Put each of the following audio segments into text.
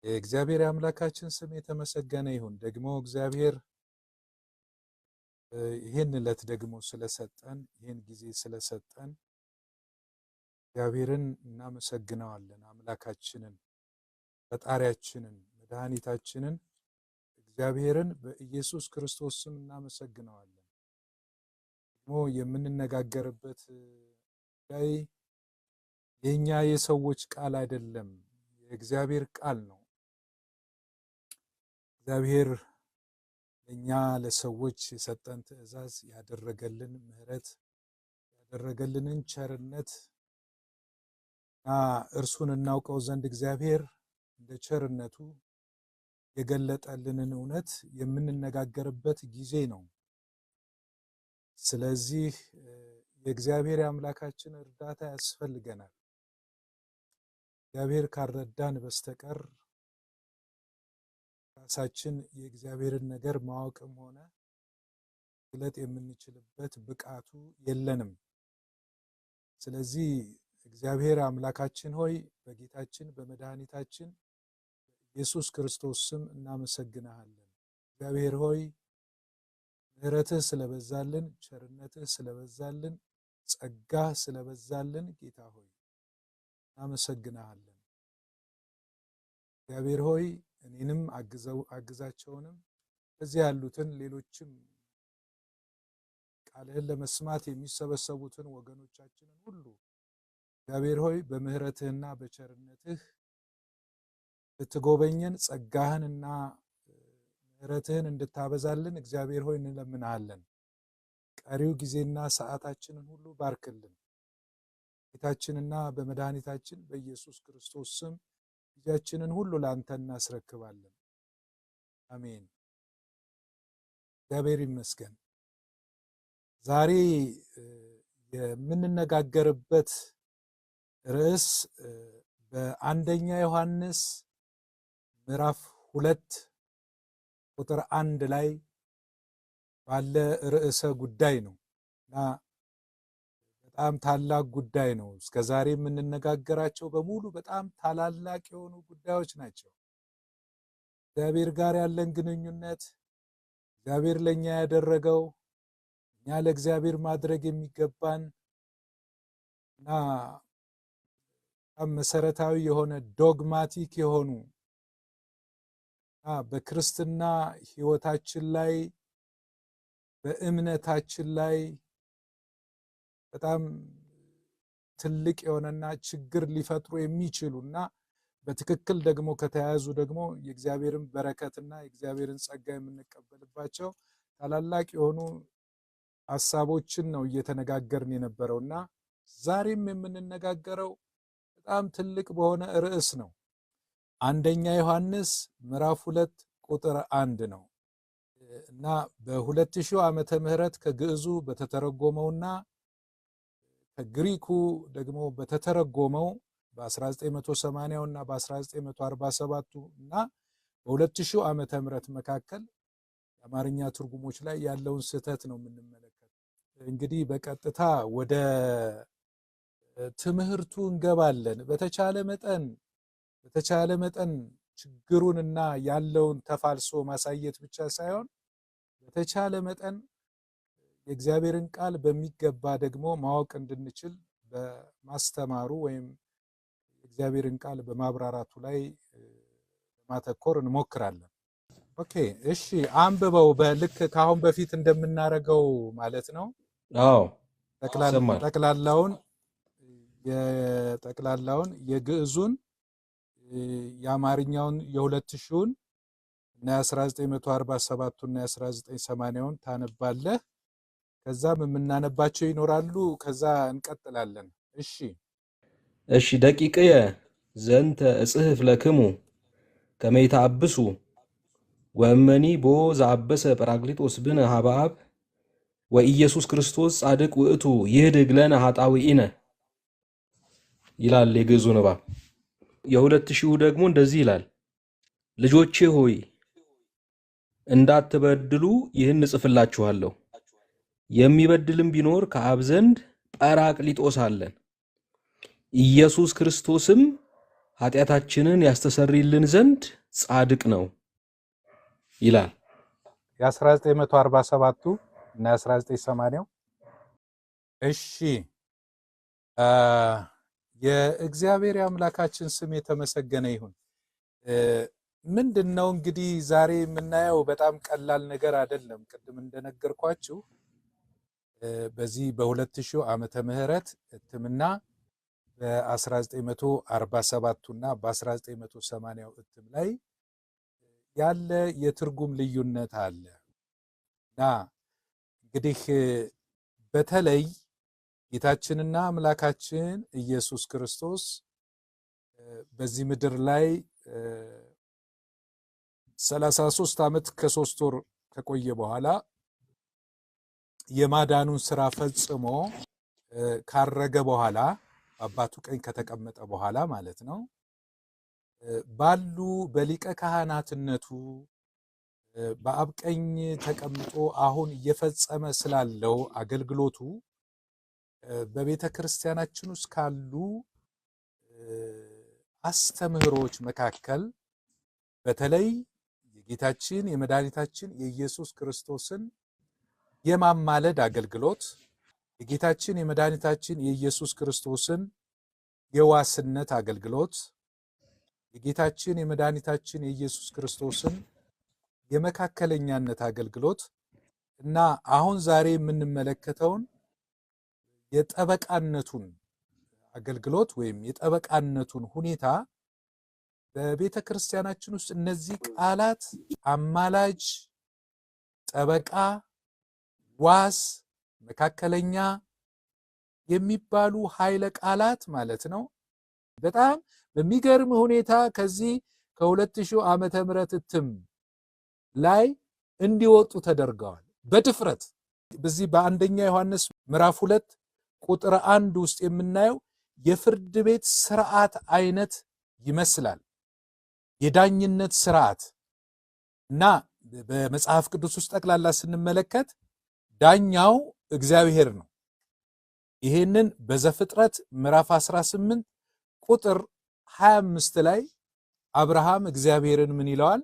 የእግዚአብሔር አምላካችን ስም የተመሰገነ ይሁን። ደግሞ እግዚአብሔር ይህን ዕለት ደግሞ ስለሰጠን ይህን ጊዜ ስለሰጠን እግዚአብሔርን እናመሰግነዋለን። አምላካችንን ፈጣሪያችንን መድኃኒታችንን እግዚአብሔርን በኢየሱስ ክርስቶስ ስም እናመሰግነዋለን። ደግሞ የምንነጋገርበት ጉዳይ የኛ የሰዎች ቃል አይደለም፣ የእግዚአብሔር ቃል ነው። እግዚአብሔር ለኛ ለሰዎች የሰጠን ትእዛዝ ያደረገልን ምህረት ያደረገልንን ቸርነት እርሱን እናውቀው ዘንድ እግዚአብሔር እንደ ቸርነቱ የገለጠልንን እውነት የምንነጋገርበት ጊዜ ነው። ስለዚህ የእግዚአብሔር አምላካችን እርዳታ ያስፈልገናል። እግዚአብሔር ካረዳን በስተቀር ራሳችን የእግዚአብሔርን ነገር ማወቅም ሆነ ግለጥ የምንችልበት ብቃቱ የለንም። ስለዚህ እግዚአብሔር አምላካችን ሆይ በጌታችን በመድኃኒታችን ኢየሱስ ክርስቶስ ስም እናመሰግናለን። እግዚአብሔር ሆይ ምህረትህ ስለበዛልን፣ ቸርነትህ ስለበዛልን፣ ጸጋህ ስለበዛልን ጌታ ሆይ እናመሰግናለን። እግዚአብሔር ሆይ እኔንም አግዛቸውንም እዚህ ያሉትን ሌሎችም ቃልህን ለመስማት የሚሰበሰቡትን ወገኖቻችንን ሁሉ እግዚአብሔር ሆይ በምህረትህና በቸርነትህ ልትጎበኘን ጸጋህንና ምህረትህን እንድታበዛልን እግዚአብሔር ሆይ እንለምንሃለን። ቀሪው ጊዜና ሰዓታችንን ሁሉ ባርክልን። ጌታችንና በመድኃኒታችን በኢየሱስ ክርስቶስ ስም ጊዜያችንን ሁሉ ለአንተ እናስረክባለን። አሜን። እግዚአብሔር ይመስገን። ዛሬ የምንነጋገርበት ርዕስ በአንደኛ ዮሐንስ ምዕራፍ 2 ቁጥር 1 ላይ ባለ ርዕሰ ጉዳይ ነው እና በጣም ታላቅ ጉዳይ ነው። እስከዛሬ የምንነጋገራቸው በሙሉ በጣም ታላላቅ የሆኑ ጉዳዮች ናቸው። እግዚአብሔር ጋር ያለን ግንኙነት፣ እግዚአብሔር ለኛ ያደረገው፣ እኛ ለእግዚአብሔር ማድረግ የሚገባን እና በጣም መሰረታዊ የሆነ ዶግማቲክ የሆኑ በክርስትና ሕይወታችን ላይ በእምነታችን ላይ በጣም ትልቅ የሆነና ችግር ሊፈጥሩ የሚችሉና በትክክል ደግሞ ከተያዙ ደግሞ የእግዚአብሔርን በረከትና የእግዚአብሔርን ጸጋ የምንቀበልባቸው ታላላቅ የሆኑ ሐሳቦችን ነው እየተነጋገርን የነበረውና ዛሬም የምንነጋገረው በጣም ትልቅ በሆነ ርዕስ ነው። አንደኛ ዮሐንስ ምዕራፍ 2 ቁጥር 1 ነው እና በ2000 ዓመተ ምህረት ከግዕዙ በተተረጎመውና ከግሪኩ ደግሞ በተተረጎመው በ1980 እና በ1947 እና በ2000 ዓመተ ምህረት መካከል የአማርኛ ትርጉሞች ላይ ያለውን ስህተት ነው የምንመለከተው። እንግዲህ በቀጥታ ወደ ትምህርቱ እንገባለን። በተቻለ መጠን ችግሩንና ያለውን ተፋልሶ ማሳየት ብቻ ሳይሆን በተቻለ መጠን የእግዚአብሔርን ቃል በሚገባ ደግሞ ማወቅ እንድንችል በማስተማሩ ወይም የእግዚአብሔርን ቃል በማብራራቱ ላይ ማተኮር እንሞክራለን። ኦኬ፣ እሺ፣ አንብበው በልክ ካሁን በፊት እንደምናረገው ማለት ነው። አዎ፣ ጠቅላላውን የግዕዙን የአማርኛውን የ2000ን እና የ1947 እና የ1980ን ታነባለህ። ከዛም የምናነባቸው ይኖራሉ። ከዛ እንቀጥላለን። እሺ ደቂቅየ ዘንተ እጽሕፍ ለክሙ ከመ ይትአብሱ ወእመኒ ቦ ዘአበሰ ጰራቅሊጦስ ብነ ሀበ አብ ወኢየሱስ ክርስቶስ ጻድቅ ውእቱ ይህድግ ለነ ኃጣውኢነ ይላል የግዕዙ ንባብ። የ2000 ደግሞ እንደዚህ ይላል፣ ልጆቼ ሆይ እንዳትበድሉ ይህን እጽፍላችኋለሁ። የሚበድልም ቢኖር ከአብ ዘንድ ጰራቅሊጦስ አለን፣ ኢየሱስ ክርስቶስም ኃጢአታችንን ያስተሰርይልን ዘንድ ጻድቅ ነው ይላል። የ1947ቱ እና የ1980ው። እሺ የእግዚአብሔር አምላካችን ስም የተመሰገነ ይሁን። ምንድነው እንግዲህ ዛሬ የምናየው በጣም ቀላል ነገር አይደለም። ቅድም እንደነገርኳችሁ በዚህ በ2000 ዓመተ ምህረት እትምና በ1947 እና በ1980 እትም ላይ ያለ የትርጉም ልዩነት አለ እና እንግዲህ በተለይ ጌታችንና አምላካችን ኢየሱስ ክርስቶስ በዚህ ምድር ላይ 33 ዓመት ከ3 ወር ከቆየ በኋላ የማዳኑን ስራ ፈጽሞ ካረገ በኋላ አባቱ ቀኝ ከተቀመጠ በኋላ ማለት ነው ባሉ በሊቀ ካህናትነቱ በአብ ቀኝ ተቀምጦ አሁን እየፈጸመ ስላለው አገልግሎቱ በቤተ ክርስቲያናችን ውስጥ ካሉ አስተምህሮች መካከል በተለይ የጌታችን የመድኃኒታችን የኢየሱስ ክርስቶስን የማማለድ አገልግሎት፣ የጌታችን የመድኃኒታችን የኢየሱስ ክርስቶስን የዋስነት አገልግሎት፣ የጌታችን የመድኃኒታችን የኢየሱስ ክርስቶስን የመካከለኛነት አገልግሎት እና አሁን ዛሬ የምንመለከተውን የጠበቃነቱን አገልግሎት ወይም የጠበቃነቱን ሁኔታ በቤተ ክርስቲያናችን ውስጥ እነዚህ ቃላት አማላጅ፣ ጠበቃ፣ ዋስ፣ መካከለኛ የሚባሉ ኃይለ ቃላት ማለት ነው በጣም በሚገርም ሁኔታ ከዚህ ከ2000 ዓመተ ምህረት እትም ላይ እንዲወጡ ተደርገዋል በድፍረት። በዚህ በአንደኛ ዮሐንስ ምዕራፍ 2 ቁጥር 1 ውስጥ የምናየው የፍርድ ቤት ስርዓት አይነት ይመስላል። የዳኝነት ስርዓት እና በመጽሐፍ ቅዱስ ውስጥ ጠቅላላ ስንመለከት ዳኛው እግዚአብሔር ነው። ይሄንን በዘፍጥረት ምዕራፍ 18 ቁጥር 25 ላይ አብርሃም እግዚአብሔርን ምን ይለዋል?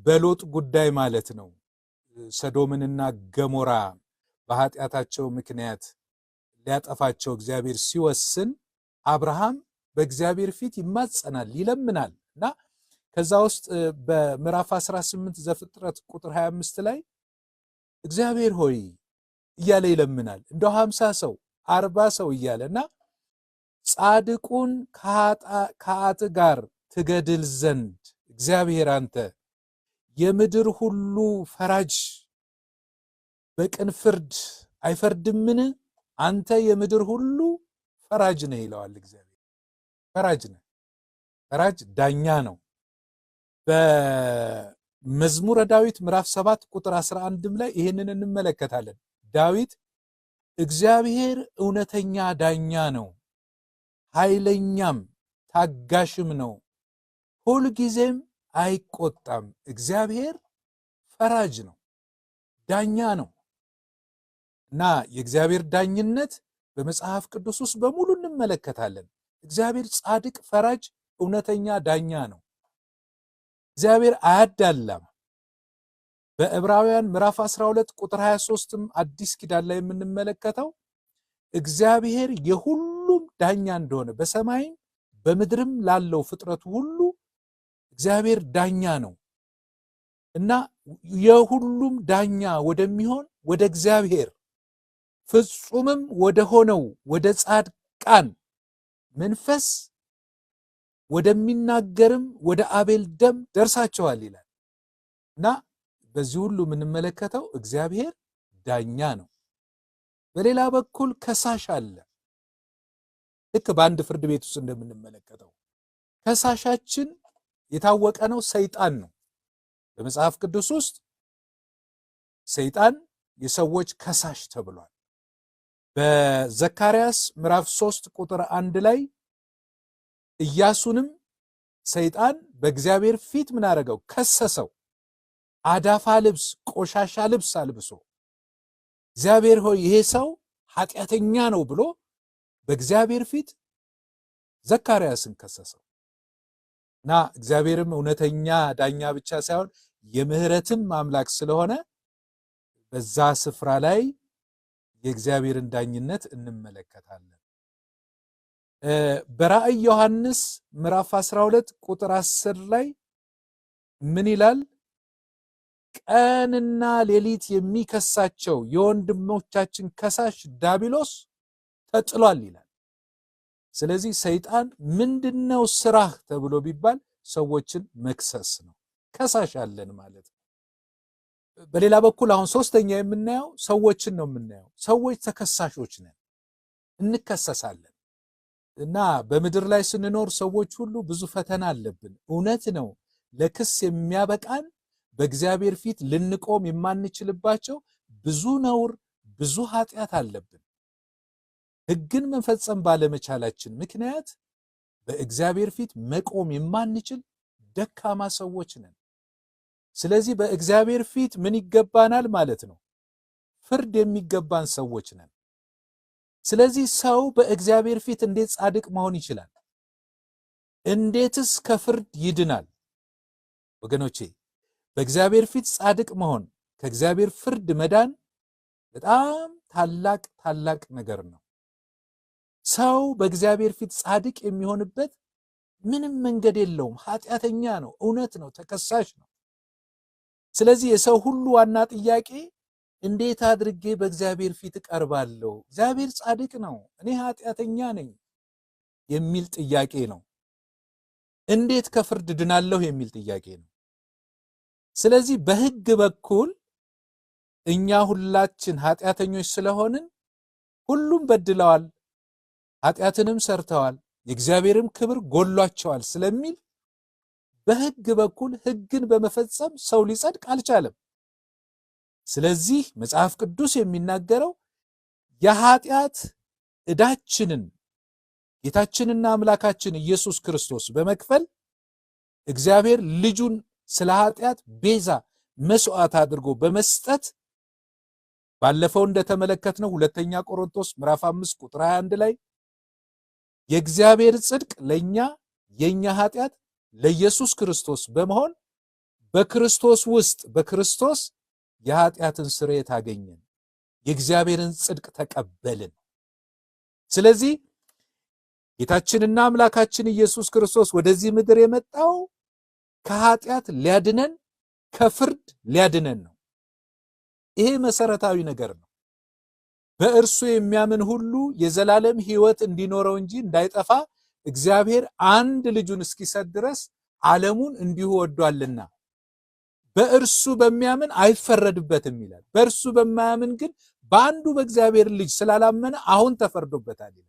በሎጥ ጉዳይ ማለት ነው። ሰዶምንና ገሞራ በኃጢአታቸው ምክንያት ሊያጠፋቸው እግዚአብሔር ሲወስን አብርሃም በእግዚአብሔር ፊት ይማጸናል፣ ይለምናል እና ከዛ ውስጥ በምዕራፍ 18 ዘፍጥረት ቁጥር 25 ላይ እግዚአብሔር ሆይ እያለ ይለምናል። እንደው 50 ሰው 40 ሰው እያለና ጻድቁን ከኃጥ ጋር ትገድል ዘንድ እግዚአብሔር አንተ የምድር ሁሉ ፈራጅ በቅን ፍርድ አይፈርድምን? አንተ የምድር ሁሉ ፈራጅ ነህ ይለዋል እግዚአብሔር። ፈራጅ ነህ። ፈራጅ ዳኛ ነው። በመዝሙረ ዳዊት ምዕራፍ 7 ቁጥር 11 ላይ ይሄንን እንመለከታለን። ዳዊት እግዚአብሔር እውነተኛ ዳኛ ነው፣ ኃይለኛም ታጋሽም ነው፣ ሁልጊዜም አይቆጣም። እግዚአብሔር ፈራጅ ነው፣ ዳኛ ነው እና የእግዚአብሔር ዳኝነት በመጽሐፍ ቅዱስ ውስጥ በሙሉ እንመለከታለን። እግዚአብሔር ጻድቅ፣ ፈራጅ፣ እውነተኛ ዳኛ ነው። እግዚአብሔር አያዳላም። በዕብራውያን ምዕራፍ 12 ቁጥር 23ም አዲስ ኪዳን ላይ የምንመለከተው እግዚአብሔር የሁሉም ዳኛ እንደሆነ በሰማይም በምድርም ላለው ፍጥረቱ ሁሉ እግዚአብሔር ዳኛ ነው እና የሁሉም ዳኛ ወደሚሆን ወደ እግዚአብሔር ፍጹምም ወደ ሆነው ወደ ጻድቃን መንፈስ ወደሚናገርም ወደ አቤል ደም ደርሳቸዋል ይላል እና በዚህ ሁሉ የምንመለከተው እግዚአብሔር ዳኛ ነው። በሌላ በኩል ከሳሽ አለ። ልክ በአንድ ፍርድ ቤት ውስጥ እንደምንመለከተው ከሳሻችን የታወቀ ነው፣ ሰይጣን ነው። በመጽሐፍ ቅዱስ ውስጥ ሰይጣን የሰዎች ከሳሽ ተብሏል። በዘካርያስ ምዕራፍ 3 ቁጥር 1 ላይ ኢያሱንም ሰይጣን በእግዚአብሔር ፊት ምን አደረገው? ከሰሰው። አዳፋ ልብስ፣ ቆሻሻ ልብስ አልብሶ እግዚአብሔር ሆይ ይሄ ሰው ኃጢአተኛ ነው ብሎ በእግዚአብሔር ፊት ዘካርያስን ከሰሰው እና እግዚአብሔርም እውነተኛ ዳኛ ብቻ ሳይሆን የምህረትም አምላክ ስለሆነ በዛ ስፍራ ላይ የእግዚአብሔርን ዳኝነት እንመለከታለን። በራእይ ዮሐንስ ምዕራፍ 12 ቁጥር 10 ላይ ምን ይላል? ቀንና ሌሊት የሚከሳቸው የወንድሞቻችን ከሳሽ ዲያብሎስ ተጥሏል ይላል። ስለዚህ ሰይጣን ምንድነው ስራህ ተብሎ ቢባል ሰዎችን መክሰስ ነው። ከሳሽ አለን ማለት ነው። በሌላ በኩል አሁን ሶስተኛ የምናየው ሰዎችን ነው የምናየው። ሰዎች ተከሳሾች ነን፣ እንከሰሳለን እና በምድር ላይ ስንኖር ሰዎች ሁሉ ብዙ ፈተና አለብን። እውነት ነው፣ ለክስ የሚያበቃን በእግዚአብሔር ፊት ልንቆም የማንችልባቸው ብዙ ነውር፣ ብዙ ኃጢአት አለብን። ሕግን መፈጸም ባለመቻላችን ምክንያት በእግዚአብሔር ፊት መቆም የማንችል ደካማ ሰዎች ነን። ስለዚህ በእግዚአብሔር ፊት ምን ይገባናል ማለት ነው? ፍርድ የሚገባን ሰዎች ነን። ስለዚህ ሰው በእግዚአብሔር ፊት እንዴት ጻድቅ መሆን ይችላል? እንዴትስ ከፍርድ ይድናል? ወገኖቼ በእግዚአብሔር ፊት ጻድቅ መሆን፣ ከእግዚአብሔር ፍርድ መዳን በጣም ታላቅ ነገር ነው። ሰው በእግዚአብሔር ፊት ጻድቅ የሚሆንበት ምንም መንገድ የለውም። ኃጢአተኛ ነው፣ እውነት ነው፣ ተከሳሽ ነው። ስለዚህ የሰው ሁሉ ዋና ጥያቄ እንዴት አድርጌ በእግዚአብሔር ፊት እቀርባለሁ? እግዚአብሔር ጻድቅ ነው፣ እኔ ኃጢአተኛ ነኝ የሚል ጥያቄ ነው። እንዴት ከፍርድ ድናለሁ የሚል ጥያቄ ነው። ስለዚህ በሕግ በኩል እኛ ሁላችን ኃጢአተኞች ስለሆንን ሁሉም በድለዋል፣ ኃጢአትንም ሰርተዋል፣ የእግዚአብሔርም ክብር ጎሏቸዋል ስለሚል በሕግ በኩል ሕግን በመፈጸም ሰው ሊጸድቅ አልቻለም። ስለዚህ መጽሐፍ ቅዱስ የሚናገረው የኃጢአት ዕዳችንን ጌታችንና አምላካችን ኢየሱስ ክርስቶስ በመክፈል እግዚአብሔር ልጁን ስለ ኃጢአት ቤዛ መስዋዕት አድርጎ በመስጠት ባለፈው እንደተመለከትነው ሁለተኛ ቆሮንቶስ ምዕራፍ 5 ቁጥር 21 ላይ የእግዚአብሔር ጽድቅ ለኛ የኛ ኃጢአት ለኢየሱስ ክርስቶስ በመሆን በክርስቶስ ውስጥ በክርስቶስ የኃጢአትን ስርየት አገኘን፣ የእግዚአብሔርን ጽድቅ ተቀበልን። ስለዚህ ጌታችንና አምላካችን ኢየሱስ ክርስቶስ ወደዚህ ምድር የመጣው ከኃጢአት ሊያድነን ከፍርድ ሊያድነን ነው። ይሄ መሰረታዊ ነገር ነው። በእርሱ የሚያምን ሁሉ የዘላለም ሕይወት እንዲኖረው እንጂ እንዳይጠፋ እግዚአብሔር አንድ ልጁን እስኪሰጥ ድረስ ዓለሙን እንዲሁ ወዷልና በእርሱ በሚያምን አይፈረድበትም ይላል። በእርሱ በማያምን ግን በአንዱ በእግዚአብሔር ልጅ ስላላመነ አሁን ተፈርዶበታል ይላል።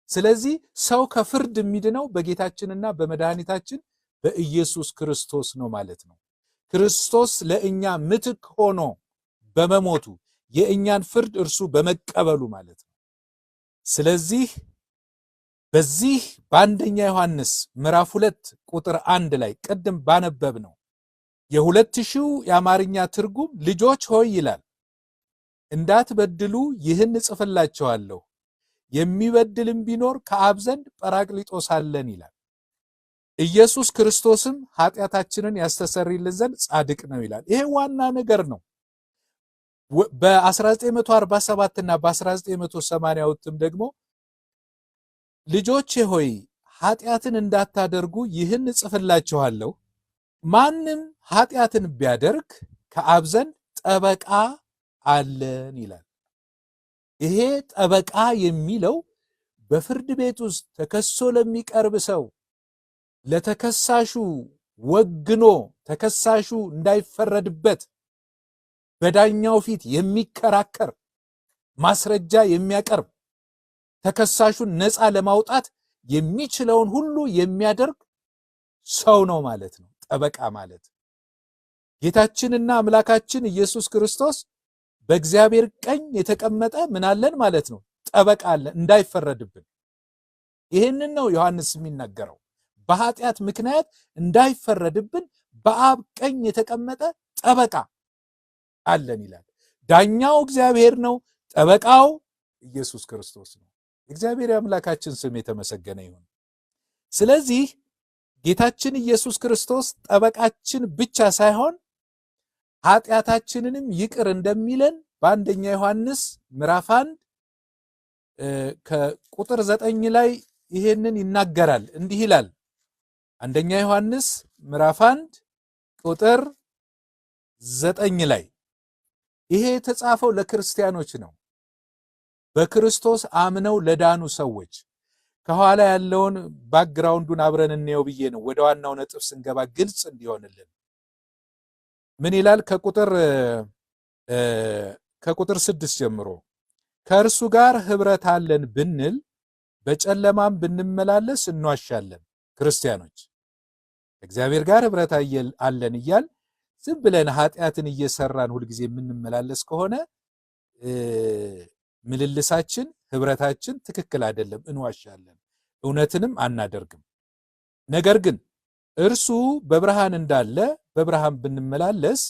ስለዚህ ሰው ከፍርድ የሚድነው በጌታችንና በመድኃኒታችን በኢየሱስ ክርስቶስ ነው ማለት ነው። ክርስቶስ ለእኛ ምትክ ሆኖ በመሞቱ የእኛን ፍርድ እርሱ በመቀበሉ ማለት ነው። ስለዚህ በዚህ በአንደኛ ዮሐንስ ምዕራፍ 2 ቁጥር 1 ላይ ቅድም ባነበብ ነው የ2000 የአማርኛ ትርጉም ልጆች ሆይ ይላል፣ እንዳትበድሉ ይህን እጽፍላችኋለሁ፣ የሚበድልም ቢኖር ከአብ ዘንድ ጰራቅሊጦስ አለን ይላል። ኢየሱስ ክርስቶስም ኃጢአታችንን ያስተሰርይልን ዘንድ ጻድቅ ነው ይላል። ይሄ ዋና ነገር ነው። በ1947 እና በ1980 ደግሞ ልጆቼ ሆይ ኃጢአትን እንዳታደርጉ ይህን እጽፍላችኋለሁ፣ ማንም ኃጢአትን ቢያደርግ ከአብ ዘንድ ጠበቃ አለን ይላል። ይሄ ጠበቃ የሚለው በፍርድ ቤት ውስጥ ተከሶ ለሚቀርብ ሰው ለተከሳሹ ወግኖ ተከሳሹ እንዳይፈረድበት በዳኛው ፊት የሚከራከር ማስረጃ የሚያቀርብ ተከሳሹን ነፃ ለማውጣት የሚችለውን ሁሉ የሚያደርግ ሰው ነው ማለት ነው ጠበቃ ማለት። ጌታችንና አምላካችን ኢየሱስ ክርስቶስ በእግዚአብሔር ቀኝ የተቀመጠ ምን አለን ማለት ነው? ጠበቃ አለን እንዳይፈረድብን። ይህንን ነው ዮሐንስ የሚናገረው። በኃጢአት ምክንያት እንዳይፈረድብን በአብ ቀኝ የተቀመጠ ጠበቃ አለን ይላል። ዳኛው እግዚአብሔር ነው፣ ጠበቃው ኢየሱስ ክርስቶስ ነው። እግዚአብሔር አምላካችን ስም የተመሰገነ ይሁን። ስለዚህ ጌታችን ኢየሱስ ክርስቶስ ጠበቃችን ብቻ ሳይሆን ኃጢአታችንንም ይቅር እንደሚለን በአንደኛ ዮሐንስ ምዕራፍ 1 ከቁጥር 9 ላይ ይሄንን ይናገራል። እንዲህ ይላል። አንደኛ ዮሐንስ ምዕራፍ 1 ቁጥር 9 ላይ ይሄ የተጻፈው ለክርስቲያኖች ነው፣ በክርስቶስ አምነው ለዳኑ ሰዎች። ከኋላ ያለውን ባክግራውንዱን አብረን እንየው ብዬ ነው ወደ ዋናው ነጥብ ስንገባ ግልጽ እንዲሆንልን። ምን ይላል? ከቁጥር 6 ጀምሮ ከእርሱ ጋር ኅብረት አለን ብንል በጨለማም ብንመላለስ እንዋሻለን። ክርስቲያኖች እግዚአብሔር ጋር ኅብረት አለን እያል ዝም ብለን ኃጢአትን እየሰራን ሁልጊዜ የምንመላለስ ከሆነ ምልልሳችን ኅብረታችን ትክክል አይደለም፣ እንዋሻለን፣ እውነትንም አናደርግም። ነገር ግን እርሱ በብርሃን እንዳለ በብርሃን ብንመላለስ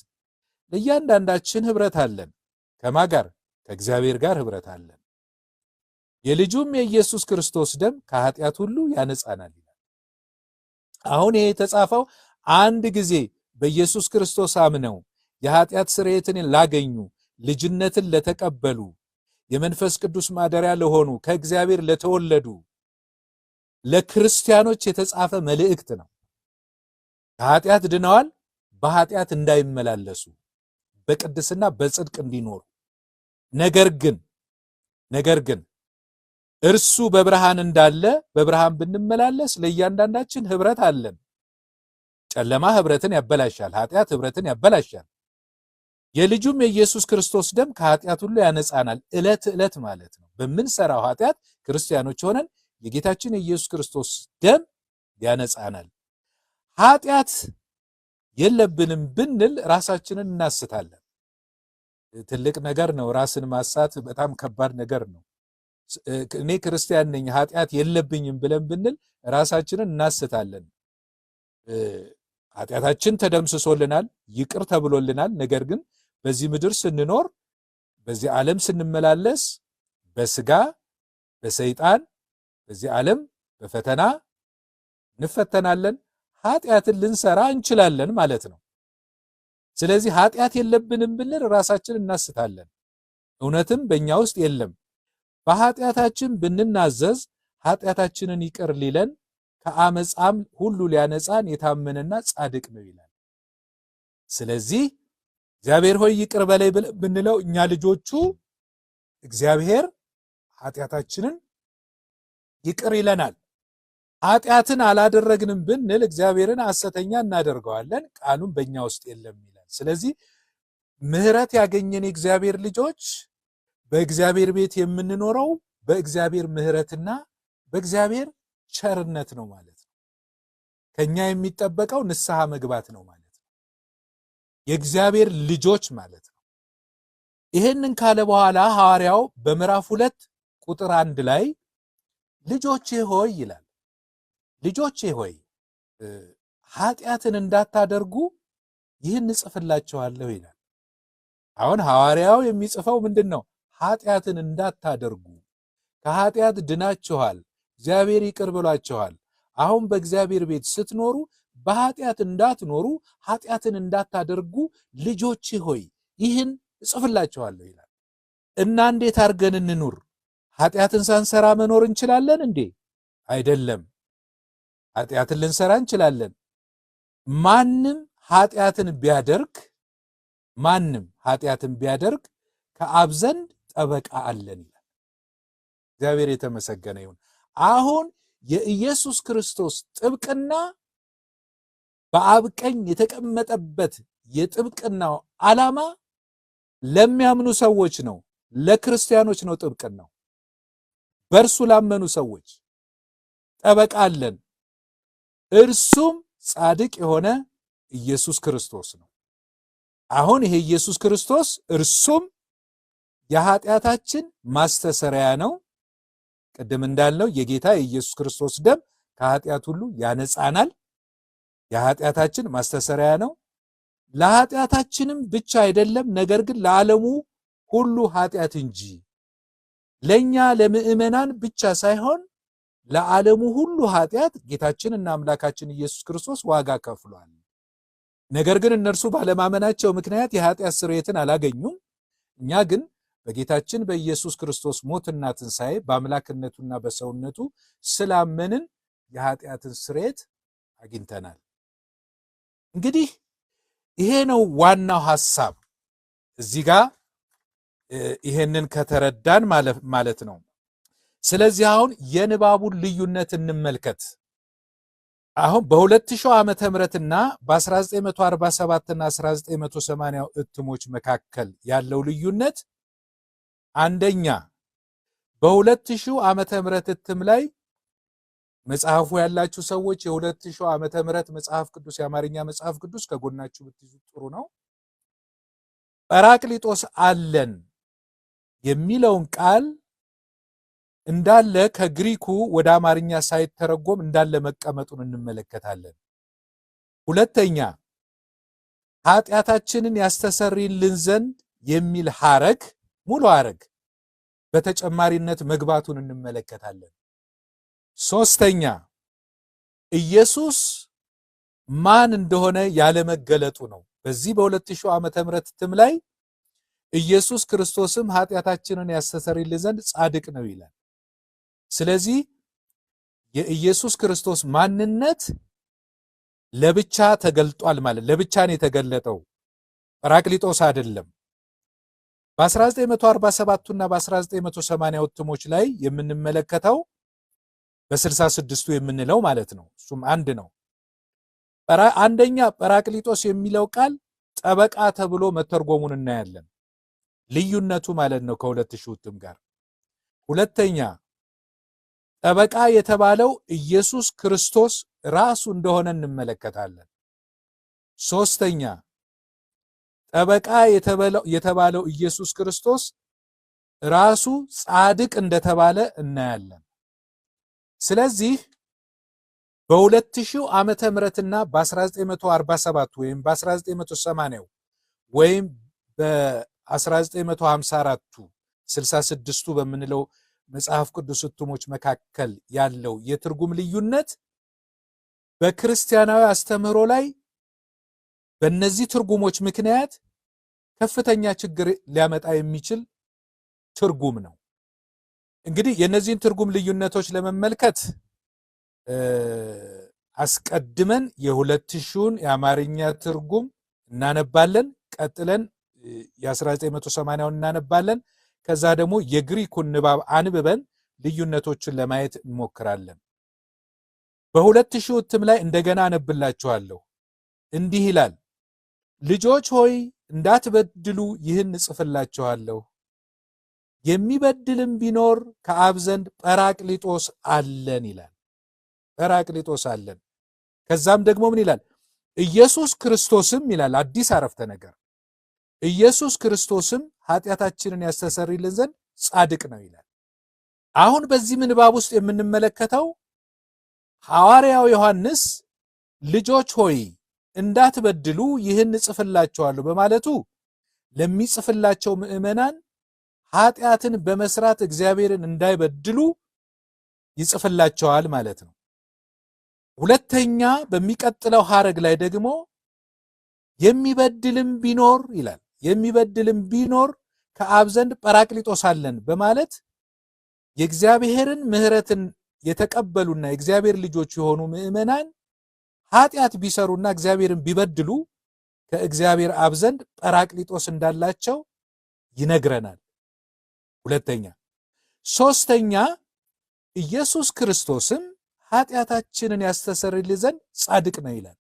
ለእያንዳንዳችን ኅብረት አለን። ከማ ጋር? ከእግዚአብሔር ጋር ኅብረት አለን። የልጁም የኢየሱስ ክርስቶስ ደም ከኃጢአት ሁሉ ያነጻናል ይላል። አሁን ይሄ የተጻፈው አንድ ጊዜ በኢየሱስ ክርስቶስ አምነው የኃጢአት ስርየትን ላገኙ፣ ልጅነትን ለተቀበሉ፣ የመንፈስ ቅዱስ ማደሪያ ለሆኑ፣ ከእግዚአብሔር ለተወለዱ ለክርስቲያኖች የተጻፈ መልእክት ነው። ከኃጢአት ድነዋል፣ በኃጢአት እንዳይመላለሱ በቅድስና በጽድቅ እንዲኖሩ። ነገር ግን እርሱ በብርሃን እንዳለ በብርሃን ብንመላለስ ለእያንዳንዳችን ኅብረት አለን። ጨለማ ኅብረትን ያበላሻል፣ ኃጢአት ኅብረትን ያበላሻል። የልጁም የኢየሱስ ክርስቶስ ደም ከኃጢአት ሁሉ ያነጻናል። ዕለት ዕለት ማለት ነው። በምንሰራው ኃጢአት ክርስቲያኖች ሆነን የጌታችን የኢየሱስ ክርስቶስ ደም ያነጻናል። ኃጢአት የለብንም ብንል ራሳችንን እናስታለን። ትልቅ ነገር ነው። ራስን ማሳት በጣም ከባድ ነገር ነው። እኔ ክርስቲያን ነኝ ኃጢአት የለብኝም ብለን ብንል ራሳችንን እናስታለን። ኃጢአታችን ተደምስሶልናል፣ ይቅር ተብሎልናል። ነገር ግን በዚህ ምድር ስንኖር፣ በዚህ ዓለም ስንመላለስ በስጋ በሰይጣን በዚህ ዓለም በፈተና እንፈተናለን። ኃጢአትን ልንሰራ እንችላለን ማለት ነው። ስለዚህ ኃጢአት የለብንም ብንል ራሳችን እናስታለን፣ እውነትም በእኛ ውስጥ የለም። በኃጢአታችን ብንናዘዝ ኃጢአታችንን ይቅር ሊለን ከአመፃም ሁሉ ሊያነጻን የታመነና ጻድቅ ነው ይላል። ስለዚህ እግዚአብሔር ሆይ ይቅር በላይ ብንለው እኛ ልጆቹ እግዚአብሔር ኃጢአታችንን ይቅር ይለናል። ኃጢአትን አላደረግንም ብንል እግዚአብሔርን ሐሰተኛ እናደርገዋለን፣ ቃሉም በእኛ ውስጥ የለም ይላል። ስለዚህ ምሕረት ያገኘን የእግዚአብሔር ልጆች በእግዚአብሔር ቤት የምንኖረው በእግዚአብሔር ምሕረትና በእግዚአብሔር ቸርነት ነው ማለት ነው። ከኛ የሚጠበቀው ንስሐ መግባት ነው ማለት ነው። የእግዚአብሔር ልጆች ማለት ነው። ይሄንን ካለ በኋላ ሐዋርያው በምዕራፍ 2 ቁጥር 1 ላይ ልጆቼ ሆይ ይላል። ልጆቼ ሆይ ኃጢአትን እንዳታደርጉ ይህን እጽፍላችኋለሁ ይላል። አሁን ሐዋርያው የሚጽፈው ምንድን ነው? ኃጢአትን እንዳታደርጉ። ከኃጢአት ድናችኋል፣ እግዚአብሔር ይቅር ብሏችኋል። አሁን በእግዚአብሔር ቤት ስትኖሩ በኃጢአት እንዳትኖሩ፣ ኃጢአትን እንዳታደርጉ ልጆቼ ሆይ ይህን እጽፍላችኋለሁ ይላል። እና እንዴት አድርገን እንኑር? ኃጢአትን ሳንሰራ መኖር እንችላለን እንዴ? አይደለም። ኃጢአትን ልንሰራ እንችላለን። ማንም ኃጢአትን ቢያደርግ ከአብ ዘንድ ጠበቃ አለን ይላል። እግዚአብሔር የተመሰገነ ይሁን። አሁን የኢየሱስ ክርስቶስ ጥብቅና በአብ ቀኝ የተቀመጠበት የጥብቅናው ዓላማ ለሚያምኑ ሰዎች ነው፣ ለክርስቲያኖች ነው። ጥብቅናው በእርሱ ላመኑ ሰዎች ጠበቃ አለን። እርሱም ጻድቅ የሆነ ኢየሱስ ክርስቶስ ነው። አሁን ይሄ ኢየሱስ ክርስቶስ እርሱም የኃጢአታችን ማስተሰሪያ ነው። ቅድም እንዳልነው የጌታ የኢየሱስ ክርስቶስ ደም ከኃጢአት ሁሉ ያነጻናል። የኃጢአታችን ማስተሰሪያ ነው። ለኃጢአታችንም ብቻ አይደለም፣ ነገር ግን ለዓለሙ ሁሉ ኃጢአት እንጂ ለኛ ለምእመናን ብቻ ሳይሆን ለዓለሙ ሁሉ ኃጢአት ጌታችንና አምላካችን ኢየሱስ ክርስቶስ ዋጋ ከፍሏል። ነገር ግን እነርሱ ባለማመናቸው ምክንያት የኃጢአት ስርየትን አላገኙም። እኛ ግን በጌታችን በኢየሱስ ክርስቶስ ሞትና ትንሣኤ በአምላክነቱና በሰውነቱ ስላመንን የኃጢአትን ስርየት አግኝተናል። እንግዲህ ይሄ ነው ዋናው ሐሳብ። እዚህ ጋር ይሄንን ከተረዳን ማለት ነው። ስለዚህ አሁን የንባቡን ልዩነት እንመልከት። አሁን በ2000 ዓመተ ምህረትና በ1947 እና 1980 እትሞች መካከል ያለው ልዩነት አንደኛ በ2000 ዓመተ ምህረት እትም ላይ መጽሐፉ ያላችሁ ሰዎች የ2000 ዓመተ ምህረት መጽሐፍ ቅዱስ የአማርኛ መጽሐፍ ቅዱስ ከጎናችሁ ብትይዙ ጥሩ ነው። ጰራቅሊጦስ አለን የሚለውን ቃል እንዳለ ከግሪኩ ወደ አማርኛ ሳይተረጎም እንዳለ መቀመጡን እንመለከታለን። ሁለተኛ ኃጢአታችንን ያስተሰርይልን ዘንድ የሚል ሐረግ ሙሉ ሐረግ በተጨማሪነት መግባቱን እንመለከታለን። ሶስተኛ ኢየሱስ ማን እንደሆነ ያለመገለጡ ነው። በዚህ በ2000 ዓመተ ምህረት እትም ላይ ኢየሱስ ክርስቶስም ኃጢአታችንን ያስተሰርይልን ዘንድ ጻድቅ ነው ይላል። ስለዚህ የኢየሱስ ክርስቶስ ማንነት ለብቻ ተገልጧል ማለት ለብቻ ነው የተገለጠው፣ ጰራቅሊጦስ አይደለም። በ1947 እና በ1980 እትሞች ላይ የምንመለከተው በ66ቱ የምንለው ማለት ነው። እሱም አንድ ነው። አንደኛ ጰራቅሊጦስ የሚለው ቃል ጠበቃ ተብሎ መተርጎሙን እናያለን። ልዩነቱ ማለት ነው ከ2000 እትም ጋር። ሁለተኛ ጠበቃ የተባለው ኢየሱስ ክርስቶስ ራሱ እንደሆነ እንመለከታለን። ሶስተኛ ጠበቃ የተባለው ኢየሱስ ክርስቶስ ራሱ ጻድቅ እንደተባለ እናያለን። ስለዚህ በ2000 ዓመተ ምህረትና በ1947 ወይም በ1980 ወይም በ1954ቱ 66ቱ በምንለው መጽሐፍ ቅዱስ እትሞች መካከል ያለው የትርጉም ልዩነት በክርስቲያናዊ አስተምህሮ ላይ በእነዚህ ትርጉሞች ምክንያት ከፍተኛ ችግር ሊያመጣ የሚችል ትርጉም ነው። እንግዲህ የእነዚህን ትርጉም ልዩነቶች ለመመልከት አስቀድመን የ2000ን የአማርኛ ትርጉም እናነባለን። ቀጥለን የ1980ውን እናነባለን። ከዛ ደግሞ የግሪኩን ንባብ አንብበን ልዩነቶችን ለማየት እንሞክራለን። በ2000 እትም ላይ እንደገና አነብላችኋለሁ። እንዲህ ይላል፣ ልጆች ሆይ እንዳትበድሉ ይህን እጽፍላችኋለሁ። የሚበድልም ቢኖር ከአብ ዘንድ ጰራቅሊጦስ አለን ይላል። ጰራቅሊጦስ አለን። ከዛም ደግሞ ምን ይላል? ኢየሱስ ክርስቶስም ይላል። አዲስ አረፍተ ነገር ኢየሱስ ክርስቶስም ኃጢአታችንን ያስተሰርይልን ዘንድ ጻድቅ ነው ይላል። አሁን በዚህ ምንባብ ውስጥ የምንመለከተው ሐዋርያው ዮሐንስ ልጆች ሆይ እንዳትበድሉ ይህን እጽፍላችኋለሁ በማለቱ ለሚጽፍላቸው ምዕመናን ኃጢአትን በመስራት እግዚአብሔርን እንዳይበድሉ ይጽፍላቸዋል ማለት ነው። ሁለተኛ በሚቀጥለው ሐረግ ላይ ደግሞ የሚበድልም ቢኖር ይላል። የሚበድልም ቢኖር ከአብ ዘንድ ጰራቅሊጦስ አለን በማለት የእግዚአብሔርን ምሕረትን የተቀበሉና የእግዚአብሔር ልጆች የሆኑ ምዕመናን ኃጢአት ቢሰሩና እግዚአብሔርን ቢበድሉ ከእግዚአብሔር አብ ዘንድ ጰራቅሊጦስ እንዳላቸው ይነግረናል። ሁለተኛ። ሶስተኛ ኢየሱስ ክርስቶስም ኃጢአታችንን ያስተሰርይልን ዘንድ ጻድቅ ነው ይላል።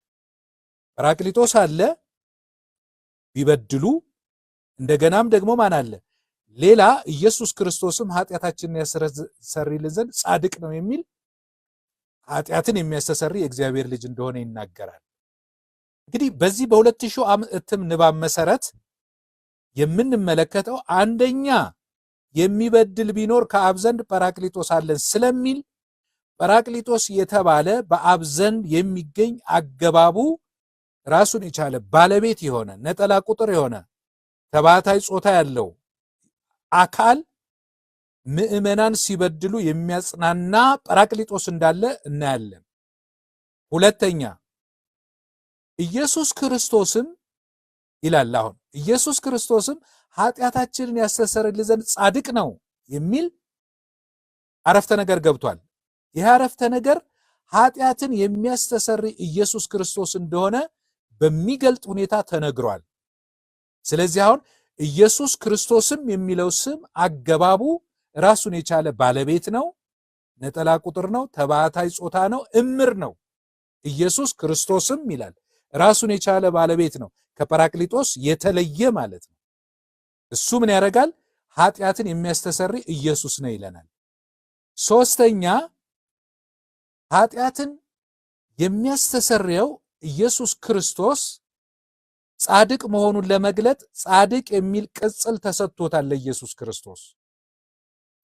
ጰራቅሊጦስ አለ ቢበድሉ፣ እንደገናም ደግሞ ማን አለ? ሌላ ኢየሱስ ክርስቶስም ኃጢአታችንን ያስተሰርይልን ዘንድ ጻድቅ ነው የሚል ኃጢአትን የሚያስተሰርይ የእግዚአብሔር ልጅ እንደሆነ ይናገራል። እንግዲህ በዚህ በ2000 እትም ንባብ መሰረት የምንመለከተው አንደኛ የሚበድል ቢኖር ከአብ ዘንድ ጰራቅሊጦስ አለን ስለሚል ጰራቅሊጦስ የተባለ በአብ ዘንድ የሚገኝ አገባቡ ራሱን የቻለ ባለቤት የሆነ ነጠላ ቁጥር የሆነ ተባታይ ጾታ ያለው አካል ምዕመናን ሲበድሉ የሚያጽናና ጰራቅሊጦስ እንዳለ እናያለን። ሁለተኛ ኢየሱስ ክርስቶስም ይላል አሁን ኢየሱስ ክርስቶስም ኃጢአታችንን ያስተሰርይልን ዘንድ ጻድቅ ነው የሚል አረፍተ ነገር ገብቷል። ይህ አረፍተ ነገር ኃጢአትን የሚያስተሰርይ ኢየሱስ ክርስቶስ እንደሆነ በሚገልጥ ሁኔታ ተነግሯል። ስለዚህ አሁን ኢየሱስ ክርስቶስም የሚለው ስም አገባቡ ራሱን የቻለ ባለቤት ነው፣ ነጠላ ቁጥር ነው፣ ተባታይ ጾታ ነው፣ እምር ነው። ኢየሱስ ክርስቶስም ይላል ራሱን የቻለ ባለቤት ነው፣ ከጰራቅሊጦስ የተለየ ማለት ነው። እሱ ምን ያደርጋል? ኃጢአትን የሚያስተሰርይ ኢየሱስ ነው ይለናል። ሶስተኛ ኃጢአትን የሚያስተሰርየው ኢየሱስ ክርስቶስ ጻድቅ መሆኑን ለመግለጥ ጻድቅ የሚል ቅጽል ተሰጥቶታል ለኢየሱስ ክርስቶስ።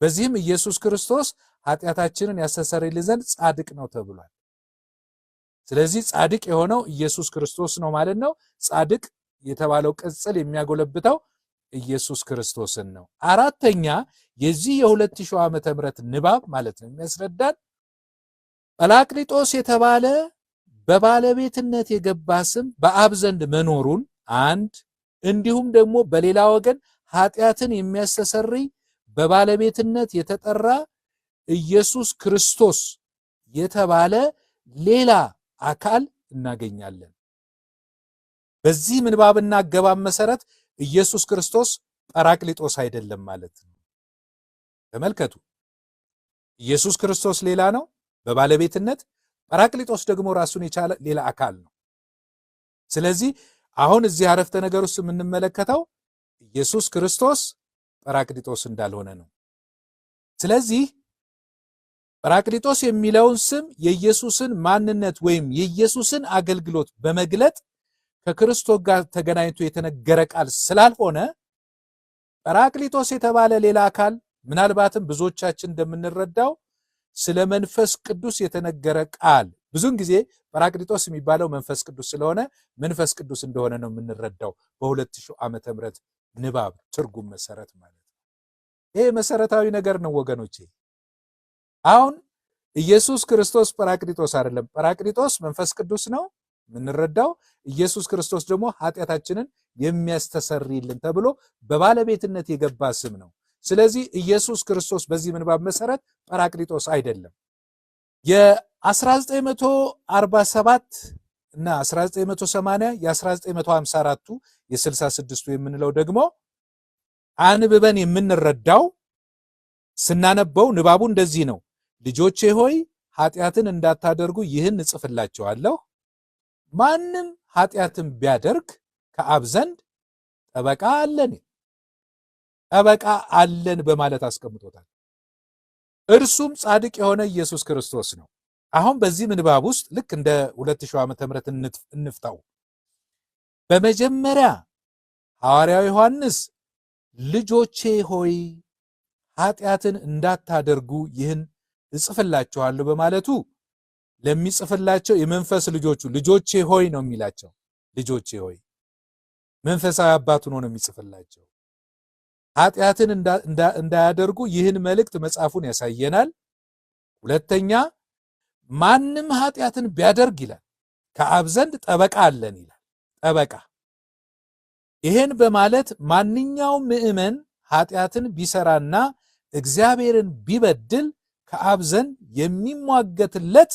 በዚህም ኢየሱስ ክርስቶስ ኃጢአታችንን ያስተሰርይልን ዘንድ ጻድቅ ነው ተብሏል። ስለዚህ ጻድቅ የሆነው ኢየሱስ ክርስቶስ ነው ማለት ነው። ጻድቅ የተባለው ቅጽል የሚያጎለብተው ኢየሱስ ክርስቶስን ነው። አራተኛ የዚህ የ2000 ዓመተ ምህረት ንባብ ማለት ነው የሚያስረዳን ጰራቅሊጦስ የተባለ በባለቤትነት የገባ ስም በአብ ዘንድ መኖሩን አንድ፣ እንዲሁም ደግሞ በሌላ ወገን ኃጢአትን የሚያስተሰርይ በባለቤትነት የተጠራ ኢየሱስ ክርስቶስ የተባለ ሌላ አካል እናገኛለን። በዚህ ምንባብና አገባብ መሰረት ኢየሱስ ክርስቶስ ጰራቅሊጦስ አይደለም ማለት ነው። ተመልከቱ፣ ኢየሱስ ክርስቶስ ሌላ ነው በባለቤትነት፣ ጰራቅሊጦስ ደግሞ ራሱን የቻለ ሌላ አካል ነው። ስለዚህ አሁን እዚህ አረፍተ ነገር ውስጥ የምንመለከተው ኢየሱስ ክርስቶስ ጰራቅሊጦስ እንዳልሆነ ነው። ስለዚህ ጰራቅሊጦስ የሚለውን ስም የኢየሱስን ማንነት ወይም የኢየሱስን አገልግሎት በመግለጥ ከክርስቶስ ጋር ተገናኝቶ የተነገረ ቃል ስላልሆነ ጰራቅሊጦስ የተባለ ሌላ አካል ምናልባትም ብዙዎቻችን እንደምንረዳው ስለ መንፈስ ቅዱስ የተነገረ ቃል፣ ብዙውን ጊዜ ጰራቅሊጦስ የሚባለው መንፈስ ቅዱስ ስለሆነ መንፈስ ቅዱስ እንደሆነ ነው የምንረዳው በ2000 ዓመተ ምህረት ንባብ ትርጉም መሰረት ማለት ነው። ይሄ መሰረታዊ ነገር ነው ወገኖቼ። አሁን ኢየሱስ ክርስቶስ ጰራቅሊጦስ አይደለም። ጰራቅሊጦስ መንፈስ ቅዱስ ነው የምንረዳው። ኢየሱስ ክርስቶስ ደግሞ ኃጢአታችንን የሚያስተሰርይልን ተብሎ በባለቤትነት የገባ ስም ነው። ስለዚህ ኢየሱስ ክርስቶስ በዚህ ምንባብ መሰረት ጰራቅሊጦስ አይደለም። የ1947 እና 1980 የ1954ቱ የ66ቱ የምንለው ደግሞ አንብበን የምንረዳው ስናነበው ንባቡ እንደዚህ ነው። ልጆቼ ሆይ ኃጢአትን እንዳታደርጉ ይህን እጽፍላችኋለሁ፣ ማንም ኃጢአትን ቢያደርግ ከአብ ዘንድ ጠበቃ አለን በማለት አስቀምጦታል። እርሱም ጻድቅ የሆነ ኢየሱስ ክርስቶስ ነው። አሁን በዚህ ምንባብ ውስጥ ልክ እንደ 2000 ዓመተ ምህረት እንፍታው። በመጀመሪያ ሐዋርያው ዮሐንስ ልጆቼ ሆይ ኃጢአትን እንዳታደርጉ ይህን እጽፍላችኋለሁ በማለቱ ለሚጽፍላቸው የመንፈስ ልጆቼ ሆይ ነው የሚላቸው። ልጆቼ ሆይ መንፈሳዊ አባቱ ነው የሚጽፍላቸው። ኃጢአትን እንዳያደርጉ ይህን መልእክት መጽሐፉን ያሳየናል። ሁለተኛ ማንም ኃጢአትን ቢያደርግ ይላል ከአብ ዘንድ ጠበቃ አለን ይላል። ጠበቃ ይህን በማለት ማንኛውም ምዕመን ኃጢአትን ቢሰራና እግዚአብሔርን ቢበድል ከአብ ዘንድ የሚሟገትለት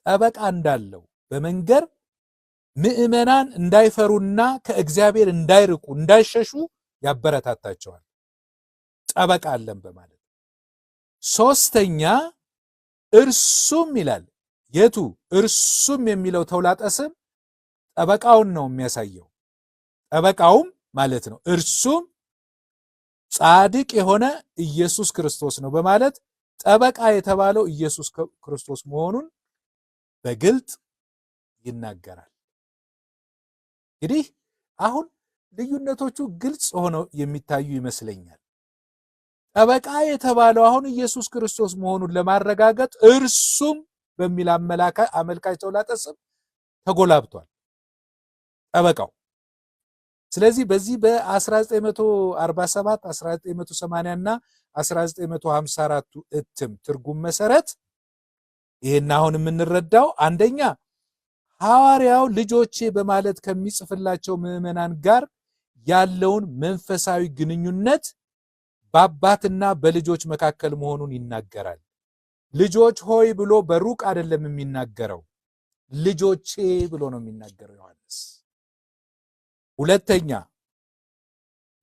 ጠበቃ እንዳለው በመንገር ምዕመናን እንዳይፈሩና ከእግዚአብሔር እንዳይርቁ እንዳይሸሹ ያበረታታቸዋል። ጠበቃ አለን በማለት ሶስተኛ እርሱም ይላል። የቱ እርሱም የሚለው ተውላጠ ስም ጠበቃውን ነው የሚያሳየው። ጠበቃውም ማለት ነው እርሱም ጻድቅ የሆነ ኢየሱስ ክርስቶስ ነው በማለት ጠበቃ የተባለው ኢየሱስ ክርስቶስ መሆኑን በግልጥ ይናገራል። እንግዲህ አሁን ልዩነቶቹ ግልጽ ሆነው የሚታዩ ይመስለኛል። ጠበቃ የተባለው አሁን ኢየሱስ ክርስቶስ መሆኑን ለማረጋገጥ እርሱም በሚል አመልካች ተውላጠ ስም ተጎላብቷል። ጠበቃው ስለዚህ በዚህ በ1947 1980 እና 1954 እትም ትርጉም መሰረት ይሄን አሁን የምንረዳው አንደኛ ሐዋርያው ልጆቼ በማለት ከሚጽፍላቸው ምዕመናን ጋር ያለውን መንፈሳዊ ግንኙነት በአባትና በልጆች መካከል መሆኑን ይናገራል። ልጆች ሆይ ብሎ በሩቅ አይደለም የሚናገረው፣ ልጆቼ ብሎ ነው የሚናገረው ዮሐንስ። ሁለተኛ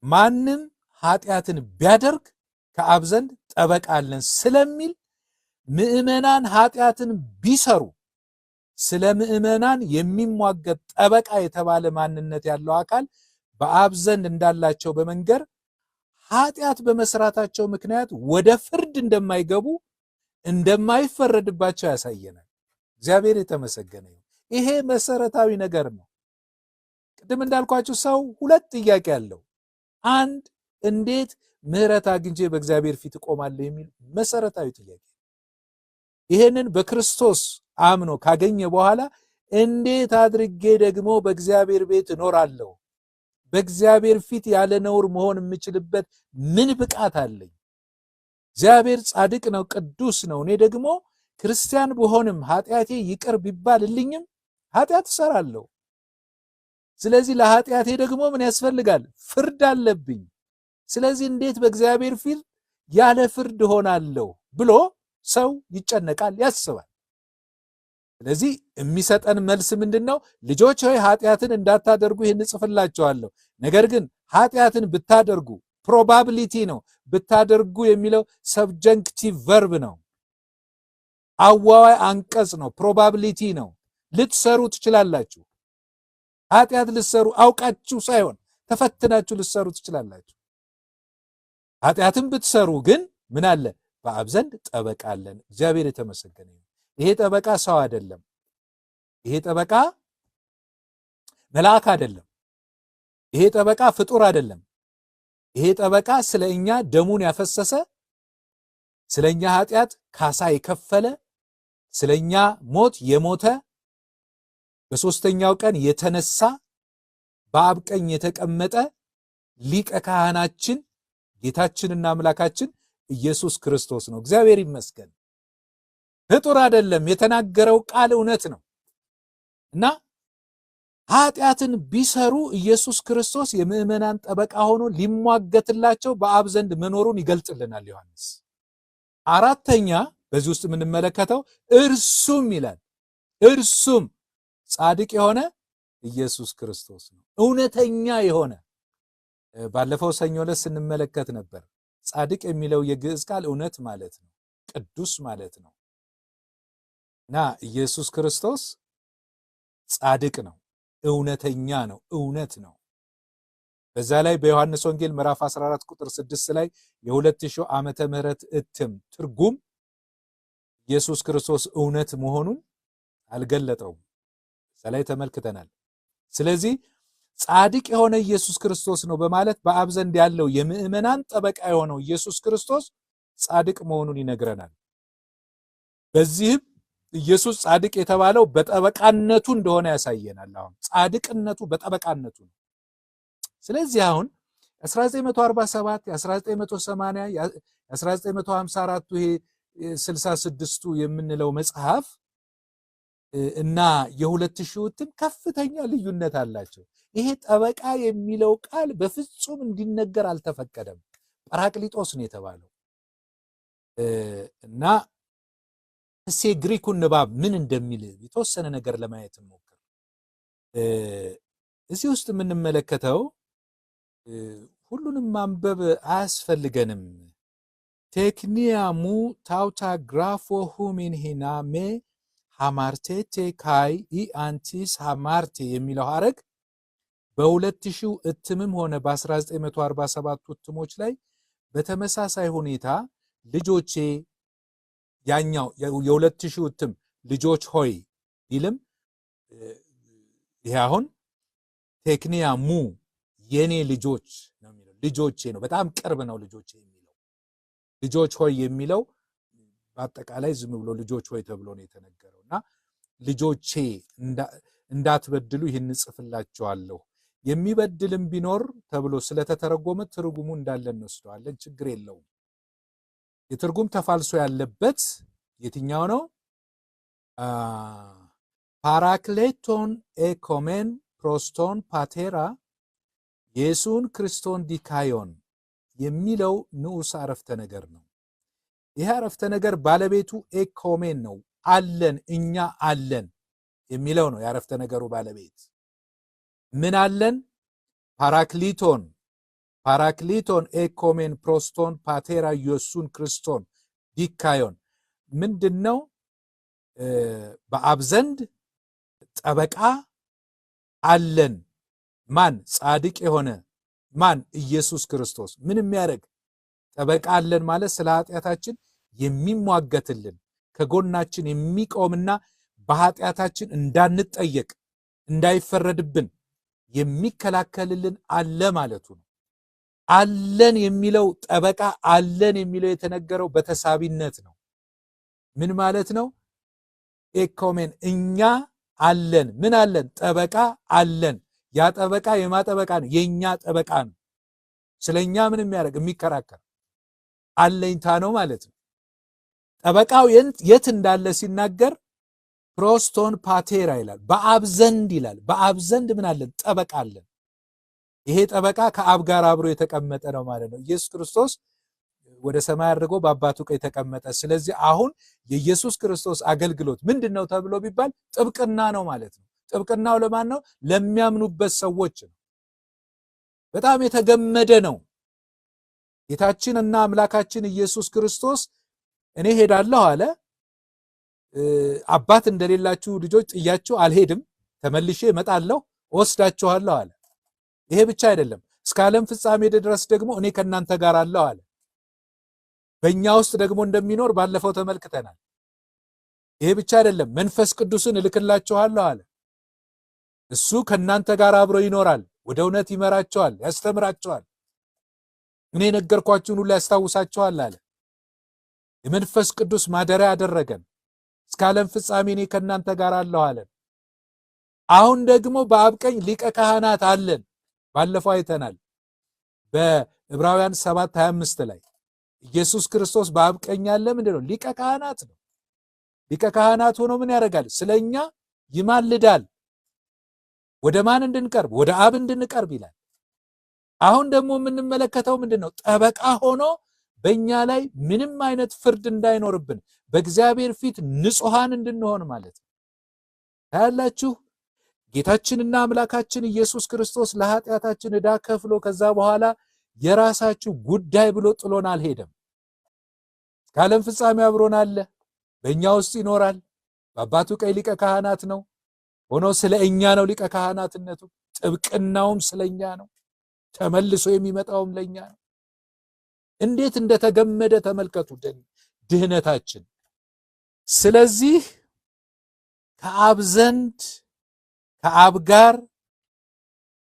ማንም ኃጢአትን ቢያደርግ ከአብ ዘንድ ጠበቃ አለን ስለሚል ምዕመናን ኃጢአትን ቢሰሩ ስለ ምዕመናን የሚሟገት ጠበቃ የተባለ ማንነት ያለው አካል በአብ ዘንድ እንዳላቸው በመንገር ኃጢአት በመስራታቸው ምክንያት ወደ ፍርድ እንደማይገቡ እንደማይፈረድባቸው ያሳየናል። እግዚአብሔር የተመሰገነ ይሁን። ይሄ መሰረታዊ ነገር ነው። ቅድም እንዳልኳችሁ ሰው ሁለት ጥያቄ አለው። አንድ እንዴት ምህረት አግኝቼ በእግዚአብሔር ፊት እቆማለሁ የሚል መሰረታዊ ጥያቄ። ይሄንን በክርስቶስ አምኖ ካገኘ በኋላ እንዴት አድርጌ ደግሞ በእግዚአብሔር ቤት እኖራለሁ? በእግዚአብሔር ፊት ያለ ነውር መሆን የምችልበት ምን ብቃት አለኝ? እግዚአብሔር ጻድቅ ነው፣ ቅዱስ ነው። እኔ ደግሞ ክርስቲያን ብሆንም ኃጢአቴ ይቅር ቢባልልኝም ኃጢአት እሰራለሁ። ስለዚህ ለኃጢአቴ ደግሞ ምን ያስፈልጋል? ፍርድ አለብኝ። ስለዚህ እንዴት በእግዚአብሔር ፊት ያለ ፍርድ ሆናለሁ ብሎ ሰው ይጨነቃል፣ ያስባል። ስለዚህ የሚሰጠን መልስ ምንድነው? ልጆች ሆይ ኃጢአትን እንዳታደርጉ ይህን እጽፍላችኋለሁ። ነገር ግን ኃጢአትን ብታደርጉ ፕሮባቢሊቲ ነው። ብታደርጉ የሚለው ሰብጀንክቲቭ ቨርብ ነው። አዋዋይ አንቀጽ ነው። ፕሮባቢሊቲ ነው። ልትሰሩ ትችላላችሁ። ኃጢአት ልትሰሩ አውቃችሁ ሳይሆን ተፈትናችሁ ልትሰሩ ትችላላችሁ። ኃጢአትን ብትሰሩ ግን ምን አለ? በአብ ዘንድ ጠበቃ አለን። እግዚአብሔር የተመሰገነ ይሁን። ይሄ ጠበቃ ሰው አይደለም። ይሄ ጠበቃ መልአክ አይደለም። ይሄ ጠበቃ ፍጡር አይደለም። ይሄ ጠበቃ ስለኛ ደሙን ያፈሰሰ፣ ስለኛ ኃጢአት ካሳ የከፈለ፣ ስለኛ ሞት የሞተ፣ በሶስተኛው ቀን የተነሳ፣ በአብ ቀኝ የተቀመጠ ሊቀ ካህናችን ጌታችንና አምላካችን ኢየሱስ ክርስቶስ ነው። እግዚአብሔር ይመስገን። ፍጡር አይደለም። የተናገረው ቃል እውነት ነው እና ኃጢአትን ቢሰሩ ኢየሱስ ክርስቶስ የምዕመናን ጠበቃ ሆኖ ሊሟገትላቸው በአብ ዘንድ መኖሩን ይገልጽልናል ዮሐንስ። አራተኛ በዚህ ውስጥ የምንመለከተው እርሱም ይላል፣ እርሱም ጻድቅ የሆነ ኢየሱስ ክርስቶስ ነው። እውነተኛ የሆነ ባለፈው ሰኞ ዕለት ስንመለከት ነበር። ጻድቅ የሚለው የግዕዝ ቃል እውነት ማለት ነው፣ ቅዱስ ማለት ነው እና ኢየሱስ ክርስቶስ ጻድቅ ነው፣ እውነተኛ ነው፣ እውነት ነው። በዛ ላይ በዮሐንስ ወንጌል ምዕራፍ 14 ቁጥር 6 ላይ የ2000 ዓመተ ምህረት እትም ትርጉም ኢየሱስ ክርስቶስ እውነት መሆኑን አልገለጠውም። እዛ ላይ ተመልክተናል። ስለዚህ ጻድቅ የሆነ ኢየሱስ ክርስቶስ ነው በማለት በአብ ዘንድ ያለው የምዕመናን ጠበቃ የሆነው ኢየሱስ ክርስቶስ ጻድቅ መሆኑን ይነግረናል። በዚህም ኢየሱስ ጻድቅ የተባለው በጠበቃነቱ እንደሆነ ያሳየናል። አሁን ጻድቅነቱ በጠበቃነቱ ነው። ስለዚህ አሁን 1947 1980 1954 ይሄ 66ቱ የምንለው መጽሐፍ እና የ2000 እትም ከፍተኛ ልዩነት አላቸው። ይሄ ጠበቃ የሚለው ቃል በፍጹም እንዲነገር አልተፈቀደም። ጳራቅሊጦስ ነው የተባለው እና እሴ ግሪኩን ንባብ ምን እንደሚል የተወሰነ ነገር ለማየት እንሞክር። እዚህ ውስጥ የምንመለከተው ሁሉንም ማንበብ አያስፈልገንም። ቴክኒያሙ ታውታ ግራፎ ሁሚን ሂናሜ ሃማርቴቴ ካይ ኢአንቲስ ሃማርቴ የሚለው ሐረግ በ2000 እትምም ሆነ በ1947 እትሞች ላይ በተመሳሳይ ሁኔታ ልጆቼ ያኛው የ2000 እትም ልጆች ሆይ ቢልም ይሄ አሁን ቴክኒያሙ የኔ ልጆች ነው የሚለው። ልጆቼ ነው፣ በጣም ቅርብ ነው ልጆቼ የሚለው። ልጆች ሆይ የሚለው በአጠቃላይ ዝም ብሎ ልጆች ሆይ ተብሎ ነው የተነገረውና ልጆቼ እንዳትበድሉ ይህን ጽፍላችኋለሁ፣ የሚበድልም ቢኖር ተብሎ ስለተተረጎመ ትርጉሙ እንዳለ እንወስደዋለን፣ ችግር የለውም። የትርጉም ተፋልሶ ያለበት የትኛው ነው? ፓራክሌቶን ኤኮሜን ፕሮስቶን ፓቴራ ኢየሱን ክርስቶን ዲካዮን የሚለው ንዑስ አረፍተ ነገር ነው። ይህ አረፍተ ነገር ባለቤቱ ኤኮሜን ነው፣ አለን፣ እኛ አለን የሚለው ነው። የአረፍተ ነገሩ ባለቤት ምን አለን? ፓራክሊቶን ኤኮሜን ፕሮስቶን ፓቴራ ኢየሱን ክርስቶን ዲካዮን ምንድነው? በአብ ዘንድ ጠበቃ አለን። ማን? ጻድቅ የሆነ ማን? ኢየሱስ ክርስቶስ። ምን የሚያደርግ ጠበቃ አለን ማለት ስለ ኃጢአታችን የሚሟገትልን ከጎናችን የሚቆምና በኃጢአታችን እንዳንጠየቅ እንዳይፈረድብን የሚከላከልልን አለ ማለቱ ነው። አለን የሚለው ጠበቃ አለን የሚለው የተነገረው በተሳቢነት ነው። ምን ማለት ነው? ኤኮሜን እኛ አለን። ምን አለን? ጠበቃ አለን። ያ ጠበቃ የማጠበቃ ነው? የኛ ጠበቃ ነው። ስለኛ ምን የሚያደርግ የሚከራከር አለኝታ ነው ማለት ነው። ጠበቃው የት እንዳለ ሲናገር ፕሮስቶን ፓቴራ ይላል፣ በአብ ዘንድ ይላል። በአብ ዘንድ ምን አለን? ጠበቃ አለን። ይሄ ጠበቃ ከአብ ጋር አብሮ የተቀመጠ ነው ማለት ነው። ኢየሱስ ክርስቶስ ወደ ሰማይ አድርጎ በአባቱ ቀኝ ተቀመጠ። ስለዚህ አሁን የኢየሱስ ክርስቶስ አገልግሎት ምንድነው ተብሎ ቢባል ጥብቅና ነው ማለት ነው። ጥብቅናው ለማን ነው? ለሚያምኑበት ሰዎች ነው። በጣም የተገመደ ነው። ጌታችንና አምላካችን ኢየሱስ ክርስቶስ እኔ ሄዳለሁ አለ። አባት እንደሌላችሁ ልጆች ጥያችሁ አልሄድም፣ ተመልሼ እመጣለሁ ወስዳችኋለሁ አለ። ይሄ ብቻ አይደለም፣ እስከ ዓለም ፍጻሜ ድረስ ደግሞ እኔ ከእናንተ ጋር አለሁ አለ። በእኛ ውስጥ ደግሞ እንደሚኖር ባለፈው ተመልክተናል። ይሄ ብቻ አይደለም፣ መንፈስ ቅዱስን እልክላችኋለሁ አለ። እሱ ከእናንተ ጋር አብሮ ይኖራል፣ ወደ እውነት ይመራቸዋል፣ ያስተምራቸዋል፣ እኔ ነገርኳችሁን ሁሉ ያስታውሳቸዋል አለ። የመንፈስ ቅዱስ ማደሪያ አደረገን። እስከ ዓለም ፍጻሜ እኔ ከእናንተ ጋር አለሁ አለን። አሁን ደግሞ በአብ ቀኝ ሊቀ ካህናት አለን። ባለፈው አይተናል በዕብራውያን 7:25 ላይ ኢየሱስ ክርስቶስ በአብ ቀኝ ያለ ምንድነው? ሊቀ ካህናት ነው። ሊቀ ካህናት ሆኖ ምን ያደርጋል? ስለኛ ይማልዳል። ወደ ማን እንድንቀርብ? ወደ አብ እንድንቀርብ ይላል። አሁን ደግሞ የምንመለከተው ምንድነው? ጠበቃ ሆኖ በእኛ ላይ ምንም አይነት ፍርድ እንዳይኖርብን በእግዚአብሔር ፊት ንጹሐን እንድንሆን ማለት ነው። ታያላችሁ፣ ጌታችንና አምላካችን ኢየሱስ ክርስቶስ ለኃጢአታችን ዕዳ ከፍሎ ከዛ በኋላ የራሳችሁ ጉዳይ ብሎ ጥሎን አልሄደም። እስከ ዓለም ፍጻሜ አብሮን አለ፣ በእኛ ውስጥ ይኖራል። በአባቱ ቀኝ ሊቀ ካህናት ነው ሆኖ ስለ እኛ ነው ሊቀ ካህናትነቱ። ጥብቅናውም ስለኛ ነው፣ ተመልሶ የሚመጣውም ለኛ ነው። እንዴት እንደተገመደ ተመልከቱ ድህነታችን። ስለዚህ ከአብ ዘንድ ከአብ ጋር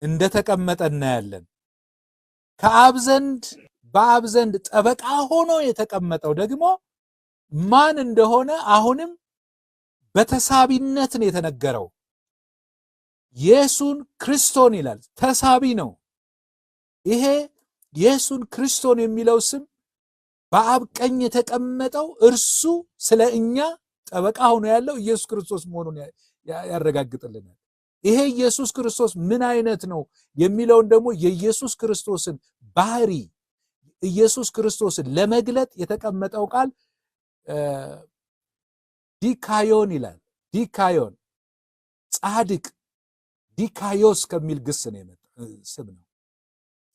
እንደተቀመጠ እናያለን። ከአብ ዘንድ በአብ ዘንድ ጠበቃ ሆኖ የተቀመጠው ደግሞ ማን እንደሆነ አሁንም በተሳቢነት ነው የተነገረው። ኢየሱን ክርስቶን ይላል፣ ተሳቢ ነው። ይሄ ኢየሱን ክርስቶን የሚለው ስም በአብ ቀኝ የተቀመጠው እርሱ ስለ እኛ ጠበቃ ሆኖ ያለው ኢየሱስ ክርስቶስ መሆኑን ያረጋግጥልናል። ይሄ ኢየሱስ ክርስቶስ ምን አይነት ነው የሚለውን ደግሞ የኢየሱስ ክርስቶስን ባህሪ ኢየሱስ ክርስቶስን ለመግለጥ የተቀመጠው ቃል ዲካዮን ይላል። ዲካዮን ጻድቅ፣ ዲካዮስ ከሚል ግስ ነው የመጣ ስም ነው፣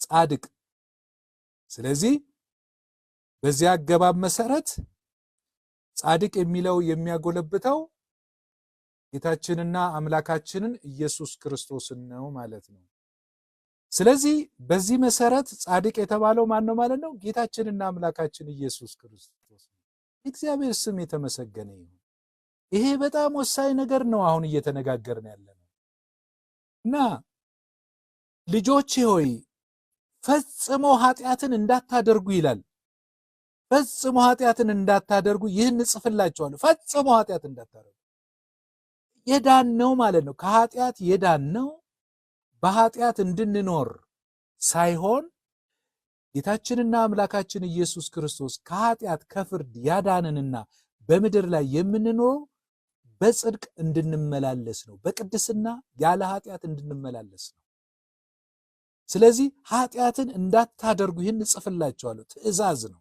ጻድቅ። ስለዚህ በዚህ አገባብ መሰረት ጻድቅ የሚለው የሚያጎለብተው ጌታችንና አምላካችንን ኢየሱስ ክርስቶስን ነው ማለት ነው። ስለዚህ በዚህ መሰረት ጻድቅ የተባለው ማን ነው ማለት ነው? ጌታችንና አምላካችን ኢየሱስ ክርስቶስ ነው። እግዚአብሔር ስም የተመሰገነ ይሁን። ይሄ በጣም ወሳኝ ነገር ነው አሁን እየተነጋገርን ያለነው። እና ልጆቼ ሆይ ፈጽሞ ኃጢአትን እንዳታደርጉ ይላል። ፈጽሞ ኃጢአትን እንዳታደርጉ ይህን እጽፍላችኋለሁ። ፈጽሞ ኃጢአት እንዳታደርጉ። የዳን ነው ማለት ነው። ከኃጢአት የዳን ነው በኃጢአት እንድንኖር ሳይሆን ጌታችንና አምላካችን ኢየሱስ ክርስቶስ ከኃጢአት ከፍርድ ያዳንንና በምድር ላይ የምንኖረው በጽድቅ እንድንመላለስ ነው። በቅድስና ያለ ኃጢአት እንድንመላለስ ነው። ስለዚህ ኃጢአትን እንዳታደርጉ ይህን እጽፍላችኋለሁ፣ ትእዛዝ ነው።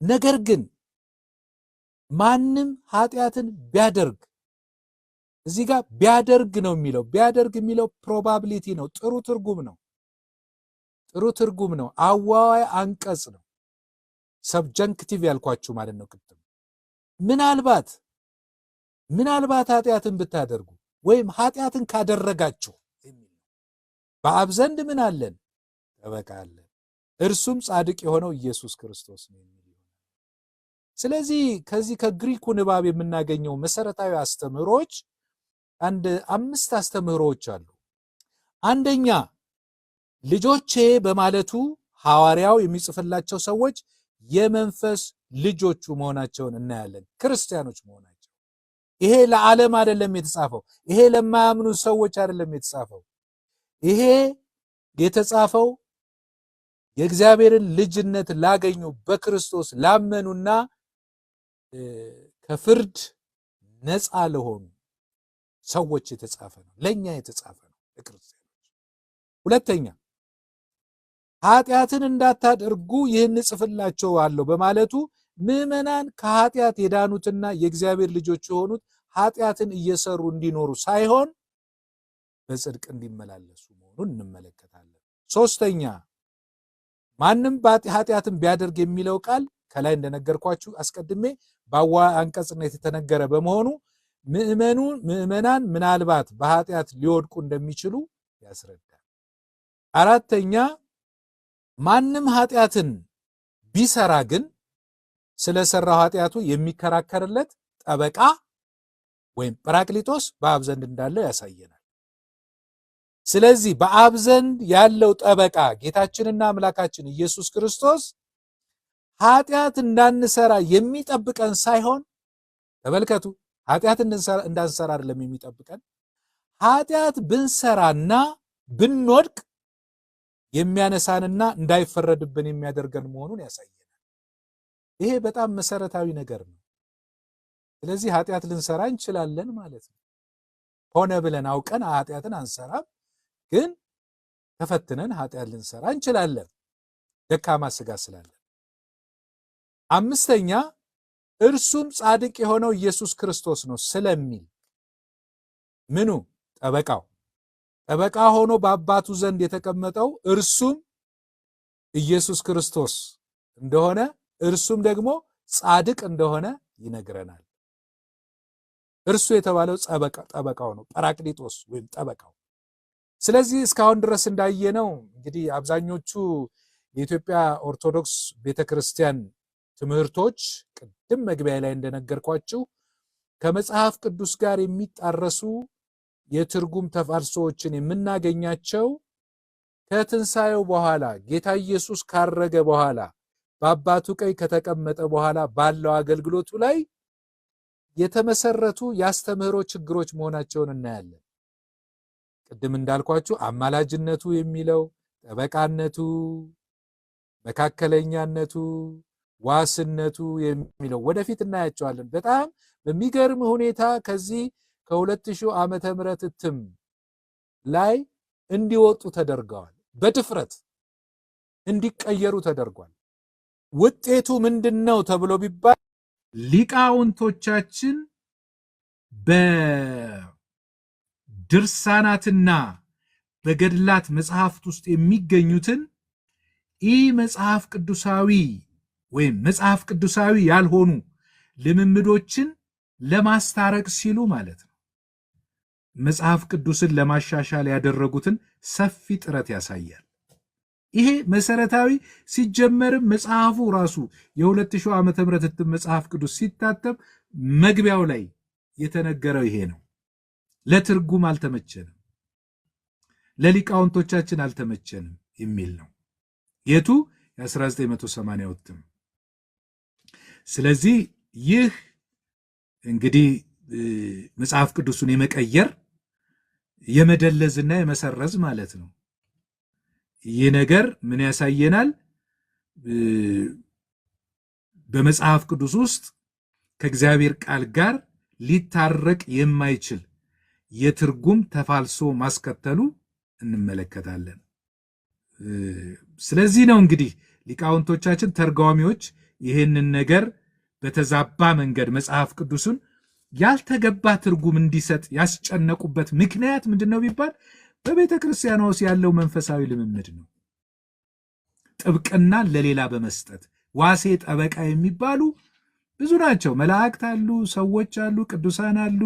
ነገር ግን ማንም ኃጢአትን ቢያደርግ፣ እዚህ ጋር ቢያደርግ ነው የሚለው። ቢያደርግ የሚለው ፕሮባቢሊቲ ነው። ጥሩ ትርጉም ነው። አዋዋይ አንቀጽ ነው። ሰብጀንክቲቭ ያልኳችሁ ማለት ነው። ቅድም ምናልባት ኃጢአትን ብታደርጉ ወይም ኃጢአትን ካደረጋችሁ በአብ ዘንድ ምን አለን? ጠበቃ አለን፣ እርሱም ጻድቅ የሆነው ኢየሱስ ክርስቶስ ነው የሚል። ስለዚህ ከዚህ ከግሪኩ ንባብ የምናገኘው መሰረታዊ አስተምህሮች አንድ 5 አስተምህሮች አሉ። አንደኛ ልጆቼ በማለቱ ሐዋርያው የሚጽፍላቸው ሰዎች የመንፈስ ልጆቹ መሆናቸውን እናያለን፣ ክርስቲያኖች መሆናቸው። ይሄ ለዓለም አይደለም የተጻፈው፣ ይሄ ለማያምኑ ሰዎች አይደለም የተጻፈው። ይሄ የተጻፈው የእግዚአብሔርን ልጅነት ላገኙ በክርስቶስ ላመኑና ከፍርድ ነፃ ለሆኑ ሰዎች የተጻፈ ነው፣ ለኛ የተጻፈ ነው ለክርስቲያኖች። ሁለተኛ ኃጢአትን እንዳታደርጉ ይህን እጽፍላችኋለሁ በማለቱ ምዕመናን ከኃጢአት የዳኑትና የእግዚአብሔር ልጆች የሆኑት ኃጢአትን እየሰሩ እንዲኖሩ ሳይሆን በጽድቅ እንዲመላለሱ መሆኑን እንመለከታለን። ሶስተኛ ማንም ኃጢአትን ቢያደርግ የሚለው ቃል ከላይ እንደነገርኳችሁ አስቀድሜ በአዋዋይ አንቀጽነት የተነገረ በመሆኑ ምዕመናን ምናልባት በኃጢአት ሊወድቁ እንደሚችሉ ያስረዳል። አራተኛ ማንም ኃጢአትን ቢሰራ ግን ስለሰራው ኃጢአቱ የሚከራከርለት ጠበቃ ወይም ጰራቅሊጦስ በአብ ዘንድ እንዳለው ያሳየናል። ስለዚህ በአብ ዘንድ ያለው ጠበቃ ጌታችንና አምላካችን ኢየሱስ ክርስቶስ ኃጢአት እንዳንሰራ የሚጠብቀን ሳይሆን፣ ተመልከቱ፣ ኃጢአት እንዳንሰራ አይደለም የሚጠብቀን፣ ኃጢአት ብንሰራና ብንወድቅ የሚያነሳንና እንዳይፈረድብን የሚያደርገን መሆኑን ያሳየናል። ይሄ በጣም መሰረታዊ ነገር ነው። ስለዚህ ኃጢአት ልንሰራ እንችላለን ማለት ነው። ሆነ ብለን አውቀን ኃጢአትን አንሰራም፣ ግን ተፈትነን ኃጢአት ልንሰራ እንችላለን ደካማ ስጋ ስላለን። አምስተኛ እርሱም ጻድቅ የሆነው ኢየሱስ ክርስቶስ ነው ስለሚል ምኑ ጠበቃ ሆኖ በአባቱ ዘንድ የተቀመጠው እርሱም ኢየሱስ ክርስቶስ እንደሆነ እርሱም ደግሞ ጻድቅ እንደሆነ ይነግረናል። እርሱ የተባለው ጠበቃው ነው፣ ጰራቅሊጦስ ወይም ጠበቃው። ስለዚህ እስካሁን ድረስ እንዳየነው እንግዲህ አብዛኞቹ የኢትዮጵያ ኦርቶዶክስ ቤተክርስቲያን ትምህርቶች ቅድም መግቢያ ላይ እንደነገርኳችሁ ከመጽሐፍ ቅዱስ ጋር የሚጣረሱ የትርጉም ተፋልሶዎችን የምናገኛቸው ከትንሣኤው በኋላ ጌታ ኢየሱስ ካረገ በኋላ በአባቱ ቀኝ ከተቀመጠ በኋላ ባለው አገልግሎቱ ላይ የተመሰረቱ የአስተምህሮ ችግሮች መሆናቸውን እናያለን። ቅድም እንዳልኳችሁ አማላጅነቱ የሚለው ጠበቃነቱ፣ መካከለኛነቱ፣ ዋስነቱ የሚለው ወደፊት እናያቸዋለን። በጣም በሚገርም ሁኔታ ከዚህ ከ2000 ዓመተ ምህረት እትም ላይ እንዲወጡ ተደርገዋል። በድፍረት እንዲቀየሩ ተደርጓል። ውጤቱ ምንድነው ተብሎ ቢባል ሊቃውንቶቻችን በድርሳናትና በገድላት መጽሐፍት ውስጥ የሚገኙትን መጽሐፍ ቅዱሳዊ ወይም መጽሐፍ ቅዱሳዊ ያልሆኑ ልምምዶችን ለማስታረቅ ሲሉ ማለት ነው መጽሐፍ ቅዱስን ለማሻሻል ያደረጉትን ሰፊ ጥረት ያሳያል። ይሄ መሰረታዊ ሲጀመርም መጽሐፉ ራሱ የ2000 ዓመተ ምህረት እትም መጽሐፍ ቅዱስ ሲታተም መግቢያው ላይ የተነገረው ይሄ ነው። ለትርጉም አልተመቸንም፣ ለሊቃውንቶቻችን አልተመቸንም የሚል ነው የቱ የ1980 እትም። ስለዚህ ይህ እንግዲህ መጽሐፍ ቅዱስን የመቀየር የመደለዝና የመሰረዝ ማለት ነው። ይህ ነገር ምን ያሳየናል? በመጽሐፍ ቅዱስ ውስጥ ከእግዚአብሔር ቃል ጋር ሊታረቅ የማይችል የትርጉም ተፋልሶ ማስከተሉ እንመለከታለን። ስለዚህ ነው እንግዲህ ሊቃውንቶቻችን ተርጓሚዎች ይህንን ነገር በተዛባ መንገድ መጽሐፍ ቅዱስን ያልተገባ ትርጉም እንዲሰጥ ያስጨነቁበት ምክንያት ምንድነው ቢባል በቤተ ክርስቲያኗ ውስጥ ያለው መንፈሳዊ ልምምድ ነው። ጥብቅናን ለሌላ በመስጠት ዋሴ ጠበቃ የሚባሉ ብዙ ናቸው። መላእክት አሉ፣ ሰዎች አሉ፣ ቅዱሳን አሉ፣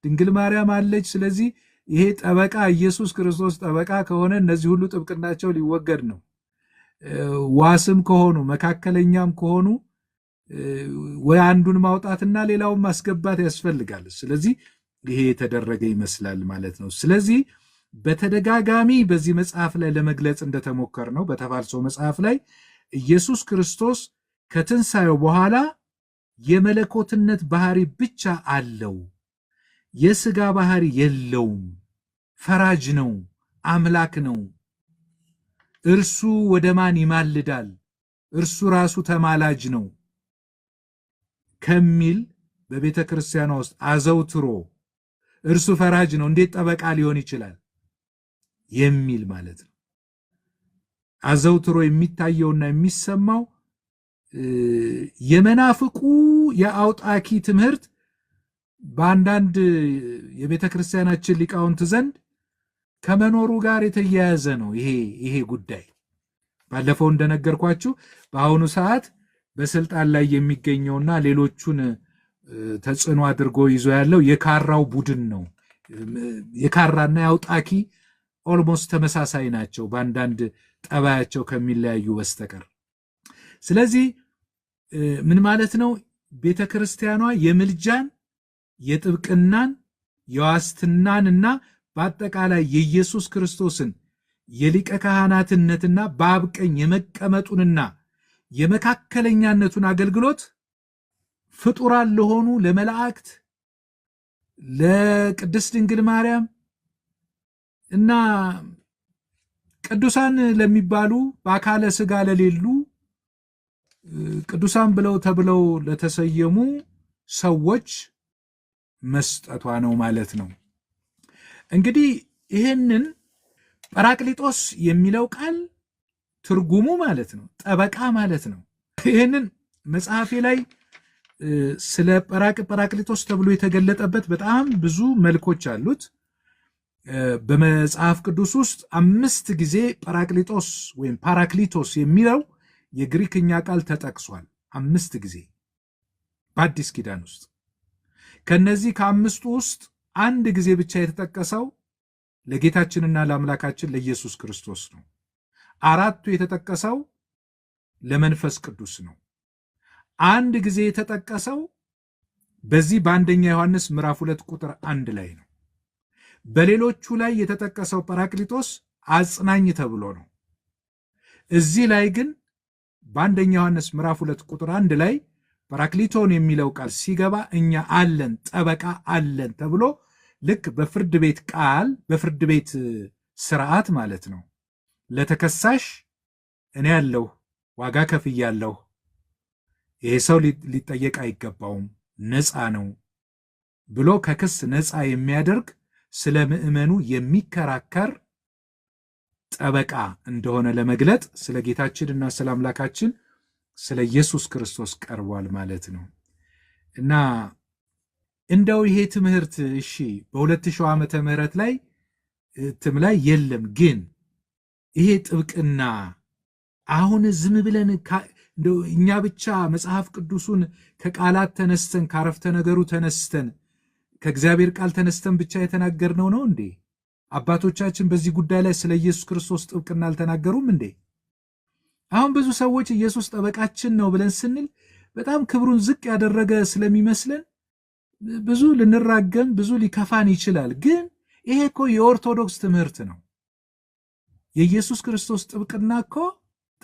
ድንግል ማርያም አለች። ስለዚህ ይሄ ጠበቃ ኢየሱስ ክርስቶስ ጠበቃ ከሆነ እነዚህ ሁሉ ጥብቅናቸው ሊወገድ ነው። ዋስም ከሆኑ መካከለኛም ከሆኑ ወይ አንዱን ማውጣትና ሌላውን ማስገባት ያስፈልጋል። ስለዚህ ይሄ የተደረገ ይመስላል ማለት ነው። ስለዚህ በተደጋጋሚ በዚህ መጽሐፍ ላይ ለመግለጽ እንደተሞከር ነው በተፋልሶ መጽሐፍ ላይ ኢየሱስ ክርስቶስ ከትንሣኤው በኋላ የመለኮትነት ባህሪ ብቻ አለው፣ የሥጋ ባህሪ የለውም፣ ፈራጅ ነው፣ አምላክ ነው። እርሱ ወደ ማን ይማልዳል? እርሱ ራሱ ተማላጅ ነው ከሚል በቤተ ክርስቲያኗ ውስጥ አዘውትሮ እርሱ ፈራጅ ነው እንዴት ጠበቃ ሊሆን ይችላል የሚል ማለት ነው። አዘውትሮ የሚታየውና የሚሰማው የመናፍቁ የአውጣኪ ትምህርት በአንዳንድ የቤተ ክርስቲያናችን ሊቃውንት ዘንድ ከመኖሩ ጋር የተያያዘ ነው። ይሄ ጉዳይ ባለፈው እንደነገርኳችሁ በአሁኑ ሰዓት በስልጣን ላይ የሚገኘውና ሌሎቹን ተጽዕኖ አድርጎ ይዞ ያለው የካራው ቡድን ነው። የካራና የአውጣኪ ኦልሞስት ተመሳሳይ ናቸው በአንዳንድ ጠባያቸው ከሚለያዩ በስተቀር። ስለዚህ ምን ማለት ነው? ቤተ ክርስቲያኗ የምልጃን፣ የጥብቅናን፣ የዋስትናንና በአጠቃላይ የኢየሱስ ክርስቶስን የሊቀ ካህናትነትና በአብ ቀኝ የመቀመጡንና የመካከለኛነቱን አገልግሎት ፍጡራን ለሆኑ ለመላእክት፣ ለቅድስት ድንግል ማርያም እና ቅዱሳን ለሚባሉ በአካለ ሥጋ ለሌሉ ቅዱሳን ተብለው ለተሰየሙ ሰዎች መስጠቷ ነው ማለት ነው። እንግዲህ ይህንን ጰራቅሊጦስ የሚለው ቃል ትርጉሙ ማለት ነው ጠበቃ ማለት ነው። ይህንን መጽሐፌ ላይ ስለ ጰራቅሊጦስ ተብሎ የተገለጠበት በጣም ብዙ መልኮች አሉት። በመጽሐፍ ቅዱስ ውስጥ 5 ጊዜ ጰራቅሊጦስ ወይም ፓራክሊቶስ የሚለው የግሪክኛ ቃል ተጠቅሷል። 5 ጊዜ በአዲስ ኪዳን ውስጥ። ከነዚህ ከ5ቱ ውስጥ 1 ጊዜ ብቻ የተጠቀሰው ለጌታችንና ለአምላካችን ለኢየሱስ ክርስቶስ ነው። 4ቱ የተጠቀሰው ለመንፈስ ቅዱስ ነው። 1 ጊዜ የተጠቀሰው በዚህ በአንደኛ ዮሐንስ ምዕራፍ 2 ቁጥር 1 ላይ ነው። በሌሎቹ ላይ የተጠቀሰው ጰራቅሊጦስ አጽናኝ ተብሎ ነው። እዚህ ላይ ግን በአንደኛ ዮሐንስ ምዕራፍ 2 ቁጥር 1 ላይ ጰራክሊቶን የሚለው ቃል ሲገባ እኛ አለን፣ ጠበቃ አለን ተብሎ ልክ በፍርድ ቤት ቃል በፍርድ ቤት ስርዓት ማለት ነው። ለተከሳሽ እኔ ያለሁ ዋጋ ከፍያለሁ፣ ይሄ ሰው ሊጠየቅ አይገባውም፣ ነፃ ነው ብሎ ከክስ ነፃ የሚያደርግ ስለ ምዕመኑ የሚከራከር ጠበቃ እንደሆነ ለመግለጥ ስለ ጌታችንና ስለ አምላካችን ስለ ኢየሱስ ክርስቶስ ቀርቧል ማለት ነው። እና እንደው ይሄ ትምህርት እሺ በ2000 ዓመተ ምህረት ላይ እትም ላይ የለም፣ ግን ይሄ ጥብቅና አሁን ዝም ብለን እንደው እኛ ብቻ መጽሐፍ ቅዱሱን ከቃላት ተነስተን ካረፍተ ነገሩ ተነስተን ከእግዚአብሔር ቃል ተነስተን ብቻ የተናገርነው ነው እንዴ? አባቶቻችን በዚህ ጉዳይ ላይ ስለ ኢየሱስ ክርስቶስ ጥብቅና አልተናገሩም እንዴ? አሁን ብዙ ሰዎች ኢየሱስ ጠበቃችን ነው ብለን ስንል በጣም ክብሩን ዝቅ ያደረገ ስለሚመስለን ብዙ ልንራገም ብዙ ሊከፋን ይችላል። ግን ይሄ እኮ የኦርቶዶክስ ትምህርት ነው። የኢየሱስ ክርስቶስ ጥብቅና እኮ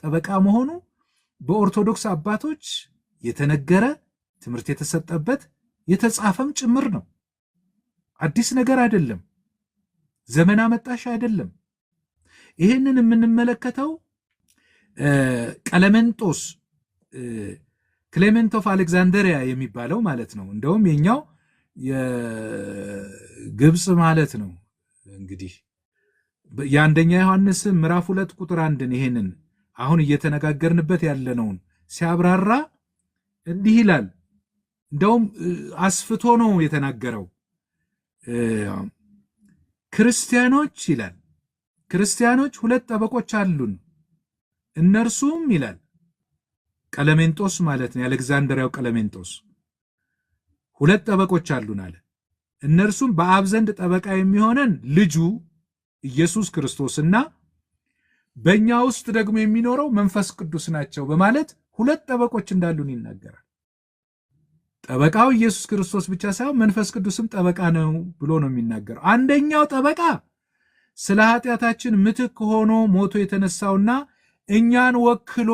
ጠበቃ መሆኑ በኦርቶዶክስ አባቶች የተነገረ ትምህርት የተሰጠበት የተጻፈም ጭምር ነው። አዲስ ነገር አይደለም። ዘመን አመጣሽ አይደለም። ይህንን የምንመለከተው ቀለሜንጦስ ክሌሜንት ኦፍ አሌክዛንድሪያ የሚባለው ማለት ነው። እንደውም የኛው የግብጽ ማለት ነው። እንግዲህ የአንደኛ ዮሐንስ ምዕራፍ 2 ቁጥር 1 ይሄንን አሁን እየተነጋገርንበት ያለነውን ሲያብራራ እንዲህ ይላል። እንደውም አስፍቶ ነው የተናገረው። ክርስቲያኖች ይላል፣ ክርስቲያኖች 2 ጠበቆች አሉን፣ እነርሱም ይላል ቀለሜንጦስ ማለት ነው፣ የአሌክዛንድሪያው ቀለሜንጦስ 2 ጠበቆች አሉን አለ። እነርሱም በአብ ዘንድ ጠበቃ የሚሆነን ልጁ ኢየሱስ ክርስቶስና በእኛ ውስጥ ደግሞ የሚኖረው መንፈስ ቅዱስ ናቸው በማለት 2 ጠበቆች እንዳሉን ይናገራል። ጠበቃው ኢየሱስ ክርስቶስ ብቻ ሳይሆን መንፈስ ቅዱስም ጠበቃ ነው ብሎ ነው የሚናገረው። አንደኛው ጠበቃ ስለ ኃጢአታችን ምትክ ሆኖ ሞቶ የተነሳውና እኛን ወክሎ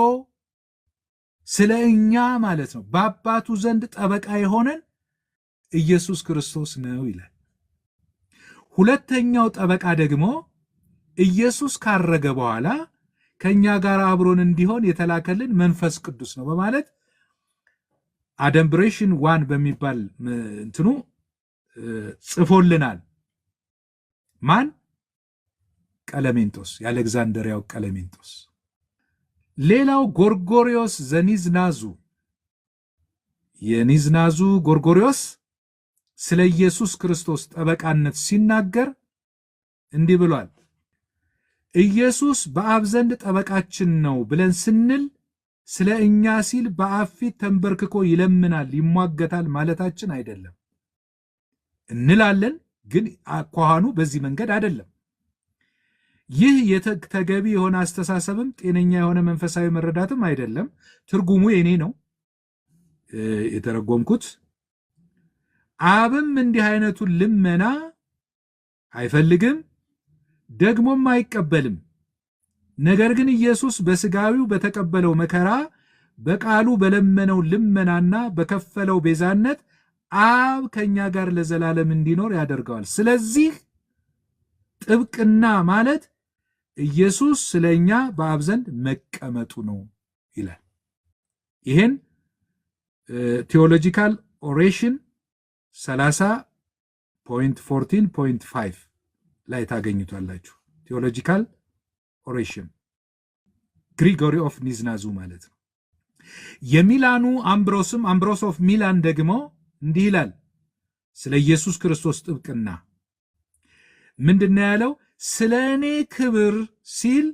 ስለ እኛ ማለት ነው በአባቱ ዘንድ ጠበቃ የሆነን ኢየሱስ ክርስቶስ ነው ይላል። ሁለተኛው ጠበቃ ደግሞ ኢየሱስ ካረገ በኋላ ከኛ ጋር አብሮን እንዲሆን የተላከልን መንፈስ ቅዱስ ነው በማለት አደምብሬሽን 1 በሚባል እንትኑ ጽፎልናል። ማን? ቀለሜንጦስ፣ የአሌክዛንድሪያው ቀለሜንጦስ። ሌላው ጎርጎሪዮስ ዘኒዝናዙ፣ የኒዝናዙ ጎርጎሪዮስ ስለ ኢየሱስ ክርስቶስ ጠበቃነት ሲናገር እንዲህ ብሏል። ኢየሱስ በአብ ዘንድ ጠበቃችን ነው ብለን ስንል ስለ እኛ ሲል በአብ ፊት ተንበርክኮ ይለምናል፣ ይሟገታል ማለታችን አይደለም እንላለን፣ ግን አኳኋኑ በዚህ መንገድ አይደለም። ይህ ተገቢ የሆነ አስተሳሰብም ጤነኛ የሆነ መንፈሳዊ መረዳትም አይደለም። ትርጉሙ የኔ ነው የተረጎምኩት። አብም እንዲህ አይነቱን ልመና አይፈልግም ደግሞም አይቀበልም። ነገር ግን ኢየሱስ በስጋዊው በተቀበለው መከራ በቃሉ በለመነው ልመናና በከፈለው ቤዛነት አብ ከኛ ጋር ለዘላለም እንዲኖር ያደርገዋል። ስለዚህ ጥብቅና ማለት ኢየሱስ ስለኛ በአብ ዘንድ መቀመጡ ነው ይላል። ይሄን ቴዎሎጂካል ኦሬሽን 30.14.5 ላይ ታገኙታላችሁ። ቴዎሎጂካል ኦሬሽን ግሪጎሪ ኦፍ ኒዝናዙ ማለት ነው። የሚላኑ አምብሮስ ኦፍ ሚላን ደግሞ እንዲህ ይላል ስለ ኢየሱስ ክርስቶስ ጥብቅና ምንድነው ያለው? ስለ እኔ ክብር ሲል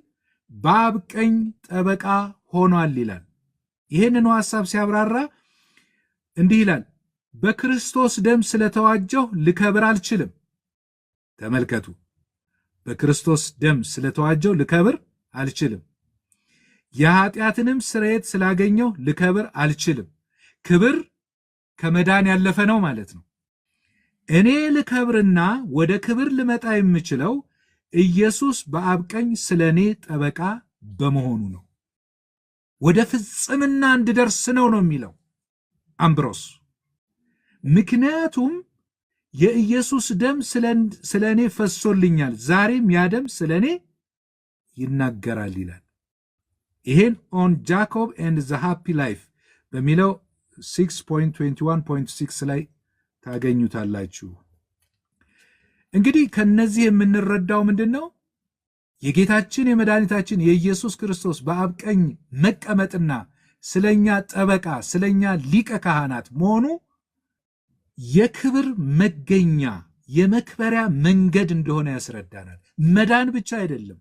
በአብ ቀኝ ጠበቃ ሆኗል ይላል። ይህንኑ ሐሳብ ሲያብራራ እንዲህ ይላል፣ በክርስቶስ ደም ስለተዋጀሁ ልከብር አልችልም። ተመልከቱ፣ በክርስቶስ ደም ስለተዋጀሁ ልከብር አልችልም። የኃጢአትንም ስርየት ስላገኘሁ ልከብር አልችልም። ክብር ከመዳን ያለፈ ነው ማለት ነው። እኔ ልከብርና ወደ ክብር ልመጣ የምችለው ኢየሱስ በአብ ቀኝ ስለ እኔ ጠበቃ በመሆኑ ነው። ወደ ፍጽምና እንድደርስ ነው የሚለው አምብሮስ። ምክንያቱም የኢየሱስ ደም ስለ እኔ ፈሶልኛል፣ ዛሬም ያ ደም ስለ እኔ ይናገራል ይላል። ይሄን ኦን ጃኮብ ኤንድ ዘ ሃፒ ላይፍ በሚለው 6.21.6 ላይ ታገኙታላችሁ። እንግዲህ ከነዚህ የምንረዳው ምንድነው? የጌታችን የመድኃኒታችን የኢየሱስ ክርስቶስ በአብ ቀኝ መቀመጥና ስለኛ ጠበቃ ስለኛ ሊቀ ካህናት መሆኑ የክብር መገኛ የመክበሪያ መንገድ እንደሆነ ያስረዳናል። መዳን ብቻ አይደለም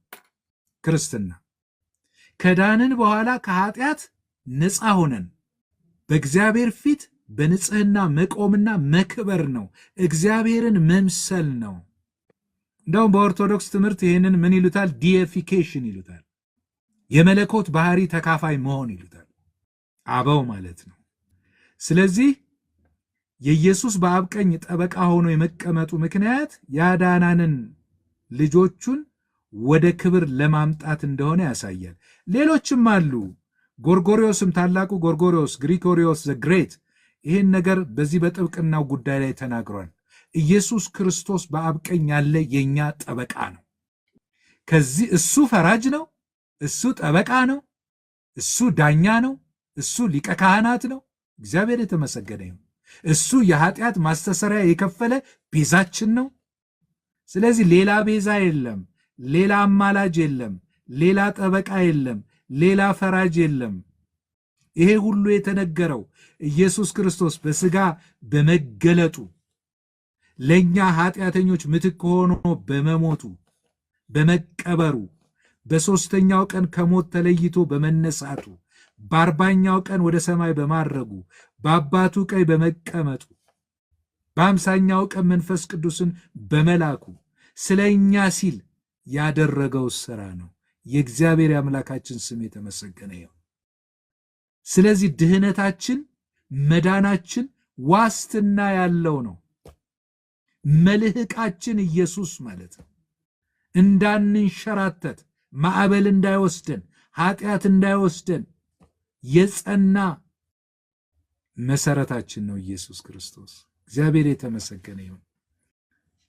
ክርስትና። ከዳንን በኋላ ከኃጢአት ነፃ ሆነን በእግዚአብሔር ፊት በንጽህና መቆምና መክበር ነው። እግዚአብሔርን መምሰል ነው። እንደውም በኦርቶዶክስ ትምህርት ይህንን ምን ይሉታል? ዲየፊኬሽን ይሉታል። የመለኮት ባህሪ ተካፋይ መሆን ይሉታል አበው ማለት ነው። ስለዚህ የኢየሱስ በአብ ቀኝ ጠበቃ ሆኖ የመቀመጡ ምክንያት ያዳናንን ልጆቹን ወደ ክብር ለማምጣት እንደሆነ ያሳያል። ሌሎችም አሉ። ጎርጎሪዮስም ታላቁ ጎርጎሪዮስ ግሪጎሪዮስ ዘ ግሬት ይህን ነገር በዚህ በጥብቅናው ጉዳይ ላይ ተናግሯል። ኢየሱስ ክርስቶስ በአብ ቀኝ ያለ የኛ ጠበቃ ነው። ከዚህ እሱ ፈራጅ ነው፣ እሱ ጠበቃ ነው፣ እሱ ዳኛ ነው፣ እሱ ሊቀ ካህናት ነው። እግዚአብሔር የተመሰገነ ይሁን። እሱ የኃጢአት ማስተሰሪያ የከፈለ ቤዛችን ነው። ስለዚህ ሌላ ቤዛ የለም፣ ሌላ አማላጅ የለም፣ ሌላ ጠበቃ የለም፣ ሌላ ፈራጅ የለም። ይሄ ሁሉ የተነገረው ኢየሱስ ክርስቶስ በሥጋ በመገለጡ ለእኛ ኃጢአተኞች ምትክ ሆኖ በመሞቱ በመቀበሩ በሦስተኛው ቀን ከሞት ተለይቶ በመነሳቱ በ40ኛው ቀን ወደ ሰማይ በማረጉ በአባቱ ቀኝ በመቀመጡ በ50ኛው ቀን መንፈስ ቅዱስን በመላኩ ስለ እኛ ሲል ያደረገው ሥራ ነው። የእግዚአብሔር አምላካችን ስም የተመሰገነ ይሁን። ስለዚህ ድህነታችን፣ መዳናችን ዋስትና ያለው ነው። መልህቃችን ኢየሱስ ማለት ነው። እንዳንንሸራተት፣ ማዕበል እንዳይወስደን፣ ኃጢአት እንዳይወስደን የጸና መሰረታችን ነው ኢየሱስ ክርስቶስ። እግዚአብሔር የተመሰገነ ይሁን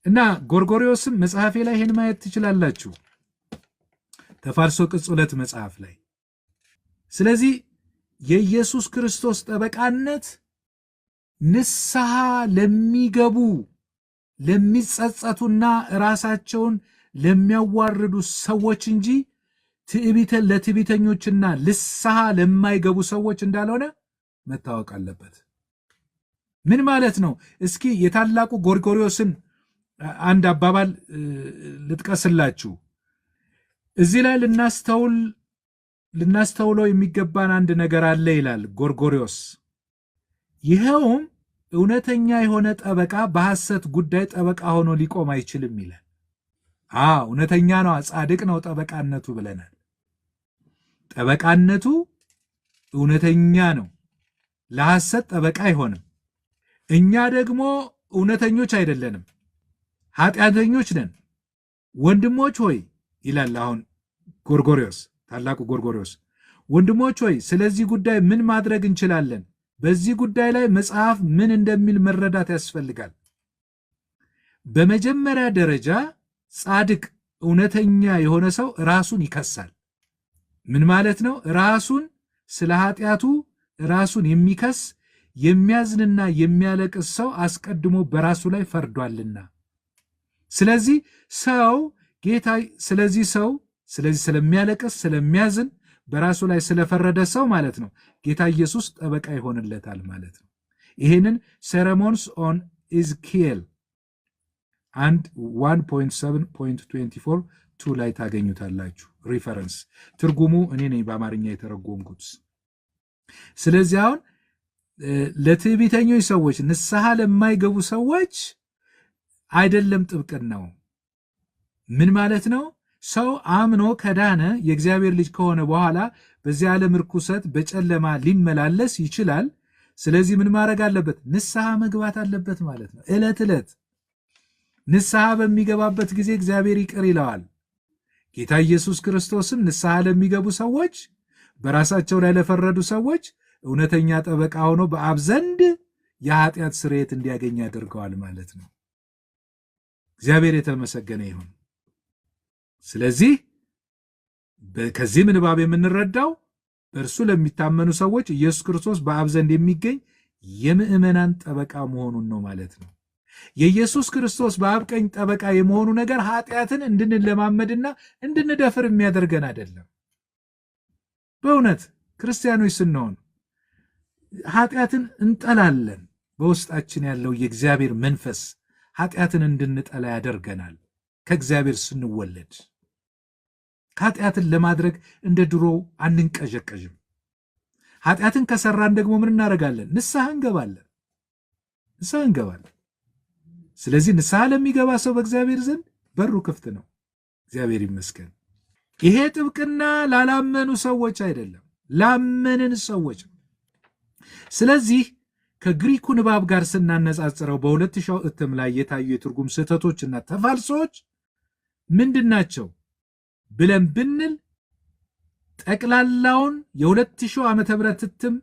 እና ጎርጎርዮስም መጽሐፌ ላይ ይህን ማየት ትችላላችሁ፣ ተፋልሶ ቅጽ 2 መጽሐፍ ላይ። ስለዚህ የኢየሱስ ክርስቶስ ጠበቃነት ንስሐ ለሚገቡ ለሚጸጸቱና ራሳቸውን ለሚያዋርዱ ሰዎች እንጂ ለትዕቢተኞችና ንስሐ ለማይገቡ ሰዎች እንዳልሆነ መታወቅ አለበት። ምን ማለት ነው? እስኪ የታላቁ ጎርጎርዮስን አንድ አባባል ልጥቀስላችሁ። እዚህ ላይ ልናስተውለው የሚገባን አንድ ነገር አለ ይላል ጎርጎርዮስ። ይኸውም እውነተኛ የሆነ ጠበቃ በሐሰት ጉዳይ ጠበቃ ሆኖ ሊቆም አይችልም ይላል። እውነተኛ ነው፣ ጻድቅ ነው ጠበቃነቱ ብለናል። ጠበቃነቱ እውነተኛ ነው፣ ለሐሰት ጠበቃ አይሆንም። እኛ ደግሞ እውነተኞች አይደለንም፣ ኃጢአተኞች ነን። ወንድሞች ሆይ ይላል አሁን ጎርጎርዮስ፣ ታላቁ ጎርጎርዮስ፣ ወንድሞች ሆይ ስለዚህ ጉዳይ ምን ማድረግ እንችላለን? በዚህ ጉዳይ ላይ መጽሐፍ ምን እንደሚል መረዳት ያስፈልጋል። በመጀመሪያ ደረጃ ጻድቅ እውነተኛ የሆነ ሰው ራሱን ይከሳል። ምን ማለት ነው? ራሱን ስለ ኃጢአቱ ራሱን የሚከስ የሚያዝንና የሚያለቅስ ሰው አስቀድሞ በራሱ ላይ ፈርዷልና። ስለዚህ ስለሚያለቅስ ስለሚያዝን በራሱ ላይ ስለፈረደ ሰው ማለት ነው ጌታ ኢየሱስ ጠበቃ ይሆንለታል ማለት ነው። ይህንን ሴረሞንስ ኦን ኢዝኪኤል 1.7.24 2 ላይ ታገኙታላችሁ። ሪፈረንስ ትርጉሙ እኔ ነኝ በአማርኛ የተረጎምኩት። ስለዚህ አሁን ለትዕቢተኞች ሰዎች፣ ንስሐ ለማይገቡ ሰዎች አይደለም ጥብቅናው። ምን ማለት ነው? ሰው አምኖ ከዳነ የእግዚአብሔር ልጅ ከሆነ በኋላ በዚህ ዓለም ርኩሰት በጨለማ ሊመላለስ ይችላል። ስለዚህ ምን ማድረግ አለበት? ንስሐ መግባት አለበት ማለት ነው። ዕለት ዕለት ንስሐ በሚገባበት ጊዜ እግዚአብሔር ይቅር ይለዋል። ጌታ ኢየሱስ ክርስቶስም ንስሐ ለሚገቡ ሰዎች፣ በራሳቸው ላይ ለፈረዱ ሰዎች እውነተኛ ጠበቃ ሆኖ በአብ ዘንድ የኃጢአት ስርየት እንዲያገኝ ያደርገዋል ማለት ነው። እግዚአብሔር የተመሰገነ ይሁን። ስለዚህ ከዚህ ምንባብ የምንረዳው በእርሱ ለሚታመኑ ሰዎች ኢየሱስ ክርስቶስ በአብ ዘንድ የሚገኝ የምዕመናን ጠበቃ መሆኑን ነው ማለት ነው። የኢየሱስ ክርስቶስ በአብ ቀኝ ጠበቃ የመሆኑ ነገር ኃጢአትን እንድንለማመድና እንድንደፍር የሚያደርገን አይደለም። በእውነት ክርስቲያኖች ስንሆን ኃጢአትን እንጠላለን። በውስጣችን ያለው የእግዚአብሔር መንፈስ ኃጢአትን እንድንጠላ ያደርገናል። ከእግዚአብሔር ስንወለድ ኃጢአትን ለማድረግ እንደ ድሮ አንንቀዠቀዥም። ኃጢአትን ከሰራን ደግሞ ምን እናደርጋለን? ንስሐ እንገባለን። ስለዚህ ንስሐ ለሚገባ ሰው በእግዚአብሔር ዘንድ በሩ ክፍት ነው። እግዚአብሔር ይመስገን። ይሄ ጥብቅና ላላመኑ ሰዎች አይደለም፣ ላመንን ሰዎች ነው። ስለዚህ ከግሪኩ ንባብ ጋር ስናነጻጽረው በ2000 እትም ላይ የታዩ የትርጉም ስህተቶችና ተፋልሶች ምንድን ናቸው ብለን ብንል ጠቅላላውን የ2000 ዓመተ ምህረት እትም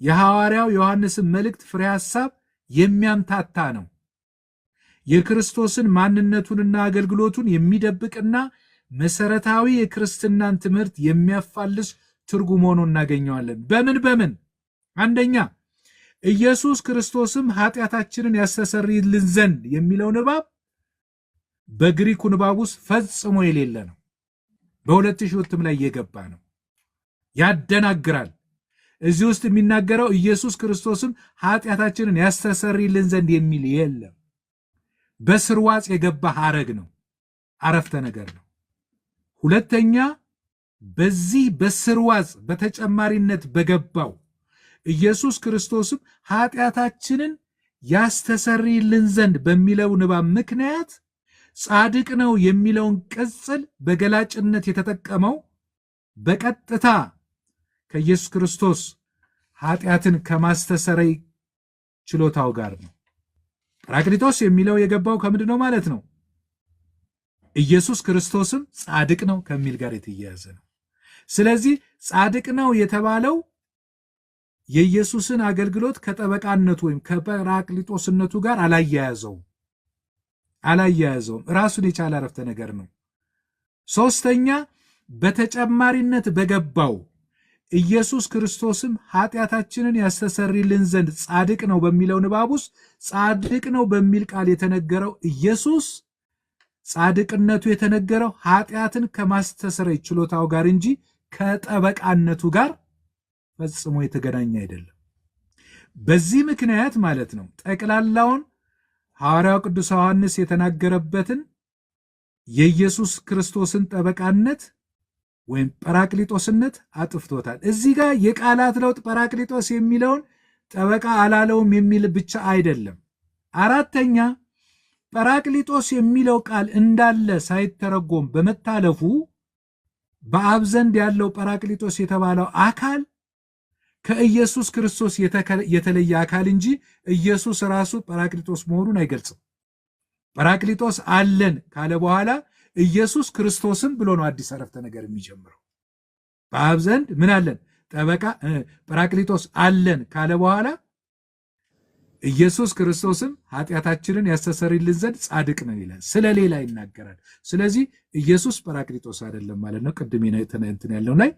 የሐዋርያው ዮሐንስን መልእክት ፍሬ ሐሳብ የሚያምታታ ነው። የክርስቶስን ማንነቱንና አገልግሎቱን የሚደብቅና መሰረታዊ የክርስትናን ትምህርት የሚያፋልስ ትርጉም ሆኖ እናገኘዋለን። በምን አንደኛ ኢየሱስ ክርስቶስም ኃጢአታችንን ያስተሰርይልን ዘንድ የሚለው ንባብ በግሪኩ ንባብ ውስጥ ፈጽሞ የሌለ ነው። በ2000 እትም ላይ የገባ ነው። ያደናግራል። እዚህ ውስጥ የሚናገረው ኢየሱስ ክርስቶስም ኃጢአታችንን ያስተሰርይልን ዘንድ የሚል የለም። በስርዋጽ የገባ ሐረግ ነው፣ አረፍተ ነገር ነው። ሁለተኛ በዚህ በስርዋጽ በተጨማሪነት በገባው ኢየሱስ ክርስቶስም ኃጢአታችንን ያስተሰርይልን ዘንድ በሚለው ንባብ ምክንያት ጻድቅ ነው የሚለውን ቅጽል በገላጭነት የተጠቀመው በቀጥታ ከኢየሱስ ክርስቶስ ኃጢአትን ከማስተሰረይ ችሎታው ጋር ነው። ጰራቅሊጦስ የሚለው የገባው ከምንድን ነው ማለት ነው? ኢየሱስ ክርስቶስም ጻድቅ ነው ከሚል ጋር የተያያዘ ነው። ስለዚህ ጻድቅ ነው የተባለው የኢየሱስን አገልግሎት ከጠበቃነቱ ወይም ከጰራቅሊጦስነቱ ጋር አላያያዘውም። ራሱን የቻለ አረፍተ ነገር ነው። ሶስተኛ በተጨማሪነት በገባው ኢየሱስ ክርስቶስም ኃጢአታችንን ያስተሰርይልን ዘንድ ጻድቅ ነው በሚለው ንባብ ውስጥ ጻድቅ ነው በሚል ቃል የተነገረው ኢየሱስ ጻድቅነቱ የተነገረው ኃጢአትን ከማስተሰረይ ችሎታው ጋር እንጂ ከጠበቃነቱ ጋር ፈጽሞ የተገናኘ አይደለም። በዚህ ምክንያት ማለት ነው ጠቅላላውን ሐዋርያው ቅዱስ ዮሐንስ የተናገረበትን የኢየሱስ ክርስቶስን ጠበቃነት ወይም ጰራቅሊጦስነት አጥፍቶታል። እዚህ ጋር የቃላት ለውጥ ጰራቅሊጦስ የሚለውን ጠበቃ አላለውም የሚል ብቻ አይደለም። አራተኛ ጰራቅሊጦስ የሚለው ቃል እንዳለ ሳይተረጎም በመታለፉ በአብ ዘንድ ያለው ጰራቅሊጦስ የተባለው አካል ከኢየሱስ ክርስቶስ የተለየ አካል እንጂ ኢየሱስ ራሱ ጰራቅሊጦስ መሆኑን አይገልጽም። ጰራቅሊጦስ አለን ካለ በኋላ ኢየሱስ ክርስቶስም ብሎ ነው አዲስ አረፍተ ነገር የሚጀምረው። በአብ ዘንድ ምን አለን? ጠበቃ ጰራቅሊጦስ አለን ካለ በኋላ ኢየሱስ ክርስቶስም ኃጢአታችንን ያስተሰርይልን ዘንድ ጻድቅ ነው ይላል። ስለሌላ ይናገራል። ስለዚህ ኢየሱስ ጰራቅሊጦስ አይደለም ማለት ነው። ቅድም እንትን ያለው ላይ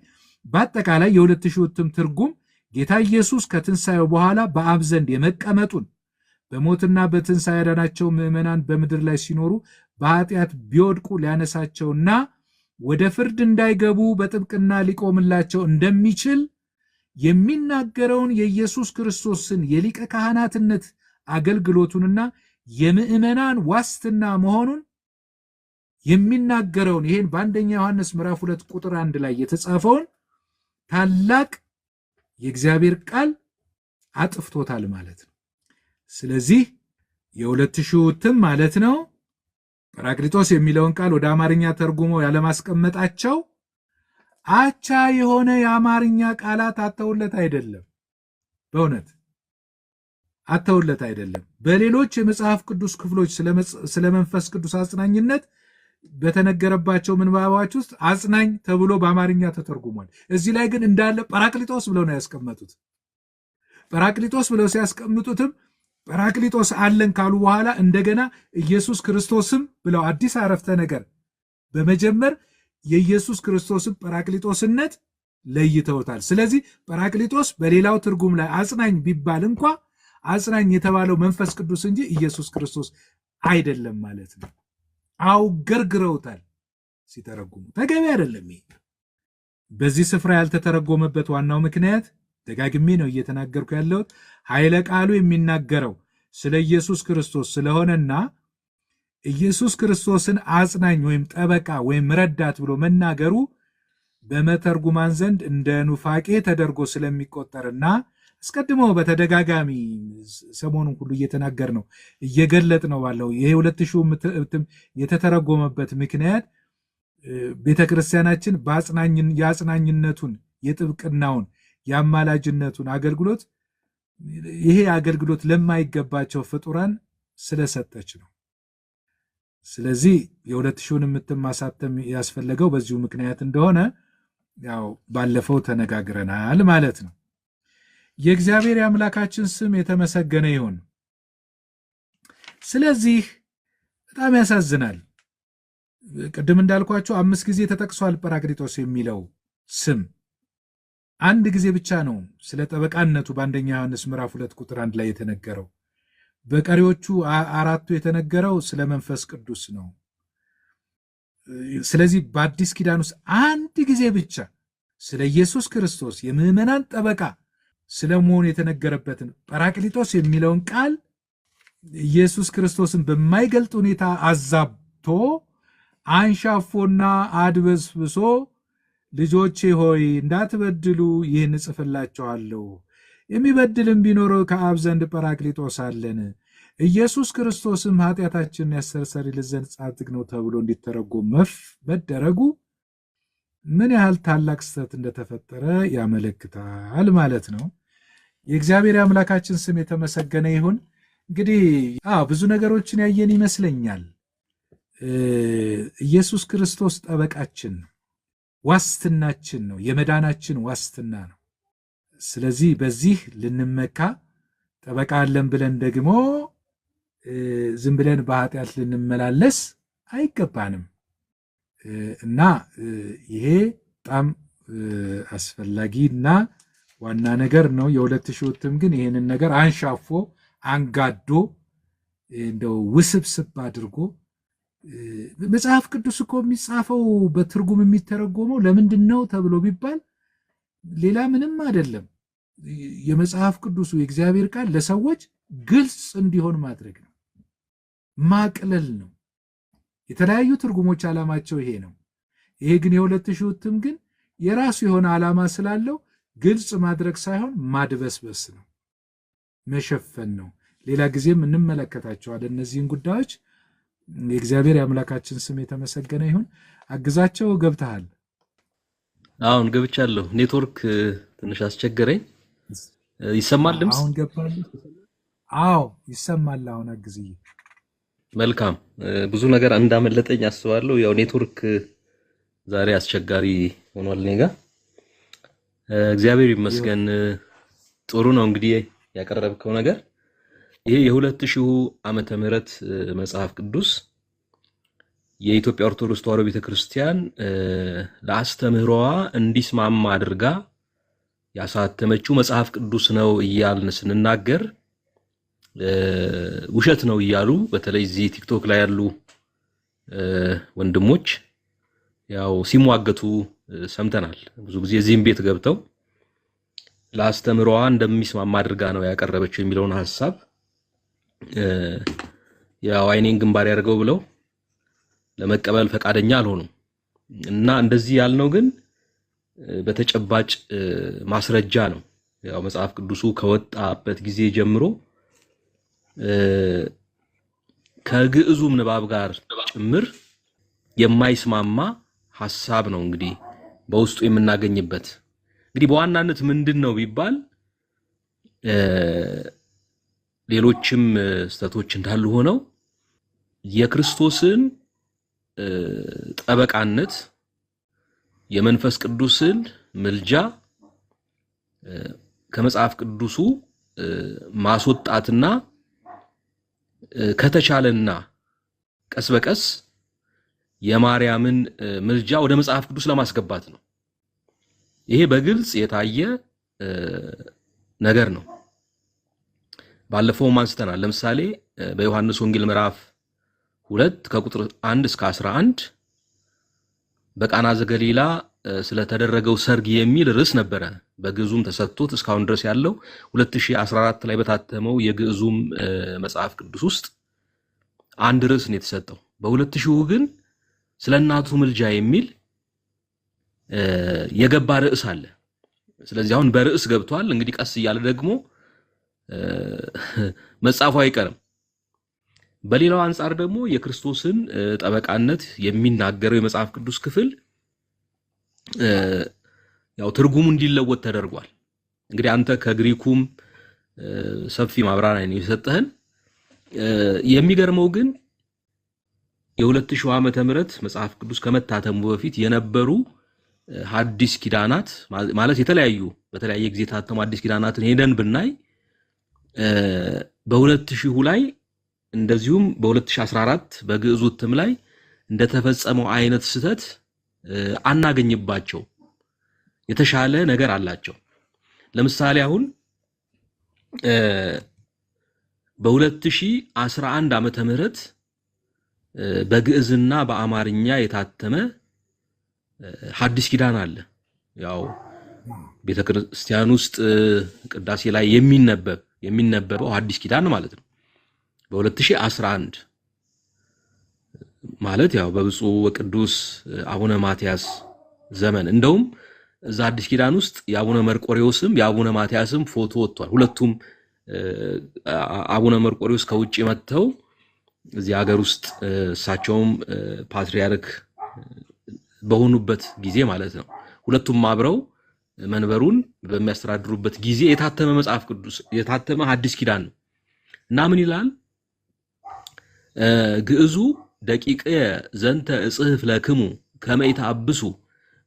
በአጠቃላይ የ2000 እትም ትርጉም ጌታ ኢየሱስ ከትንሣኤው በኋላ በአብ ዘንድ የመቀመጡን በሞትና በትንሣኤ ያዳናቸው ምዕመናን በምድር ላይ ሲኖሩ በኃጢአት ቢወድቁ ሊያነሳቸውና ወደ ፍርድ እንዳይገቡ በጥብቅና ሊቆምላቸው እንደሚችል የሚናገረውን የኢየሱስ ክርስቶስን የሊቀ ካህናትነት አገልግሎቱንና የምዕመናን ዋስትና መሆኑን የሚናገረውን ይህን በአንደኛ ዮሐንስ ምዕራፍ 2 ቁጥር 1 ላይ የተጻፈውን ታላቅ የእግዚአብሔር ቃል አጥፍቶታል ማለት ነው። ስለዚህ የ2000 እትም ማለት ነው ጰራቅሊጦስ የሚለውን ቃል ወደ አማርኛ ተርጉመው ያለማስቀመጣቸው አቻ የሆነ የአማርኛ ቃላት አተውለት አይደለም። በእውነት አተውለት አይደለም። በሌሎች የመጽሐፍ ቅዱስ ክፍሎች ስለ መንፈስ ቅዱስ አጽናኝነት በተነገረባቸው ምንባባዎች ውስጥ አጽናኝ ተብሎ በአማርኛ ተተርጉሟል። እዚህ ላይ ግን እንዳለ ጰራቅሊጦስ ብለው ነው ያስቀመጡት። ጰራቅሊጦስ ብለው ሲያስቀምጡትም ጰራቅሊጦስ አለን ካሉ በኋላ እንደገና ኢየሱስ ክርስቶስም ብለው አዲስ አረፍተ ነገር በመጀመር የኢየሱስ ክርስቶስን ጰራቅሊጦስነት ለይተውታል። ስለዚህ ጰራቅሊጦስ በሌላው ትርጉም ላይ አጽናኝ ቢባል እንኳ አጽናኝ የተባለው መንፈስ ቅዱስ እንጂ ኢየሱስ ክርስቶስ አይደለም ማለት ነው። አውገርግረውታል ሲተረጉሙ። ተገቢ አይደለም። ይሄ በዚህ ስፍራ ያልተተረጎመበት ዋናው ምክንያት ደጋግሜ ነው እየተናገርኩ ያለሁት ኃይለ ቃሉ የሚናገረው ስለ ኢየሱስ ክርስቶስ ስለሆነና ኢየሱስ ክርስቶስን አጽናኝ ወይም ጠበቃ ወይም ረዳት ብሎ መናገሩ በመተርጉማን ዘንድ እንደ ኑፋቄ ተደርጎ ስለሚቆጠርና አስቀድሞ በተደጋጋሚ ሰሞኑን ሁሉ እየተናገር ነው እየገለጥ ነው ባለው ይሄ 2000 እትም የተተረጎመበት ምክንያት ቤተክርስቲያናችን የአጽናኝነቱን የጥብቅናውን የአማላጅነቱን አገልግሎት ይሄ አገልግሎት ለማይገባቸው ፍጡራን ስለሰጠች ነው። ስለዚህ የ2000 እትም ማሳተም ያስፈለገው በዚሁ ምክንያት እንደሆነ ያው ባለፈው ተነጋግረናል ማለት ነው። የእግዚአብሔር የአምላካችን ስም የተመሰገነ ይሁን። ስለዚህ በጣም ያሳዝናል። ቅድም እንዳልኳቸው 5 ጊዜ ተጠቅሷል ጰራቅሊጦስ የሚለው ስም። አንድ ጊዜ ብቻ ነው ስለ ጠበቃነቱ በአንደኛ ዮሐንስ ምዕራፍ 2 ቁጥር 1 ላይ የተነገረው። በቀሪዎቹ 4ቱ የተነገረው ስለ መንፈስ ቅዱስ ነው። ስለዚህ በአዲስ ኪዳን ውስጥ አንድ ጊዜ ብቻ ስለ ኢየሱስ ክርስቶስ የምዕመናን ጠበቃ ስለመሆኑ የተነገረበትን ጰራቅሊጦስ የሚለውን ቃል ኢየሱስ ክርስቶስን በማይገልጥ ሁኔታ አዛብቶ አንሻፎና አድበስብሶ ልጆቼ ሆይ እንዳትበድሉ ይህን እጽፍላችኋለሁ፣ የሚበድልም ቢኖረው ከአብ ዘንድ ጰራቅሊጦስ አለን፣ ኢየሱስ ክርስቶስም ኃጢአታችንን ያስተሰርይልን ዘንድ ጻድቅ ነው ተብሎ እንዲተረጎም መደረጉ ምን ያህል ታላቅ ስህተት እንደተፈጠረ ያመለክታል ማለት ነው። የእግዚአብሔር አምላካችን ስም የተመሰገነ ይሁን። እንግዲህ ብዙ ነገሮችን ያየን ይመስለኛል። ኢየሱስ ክርስቶስ ጠበቃችን ነው፣ ዋስትናችን ነው፣ የመዳናችን ዋስትና ነው። ስለዚህ በዚህ ልንመካ ጠበቃ አለን ብለን ደግሞ ዝም ብለን በኃጢአት ልንመላለስ አይገባንም እና ይሄ በጣም አስፈላጊና ዋና ነገር ነው። የ2000 እትም ግን ይህንን ነገር አንሻፎ አንጋዶ እንደው ውስብስብ አድርጎ መጽሐፍ ቅዱስ እኮ የሚጻፈው በትርጉም የሚተረጎመው ለምንድን ነው ተብሎ ቢባል ሌላ ምንም አይደለም። የመጽሐፍ ቅዱሱ የእግዚአብሔር ቃል ለሰዎች ግልጽ እንዲሆን ማድረግ ነው፣ ማቅለል ነው። የተለያዩ ትርጉሞች ዓላማቸው ይሄ ነው። ይሄ ግን የ2000 እትም ግን የራሱ የሆነ ዓላማ ስላለው ግልጽ ማድረግ ሳይሆን ማድበስበስ ነው፣ መሸፈን ነው። ሌላ ጊዜም እንመለከታቸዋለን እነዚህን ጉዳዮች። የእግዚአብሔር የአምላካችን ስም የተመሰገነ ይሁን። አግዛቸው ገብተሃል? አሁን ገብቻለሁ። ኔትወርክ ትንሽ አስቸገረኝ። ይሰማል ድምፅ? አሁን ገባል? አዎ ይሰማል። አሁን አግዝዬ። መልካም። ብዙ ነገር እንዳመለጠኝ አስባለሁ። ያው ኔትወርክ ዛሬ አስቸጋሪ ሆኗል እኔ ጋር። እግዚአብሔር ይመስገን። ጥሩ ነው እንግዲህ ያቀረብከው ነገር። ይሄ የ2000 ዓመተ ምህረት መጽሐፍ ቅዱስ የኢትዮጵያ ኦርቶዶክስ ተዋሕዶ ቤተክርስቲያን ለአስተምህሮዋ እንዲስማማ አድርጋ ያሳተመችው መጽሐፍ ቅዱስ ነው እያልን ስንናገር ውሸት ነው እያሉ በተለይ እዚህ ቲክቶክ ላይ ያሉ ወንድሞች ያው ሲሟገቱ ሰምተናል። ብዙ ጊዜ እዚህም ቤት ገብተው ለአስተምህሮዋ እንደሚስማማ አድርጋ ነው ያቀረበችው የሚለውን ሐሳብ ያው አይኔን ግንባር ያደርገው ብለው ለመቀበል ፈቃደኛ አልሆኑም እና እንደዚህ ያልነው ግን በተጨባጭ ማስረጃ ነው። ያው መጽሐፍ ቅዱሱ ከወጣበት ጊዜ ጀምሮ ከግዕዙም ንባብ ጋር ጭምር የማይስማማ ሐሳብ ነው እንግዲህ በውስጡ የምናገኝበት። እንግዲህ በዋናነት ምንድነው ቢባል ሌሎችም ስተቶች እንዳሉ ሆነው የክርስቶስን ጠበቃነት የመንፈስ ቅዱስን ምልጃ ከመጽሐፍ ቅዱሱ ማስወጣትና ከተቻለና ቀስ በቀስ የማርያምን ምልጃ ወደ መጽሐፍ ቅዱስ ለማስገባት ነው። ይሄ በግልጽ የታየ ነገር ነው። ባለፈው አንስተናል። ለምሳሌ በዮሐንስ ወንጌል ምዕራፍ 2 ከቁጥር 1 እስከ 11 በቃና ዘገሊላ ስለተደረገው ሰርግ የሚል ርዕስ ነበረ። በግዕዙም ተሰጥቶት እስካሁን ድረስ ያለው 2014 ላይ በታተመው የግዕዙም መጽሐፍ ቅዱስ ውስጥ አንድ ርዕስ ነው የተሰጠው። በ2000 ግን ስለ እናቱ ምልጃ የሚል የገባ ርዕስ አለ። ስለዚህ አሁን በርዕስ ገብቷል። እንግዲህ ቀስ እያለ ደግሞ መጻፉ አይቀርም። በሌላው አንፃር ደግሞ የክርስቶስን ጠበቃነት የሚናገረው የመጽሐፍ ቅዱስ ክፍል ያው ትርጉሙ እንዲለወጥ ተደርጓል። እንግዲህ አንተ ከግሪኩም ሰፊ ማብራሪያ ነው የሰጠህን። የሚገርመው ግን የ2000 ዓመተ ምህረት መጽሐፍ ቅዱስ ከመታተሙ በፊት የነበሩ ሐዲስ ኪዳናት ማለት በተለያየ ጊዜ ታተሙ ሐዲስ ኪዳናትን ሄደን ብናይ በ2000 ላይ እንደዚሁም በ2014 በግዕዙ እትም ላይ እንደተፈጸመው አይነት ስህተት አናገኝባቸው። የተሻለ ነገር አላቸው። ለምሳሌ አሁን በ2011 ዓመተ ምህረት በግዕዝና በአማርኛ የታተመ ሐዲስ ኪዳን አለ። ያው ቤተክርስቲያን ውስጥ ቅዳሴ ላይ የሚነበበው ሐዲስ ኪዳን ማለት ነው። በ2011 ማለት ያው በብፁዕ ወቅዱስ አቡነ ማትያስ ዘመን እንደውም እዛ ሐዲስ ኪዳን ውስጥ የአቡነ መርቆሬዎስም የአቡነ ማትያስም ፎቶ ወጥቷል። ሁለቱም አቡነ መርቆሬዎስ ከውጭ መጥተው እዚህ ሀገር ውስጥ እሳቸውም ፓትርያርክ በሆኑበት ጊዜ ማለት ነው። ሁለቱም አብረው መንበሩን በሚያስተዳድሩበት ጊዜ የታተመ መጽሐፍ ቅዱስ የታተመ ሐዲስ ኪዳን ነው እና ምን ይላል? ግዕዙ ደቂቀ ዘንተ እጽሕፍ ለክሙ ከመ ኢተአብሱ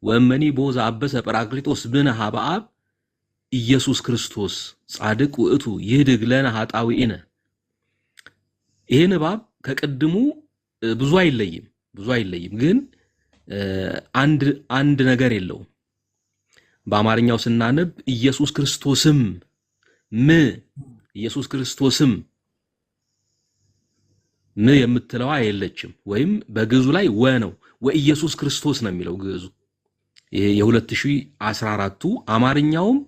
ወመኒ ቦዛ አበሰ ጰራቅሊጦስ ብነ ሀበ አብ ኢየሱስ ክርስቶስ ጻድቅ ውእቱ ይህድግ ለነ ኃጣውኢነ። ይሄ ንባብ ከቅድሙ ብዙ አይለይም፣ ግን አንድ ነገር የለውም። በአማርኛው ስናነብ ኢየሱስ ክርስቶስም ኢየሱስ ክርስቶስም የምትለዋ የለችም። ወይም በግዕዙ ላይ ወ ነው፣ ወኢየሱስ ክርስቶስ ነው የሚለው ግዕዙ። ይሄ የ2014ቱ አማርኛውም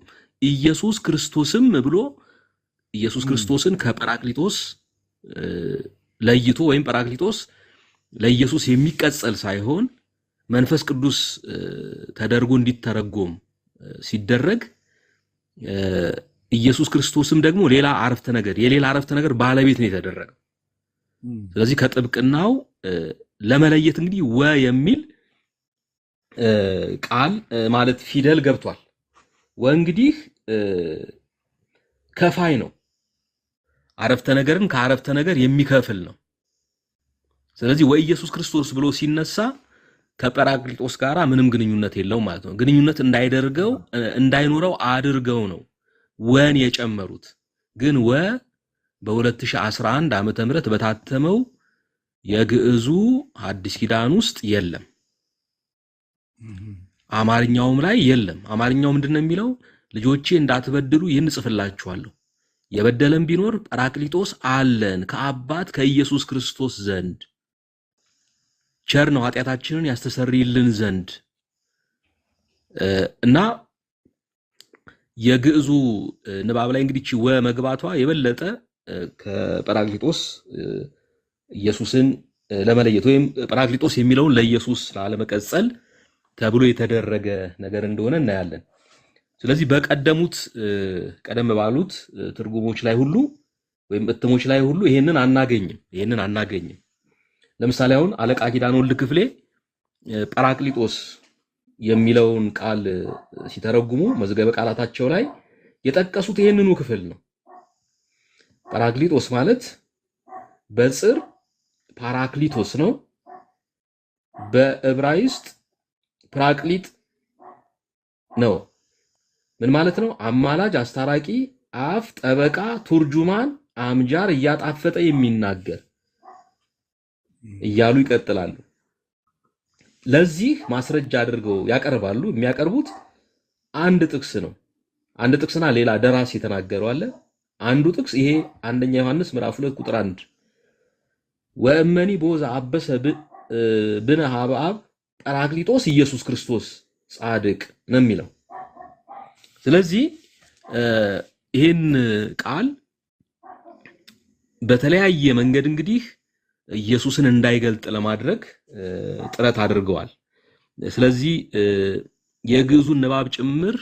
ኢየሱስ ክርስቶስም ብሎ ኢየሱስ ክርስቶስን ከጰራቅሊጦስ ለይቶ ወይም ጰራቅሊጦስ ለኢየሱስ የሚቀጸል ሳይሆን መንፈስ ቅዱስ ተደርጎ እንዲተረጎም ሲደረግ ኢየሱስ ክርስቶስም ደግሞ ሌላ የሌላ አረፍተ ነገር ባለቤት ነው የተደረገው። ስለዚህ ከጥብቅናው ለመለየት እንግዲህ ወ የሚል ቃል ማለት ፊደል ገብቷል። ወ እንግዲህ ከፋይ ነው፣ አረፍተ ነገርን ከአረፍተ ነገር የሚከፍል ነው። ስለዚህ ወኢየሱስ ክርስቶስ ብሎ ሲነሳ ከጰራቅሊጦስ ጋራ ምንም ግንኙነት የለውም ማለት ነው። ግንኙነት እንዳይኖረው አድርገው ነው ወን የጨመሩት። ግን ወ በ2011 ዓመተ ምህረት በታተመው የግዕዙ ሐዲስ ኪዳን ውስጥ የለም። አማርኛውም ላይ የለም። አማርኛው ምንድነው የሚለው? ልጆቼ እንዳትበድሉ ይህን ጽፍላችኋለሁ፣ የበደለም ቢኖር ጰራቅሊጦስ አለን ከአባት ከኢየሱስ ክርስቶስ ዘንድ ቸር ነው ኃጢአታችንን ያስተሰርይልን ዘንድ እና የግዕዙ ንባብ ላይ እንግዲህ ወ መግባቷ የበለጠ ከጰራቅሊጦስ ኢየሱስን ለመለየት ወይም ጰራቅሊጦስ የሚለውን ለኢየሱስ ላለመቀጸል ተብሎ የተደረገ ነገር እንደሆነ እናያለን። ስለዚህ በቀደሙት ቀደም ባሉት ትርጉሞች ላይ ሁሉ ወይም እትሞች ላይ ሁሉ ይሄንን አናገኝም። ለምሳሌ አሁን አለቃ ኪዳነ ወልድ ክፍሌ ጰራቅሊጦስ የሚለውን ቃል ሲተረጉሙ መዝገበ ቃላታቸው ላይ የጠቀሱት ይሄንኑ ክፍል ነው። ጰራቅሊጦስ ማለት በጽር ፓራክሊቶስ ነው። በዕብራይስጥ ፕራቅሊጥ ነው። ምን ማለት ነው? አማላጅ፣ አስታራቂ፣ አፍ፣ ጠበቃ፣ ቱርጁማን፣ አምጃር፣ እያጣፈጠ የሚናገር እያሉ ይቀጥላሉ። ለዚህ ማስረጃ አድርገው ያቀርባሉ። የሚያቀርቡት አንድ ጥቅስ ነው። አንድ ጥቅስና ሌላ ደራሲ የተናገረው አለ። አንዱ ጥቅስ ይሄ አንደኛ ዮሐንስ ምዕራፍ 2 ቁጥር 1 ወእመኒ ቦዛ አበሰ ብነ ሀበ አብ ጰራቅሊጦስ ኢየሱስ ክርስቶስ ጻድቅ ነው የሚለው። ስለዚህ ይሄን ቃል በተለያየ መንገድ እንግዲህ ኢየሱስን እንዳይገልጥ ለማድረግ ጥረት አድርገዋል። ስለዚህ የግዕዙን ንባብ ጭምር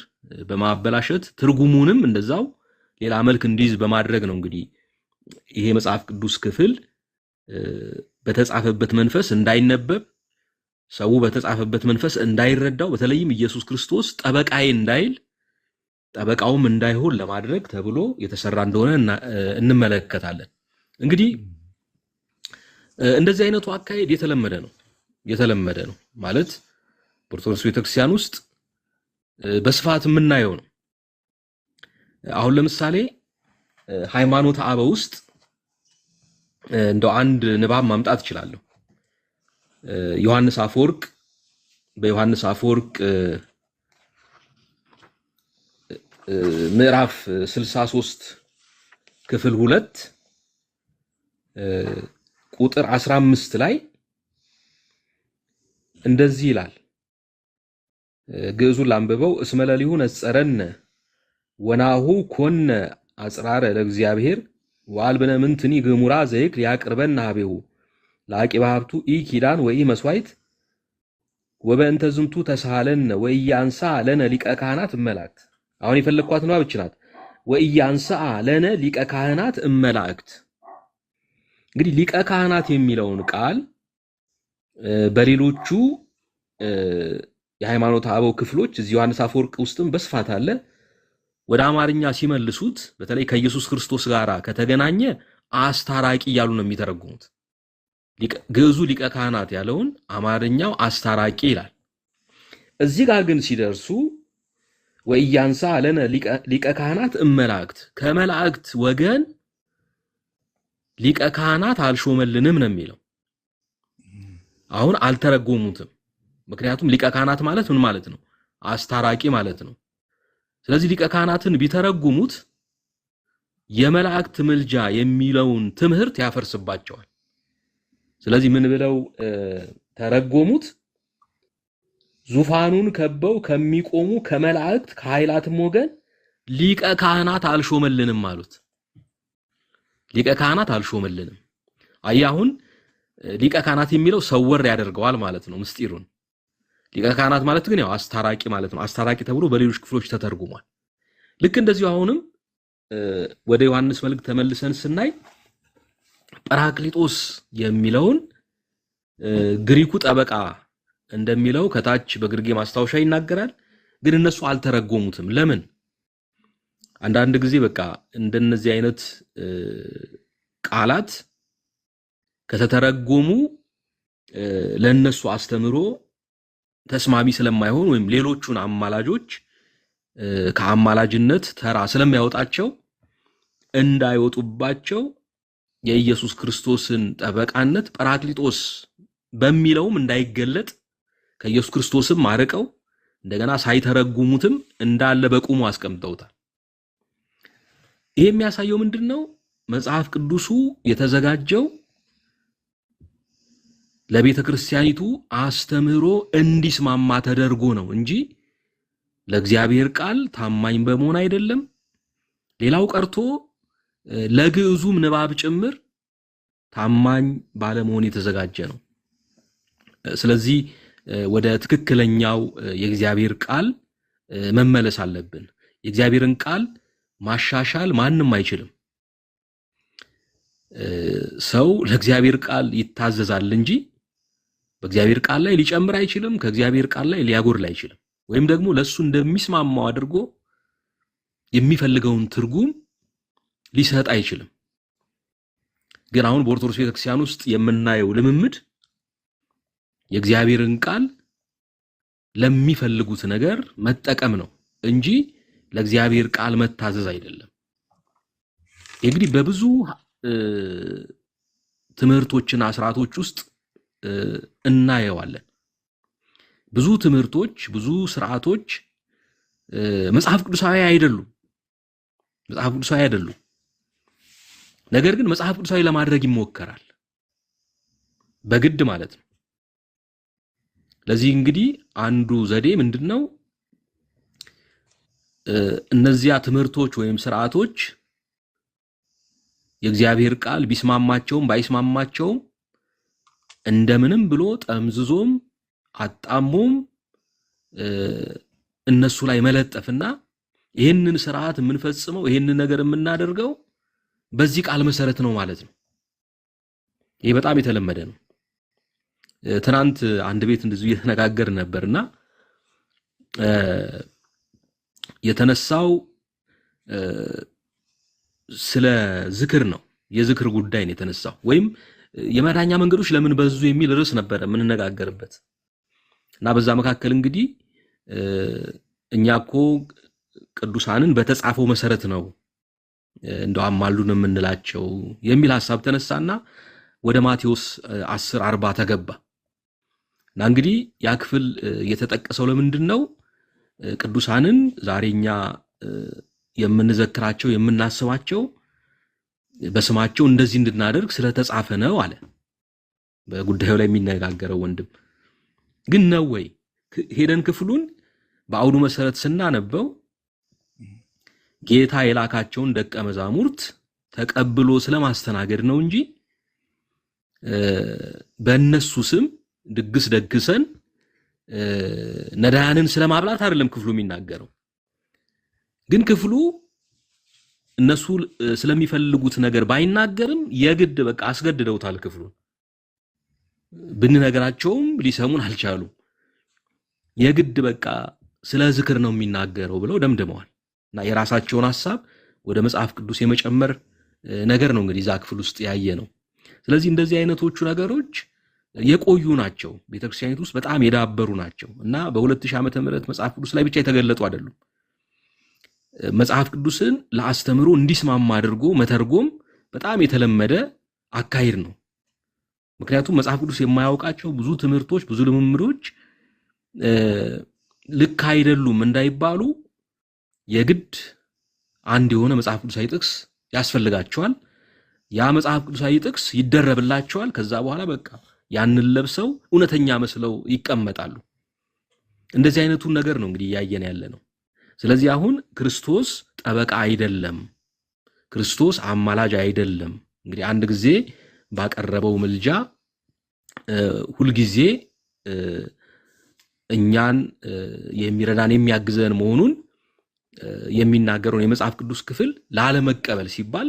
በማበላሸት ትርጉሙንም እንደዛው ሌላ መልክ እንዲይዝ በማድረግ ነው እንግዲህ ይሄ መጽሐፍ ቅዱስ ክፍል በተጻፈበት መንፈስ እንዳይነበብ፣ ሰው በተጻፈበት መንፈስ እንዳይረዳው፣ በተለይም ኢየሱስ ክርስቶስ ጠበቃዬ እንዳይል ጠበቃውም እንዳይሆን ለማድረግ ተብሎ የተሰራ እንደሆነ እንመለከታለን። እንግዲህ እንደዚህ አይነቱ አካሄድ የተለመደ ነው ማለት በኦርቶዶክስ ቤተክርስቲያን ውስጥ በስፋት የምናየው ነው። አሁን ለምሳሌ ሃይማኖተ አበው ውስጥ እንደው አንድ ንባብ ማምጣት እችላለሁ። ዮሐንስ አፈወርቅ በዮሐንስ አፈወርቅ ምዕራፍ 63 ክፍል 2 ቁጥር 15 ላይ እንደዚህ ይላል። ግዕዙን ላንብበው። እስመ ለሊሁ ነጸረነ ወናሁ ኮነ አጽራረ ለእግዚአብሔር ወአልብነ ምንትኒ ግሙራ ዘይክ ሊያቅርበና ሀቤሁ ለአቂባ ሀብቱ ኢ ኪዳን ወኢ መስዋዕት ወበእንተ ዝንቱ ተሳሃለነ ወኢያንሳ ለነ ሊቀ ካህናት እመላእክት። አሁን የፈለኳት ነው አብችናት ወኢያንሳ ለነ ሊቀ ካህናት እመላእክት። እንግዲህ ሊቀ ካህናት የሚለውን ቃል በሌሎቹ የሃይማኖት አበው ክፍሎች እዚህ ዮሐንስ አፈወርቅ ውስጥም በስፋት አለ። ወደ አማርኛ ሲመልሱት በተለይ ከኢየሱስ ክርስቶስ ጋር ከተገናኘ አስታራቂ እያሉ ነው የሚተረጉሙት። ግዕዙ ሊቀ ካህናት ያለውን አማርኛው አስታራቂ ይላል። እዚህ ጋር ግን ሲደርሱ ወኢያንሳ ለነ ሊቀ ካህናት እመላእክት፣ ከመላእክት ወገን ሊቀ ካህናት አልሾመልንም ነው የሚለው። አሁን አልተረጎሙትም። ምክንያቱም ሊቀ ካህናት ማለት ምን ማለት ነው? አስታራቂ ማለት ነው። ስለዚህ ሊቀ ካህናትን ቢተረጉሙት የመላእክት ምልጃ የሚለውን ትምህርት ያፈርስባቸዋል። ስለዚህ ምን ብለው ተረጎሙት? ዙፋኑን ከበው ከሚቆሙ ከመላእክት ከኃይላትም ወገን ሊቀ ካህናት አልሾመልንም አሉት። ሊቀ ካህናት አልሾመልንም። አያሁን ሊቀ ካህናት የሚለው ሰወር ያደርገዋል ማለት ነው ምስጢሩን። ሊቀ ካህናት ማለት ግን ያው አስታራቂ ማለት ነው። አስታራቂ ተብሎ በሌሎች ክፍሎች ተተርጉሟል። ልክ እንደዚሁ አሁንም ወደ ዮሐንስ መልእክት ተመልሰን ስናይ ጰራቅሊጦስ የሚለውን ግሪኩ ጠበቃ እንደሚለው ከታች በግርጌ ማስታወሻ ይናገራል። ግን እነሱ አልተረጎሙትም። ለምን? አንዳንድ ጊዜ በቃ እንደነዚህ አይነት ቃላት ከተተረጎሙ ለነሱ አስተምሮ ተስማሚ ስለማይሆን ወይም ሌሎቹን አማላጆች ከአማላጅነት ተራ ስለሚያወጣቸው እንዳይወጡባቸው የኢየሱስ ክርስቶስን ጠበቃነት ጰራቅሊጦስ በሚለውም እንዳይገለጥ ከኢየሱስ ክርስቶስም አርቀው እንደገና ሳይተረጉሙትም እንዳለ በቁሙ አስቀምጠውታል። ይሄ የሚያሳየው ምንድነው? መጽሐፍ ቅዱሱ የተዘጋጀው ለቤተ ክርስቲያኒቱ አስተምህሮ እንዲስማማ ተደርጎ ነው እንጂ ለእግዚአብሔር ቃል ታማኝ በመሆን አይደለም። ሌላው ቀርቶ ለግዕዙም ንባብ ጭምር ታማኝ ባለመሆን የተዘጋጀ ነው። ስለዚህ ወደ ትክክለኛው የእግዚአብሔር ቃል መመለስ አለብን። የእግዚአብሔርን ቃል ማሻሻል ማንም አይችልም። ሰው ለእግዚአብሔር ቃል ይታዘዛል እንጂ በእግዚአብሔር ቃል ላይ ሊጨምር አይችልም፣ ከእግዚአብሔር ቃል ላይ ሊያጎድል አይችልም። ወይም ደግሞ ለሱ እንደሚስማማው አድርጎ የሚፈልገውን ትርጉም ሊሰጥ አይችልም። ግን አሁን በኦርቶዶክስ ቤተክርስቲያን ውስጥ የምናየው ልምምድ የእግዚአብሔርን ቃል ለሚፈልጉት ነገር መጠቀም ነው እንጂ ለእግዚአብሔር ቃል መታዘዝ አይደለም። እንግዲህ በብዙ ትምህርቶችና ስርዓቶች ውስጥ እናየዋለን። ብዙ ትምህርቶች፣ ብዙ ስርዓቶች መጽሐፍ ቅዱሳዊ አይደሉም። ነገር ግን መጽሐፍ ቅዱሳዊ ለማድረግ ይሞከራል፣ በግድ ማለት ነው። ለዚህ እንግዲህ አንዱ ዘዴ ምንድነው? እነዚያ ትምህርቶች ወይም ስርዓቶች የእግዚአብሔር ቃል ቢስማማቸውም ባይስማማቸውም እንደምንም ብሎ ጠምዝዞም አጣሞም እነሱ ላይ መለጠፍና ይሄንን ስርዓት የምንፈጽመው ይሄንን ነገር የምናደርገው በዚህ ቃል መሰረት ነው ማለት ነው። ይሄ በጣም የተለመደ ነው። ትናንት አንድ ቤት እንደዚህ እየተነጋገር ነበርና የተነሳው ስለ ዝክር ነው። የዝክር ጉዳይ ነው የተነሳው። ወይም የመዳኛ መንገዶች ለምን በዙ የሚል ርዕስ ነበር የምንነጋገርበት እና በዛ መካከል እንግዲህ እኛኮ ቅዱሳንን በተጻፈው መሰረት ነው እንደው አማሉን የምንላቸው የሚል ሐሳብ ተነሳና ወደ ማቴዎስ 10:40 ተገባ። እና እንግዲህ ያ ክፍል የተጠቀሰው ለምንድን ነው? ቅዱሳንን ዛሬኛ የምንዘክራቸው የምናስባቸው በስማቸው እንደዚህ እንድናደርግ ስለተጻፈ ነው አለ። በጉዳዩ ላይ የሚነጋገረው ወንድም ግን ነው ወይ? ሄደን ክፍሉን በአውዱ መሰረት ስናነበው ጌታ የላካቸውን ደቀ መዛሙርት ተቀብሎ ስለማስተናገድ ነው እንጂ በእነሱ ስም ድግስ ደግሰን ነዳያንን ስለማብላት አይደለም ክፍሉ የሚናገረው። ግን ክፍሉ እነሱ ስለሚፈልጉት ነገር ባይናገርም የግድ በቃ አስገድደውታል። ክፍሉን ብንነግራቸውም ሊሰሙን አልቻሉም። የግድ በቃ ስለ ዝክር ነው የሚናገረው ብለው ደምድመዋል። እና የራሳቸውን ሐሳብ ወደ መጽሐፍ ቅዱስ የመጨመር ነገር ነው እንግዲህ ዛ ክፍል ውስጥ ያየ ነው። ስለዚህ እንደዚህ አይነቶቹ ነገሮች የቆዩ ናቸው፣ ቤተክርስቲያኒቱ ውስጥ በጣም የዳበሩ ናቸው እና በ2000 ዓመተ ምህረት መጽሐፍ ቅዱስ ላይ ብቻ የተገለጡ አይደሉም። መጽሐፍ ቅዱስን ለአስተምሮ እንዲስማማ አድርጎ መተርጎም በጣም የተለመደ አካሄድ ነው። ምክንያቱም መጽሐፍ ቅዱስ የማያውቃቸው ብዙ ትምህርቶች፣ ብዙ ልምምዶች ልክ አይደሉም እንዳይባሉ የግድ አንድ የሆነ መጽሐፍ ቅዱሳዊ ጥቅስ ያስፈልጋቸዋል። ያ መጽሐፍ ቅዱሳዊ ጥቅስ ይደረብላቸዋል። ከዛ በኋላ በቃ ያንን ለብሰው እውነተኛ መስለው ይቀመጣሉ። እንደዚህ አይነቱን ነገር ነው እንግዲህ ያየን ያለ ነው። ስለዚህ አሁን ክርስቶስ ጠበቃ አይደለም፣ ክርስቶስ አማላጅ አይደለም። እንግዲህ አንድ ጊዜ ባቀረበው ምልጃ ሁልጊዜ እኛን የሚረዳን የሚያግዘን መሆኑን የሚናገረውን የመጽሐፍ ቅዱስ ክፍል ላለመቀበል ሲባል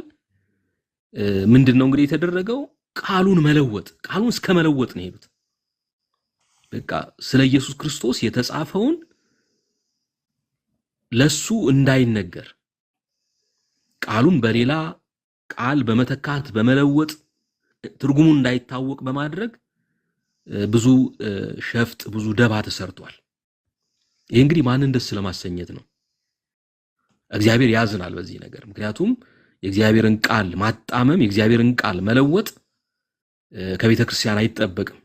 ምንድነው እንግዲህ የተደረገው? ቃሉን መለወጥ፣ ቃሉን እስከ መለወጥ ነው የሄዱት። በቃ ስለ ኢየሱስ ክርስቶስ የተጻፈውን ለሱ እንዳይነገር ቃሉን በሌላ ቃል በመተካት በመለወጥ ትርጉሙ እንዳይታወቅ በማድረግ ብዙ ሸፍጥ፣ ብዙ ደባ ተሰርቷል። ይሄ እንግዲህ ማንን ደስ ለማሰኘት ነው? እግዚአብሔር ያዝናል በዚህ ነገር። ምክንያቱም የእግዚአብሔርን ቃል ማጣመም፣ የእግዚአብሔርን ቃል መለወጥ ከቤተ ክርስቲያን አይጠበቅም።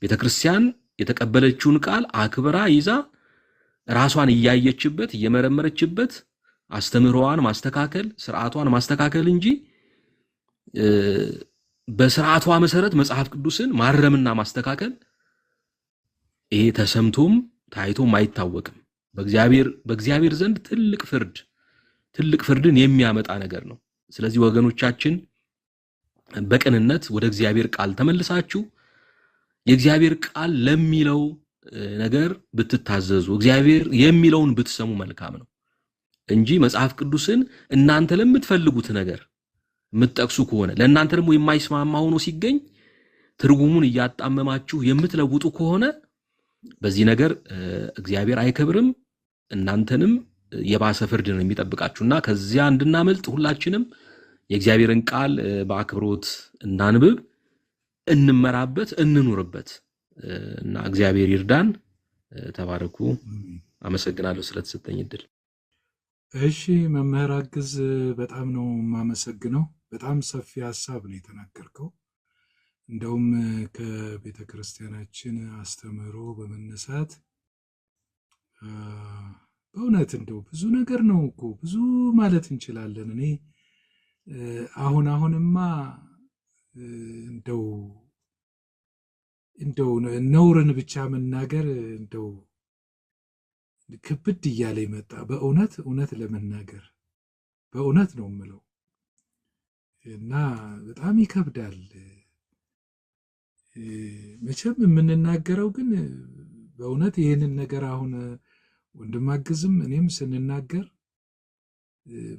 ቤተ ክርስቲያን የተቀበለችውን ቃል አክብራ ይዛ ራሷን እያየችበት እየመረመረችበት አስተምህሮዋን ማስተካከል፣ ስርዓቷን ማስተካከል እንጂ በስርዓቷ መሰረት መጽሐፍ ቅዱስን ማረምና ማስተካከል ይሄ ተሰምቶም ታይቶም አይታወቅም። በእግዚአብሔር ዘንድ ትልቅ ፍርድን የሚያመጣ ነገር ነው። ስለዚህ ወገኖቻችን በቅንነት ወደ እግዚአብሔር ቃል ተመልሳችሁ የእግዚአብሔር ቃል ለሚለው ነገር ብትታዘዙ፣ እግዚአብሔር የሚለውን ብትሰሙ መልካም ነው እንጂ መጽሐፍ ቅዱስን እናንተ ለምትፈልጉት ነገር የምትጠቅሱ ከሆነ ለእናንተ ደግሞ የማይስማማ ሆኖ ሲገኝ ትርጉሙን እያጣመማችሁ የምትለውጡ ከሆነ በዚህ ነገር እግዚአብሔር አይከብርም፣ እናንተንም የባሰ ፍርድ ነው የሚጠብቃችሁና ከዚያ እንድናመልጥ ሁላችንም የእግዚአብሔርን ቃል በአክብሮት እናንብብ፣ እንመራበት፣ እንኑርበት እና እግዚአብሔር ይርዳን። ተባረኩ። አመሰግናለሁ ስለተሰጠኝ እድል። እሺ መምህር አግዝ በጣም ነው የማመሰግነው። በጣም ሰፊ ሐሳብ ነው የተናገርከው። እንደውም ከቤተ ክርስቲያናችን አስተምህሮ በመነሳት በእውነት እንደው ብዙ ነገር ነው እኮ ብዙ ማለት እንችላለን። እኔ አሁንማ እንደው ነውርን ብቻ መናገር እንደው ክብድ እያለ ይመጣ። እውነት ለመናገር በእውነት ነው የምለው እና በጣም ይከብዳል። መቼም የምንናገረው ግን በእውነት ይህንን ነገር አሁን ወንድም አግዝም እኔም ስንናገር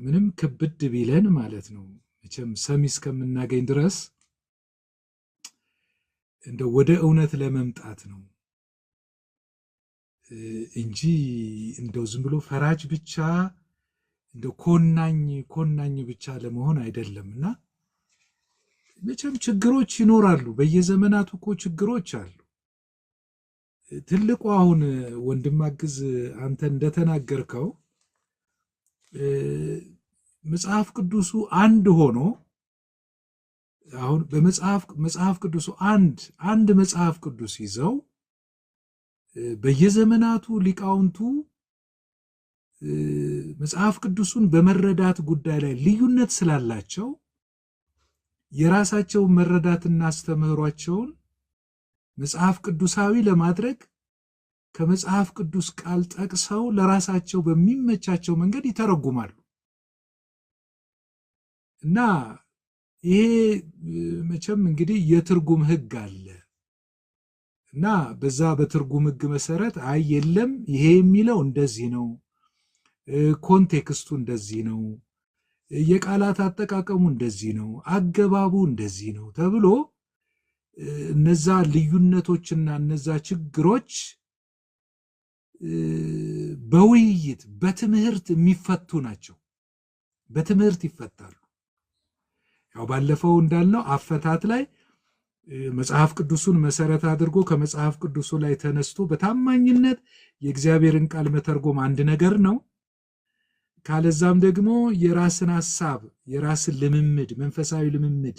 ምንም ክብድ ቢለን ማለት ነው መቼም ሰሚ እስከምናገኝ ድረስ እንደው ወደ እውነት ለመምጣት ነው እንጂ እንደው ዝም ብሎ ፈራጅ ብቻ እንደው ኮናኝ ብቻ ለመሆን አይደለምና መቼም ችግሮች ይኖራሉ። በየዘመናቱ እኮ ችግሮች አሉ። ትልቁ አሁን ወንድም አግዝ አንተ እንደተናገርከው መጽሐፍ ቅዱሱ አንድ ሆኖ አሁን በመጽሐፍ ቅዱሱ አንድ መጽሐፍ ቅዱስ ይዘው በየዘመናቱ ሊቃውንቱ መጽሐፍ ቅዱሱን በመረዳት ጉዳይ ላይ ልዩነት ስላላቸው የራሳቸው መረዳትና አስተምህሯቸውን መጽሐፍ ቅዱሳዊ ለማድረግ ከመጽሐፍ ቅዱስ ቃል ጠቅሰው ለራሳቸው በሚመቻቸው መንገድ ይተረጉማሉ እና ይሄ መቼም እንግዲህ የትርጉም ሕግ አለ እና በዛ በትርጉም ሕግ መሰረት አይ የለም ይሄ የሚለው እንደዚህ ነው፣ ኮንቴክስቱ እንደዚህ ነው፣ የቃላት አጠቃቀሙ እንደዚህ ነው፣ አገባቡ እንደዚህ ነው ተብሎ እነዛ ልዩነቶችና እነዛ ችግሮች በውይይት በትምህርት የሚፈቱ ናቸው። በትምህርት ይፈታሉ። ያው ባለፈው እንዳልነው አፈታት ላይ መጽሐፍ ቅዱሱን መሰረት አድርጎ ከመጽሐፍ ቅዱሱ ላይ ተነስቶ በታማኝነት የእግዚአብሔርን ቃል መተርጎም አንድ ነገር ነው። ካለዛም ደግሞ የራስን ሐሳብ፣ የራስን ልምምድ፣ መንፈሳዊ ልምምድ፣